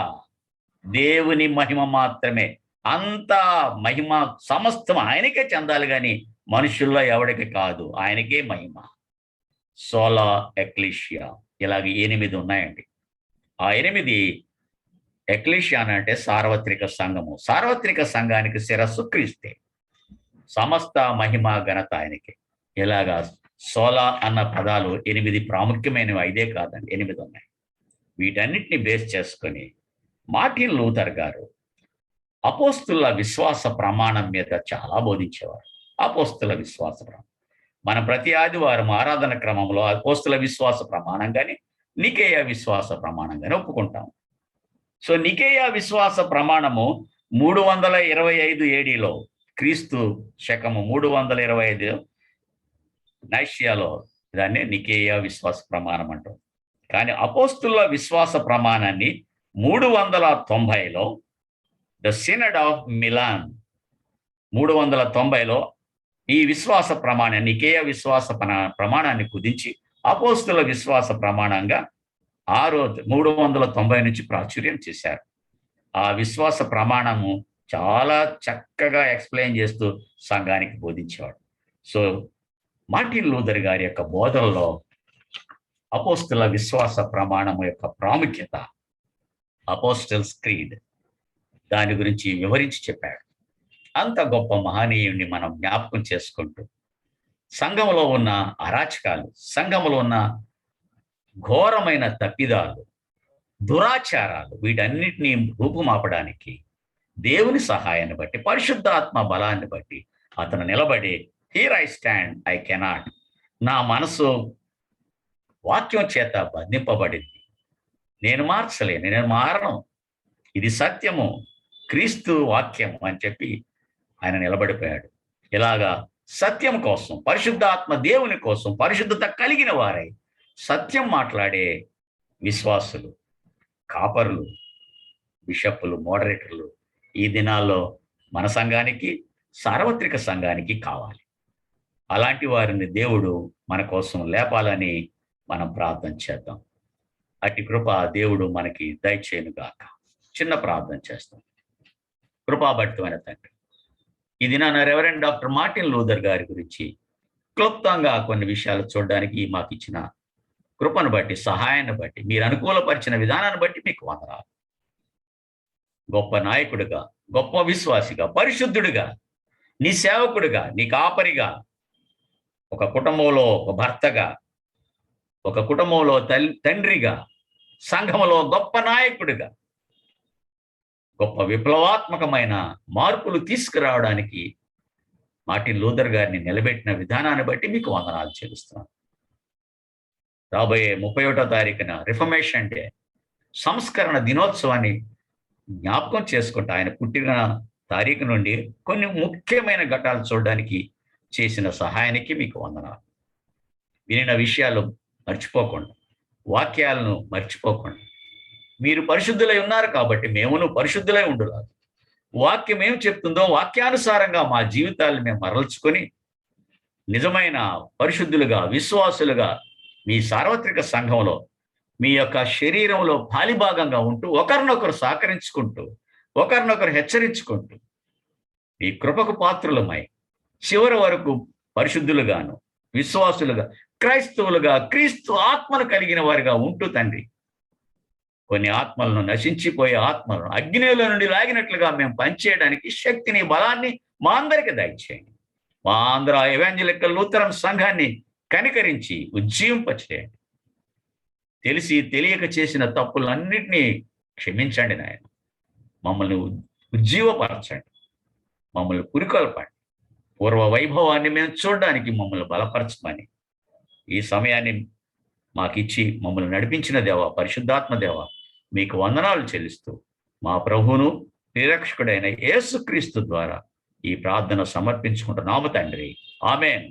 దేవుని మహిమ మాత్రమే. అంతా మహిమ సమస్తం ఆయనకే చెందాలి, కానీ మనుషుల్లో ఎవడికి కాదు, ఆయనకే మహిమ. సోలా ఎక్లీషియా, ఇలాగ 8 ఉన్నాయండి. ఆ 8 ఎక్లీషియా అంటే సార్వత్రిక సంఘము. సార్వత్రిక సంఘానికి శిరస్సు క్రీస్తే. సమస్త మహిమ ఘనత ఆయనకి. ఇలాగా సోలా అన్న పదాలు 8 ప్రాముఖ్యమైనవి. 5 కాదండి, 8 ఉన్నాయి. వీటన్నిటిని బేస్ చేసుకొని మార్టిన్ లూథర్ గారు అపోస్తుల విశ్వాస ప్రమాణం మీద చాలా బోధించేవారు. అపోస్తుల విశ్వాస ప్రమాణం మనం ప్రతి ఆదివారం ఆరాధన క్రమంలో అపోస్తుల విశ్వాస ప్రమాణంగానే, నికేయ విశ్వాస ప్రమాణంగానే ఒప్పుకుంటాం. సో నికేయ విశ్వాస ప్రమాణము 325 ఏడీలో, క్రీస్తు శకము 325 నైషియాలో దాన్ని నికేయ విశ్వాస ప్రమాణం అంటాం. కానీ అపోస్తుల విశ్వాస ప్రమాణాన్ని 390లో ద సినడ్ ఆఫ్ మిలాన్ 390లో ఈ విశ్వాస ప్రమాణాన్ని, నికేయ విశ్వాస ప్రమాణాన్ని కుదించి అపోస్తుల విశ్వాస ప్రమాణంగా 390 నుంచి ప్రాచుర్యం చేశారు. ఆ విశ్వాస ప్రమాణము చాలా చక్కగా ఎక్స్ప్లెయిన్ చేస్తూ సంఘానికి బోధించేవాడు. సో మార్టిన్ లూథర్ గారి యొక్క బోధనలో అపోస్తుల విశ్వాస ప్రమాణము యొక్క ప్రాముఖ్యత, అపోస్టల్స్ క్రీడ్, దాని గురించి వివరించి చెప్పాడు. అంత గొప్ప మహనీయుడిని మనం జ్ఞాపకం చేసుకుంటూ సంఘంలో ఉన్న అరాచకాలు, సంఘంలో ఉన్న ఘోరమైన తప్పిదాలు, దురాచారాలు, వీటన్నిటినీ రూపుమాపడానికి దేవుని సహాయాన్ని బట్టి, పరిశుద్ధాత్మ బలాన్ని బట్టి అతను నిలబడి, here I stand, I cannot, నా మనసు వాక్యం చేత బంధింపబడింది, నేను మార్చలేను, నేను మారను, ఇది సత్యము, క్రీస్తు వాక్యము అని చెప్పి ఆయన నిలబడిపోయాడు. ఇలాగా సత్యం కోసం, పరిశుద్ధాత్మ దేవుని కోసం పరిశుద్ధత కలిగిన వారై సత్యం మాట్లాడే విశ్వాసులు, కాపరులు, బిషప్పులు, మోడరేటర్లు ఈ దినాల్లో మన సంఘానికి, సార్వత్రిక సంఘానికి కావాలి. అలాంటి వారిని దేవుడు మన కోసం లేపాలని మనం ప్రార్థన చేద్దాం. అట్టి కృప దేవుడు మనకి దయచేయునుగాక. చిన్న ప్రార్థన చేస్తాం. కృపాభరితమైన తండ్రి, ఈ దినాన రెవరెండ్ డాక్టర్ మార్టిన్ లూథర్ గారి గురించి క్లుప్తంగా కొన్ని విషయాలు చూడడానికి మాకు ఇచ్చిన కృపను బట్టి, సహాయాన్ని బట్టి, మీరు అనుకూలపరిచిన విధానాన్ని బట్టి మీకు వందనాలు. గొప్ప నాయకుడిగా, గొప్ప విశ్వాసిగా, పరిశుద్ధుడిగా, నీ సేవకుడిగా, నీ కాపరిగా, ఒక కుటుంబంలో ఒక భర్తగా, ఒక కుటుంబంలో తండ్రిగా, సంఘములో గొప్ప నాయకుడిగా, గొప్ప విప్లవాత్మకమైన మార్పులు తీసుకురావడానికి మార్టిన్ లూథర్ గారిని నిలబెట్టిన విధానాన్ని బట్టి మీకు వందనాలు చెల్లిస్తున్నాను. రాబోయే 31వ తారీఖున రిఫర్మేషన్ డే, సంస్కరణ దినోత్సవాన్ని జ్ఞాపకం చేసుకుంటూ ఆయన పుట్టిన తారీఖు నుండి కొన్ని ముఖ్యమైన ఘట్టాలు చూడడానికి చేసిన సహాయానికి మీకు వందనాలు. వినిన విషయాలు మర్చిపోకుండా, వాక్యాలను మర్చిపోకుండా, మీరు పరిశుద్ధులై ఉన్నారు కాబట్టి మేమును పరిశుద్ధులై ఉండులాగా, వాక్యం ఏం చెప్తుందో వాక్యానుసారంగా మా జీవితాలను మేము మరల్చుకొని నిజమైన పరిశుద్ధులుగా, విశ్వాసులుగా మీ సార్వత్రిక సంఘంలో, మీ యొక్క శరీరంలో పాలిభాగంగా ఉంటూ, ఒకరినొకరు సహకరించుకుంటూ, ఒకరినొకరు హెచ్చరించుకుంటూ, ఈ కృపకు పాత్రులమై చివరి వరకు పరిశుద్ధులుగాను, విశ్వాసులుగా, క్రైస్తవులుగా, క్రీస్తు ఆత్మను కలిగిన వారిగా ఉంటూ తండ్రి, కొన్ని ఆత్మలను, నశించిపోయే ఆత్మలను అగ్నిలో నుండి లాగినట్లుగా మేము పనిచేయడానికి శక్తిని, బలాన్ని మా అందరికీ దయచేయండి. మా ఆంధ్ర ఎవాంజలికల్ లూథరన్ సంఘాన్ని కనికరించి ఉజ్జీవింపచేయండి. తెలిసి తెలియక చేసిన తప్పులన్నిటినీ క్షమించండి నాయన. మమ్మల్ని ఉజ్జీవపరచండి, మమ్మల్ని పురికొల్పండి. పూర్వ వైభవాన్ని మేము చూడడానికి మమ్మల్ని బలపరచమని ఈ సమయాన్ని మాకిచ్చి మమ్మల్ని నడిపించిన దేవ, పరిశుద్ధాత్మ దేవ, మీకు వందనాలు చెల్లిస్తూ మా ప్రభువును నిరక్షకుడైన యేసుక్రీస్తు ద్వారా ఈ ప్రార్థన సమర్పించుకుంటున్నాము తండ్రి. ఆమేన్.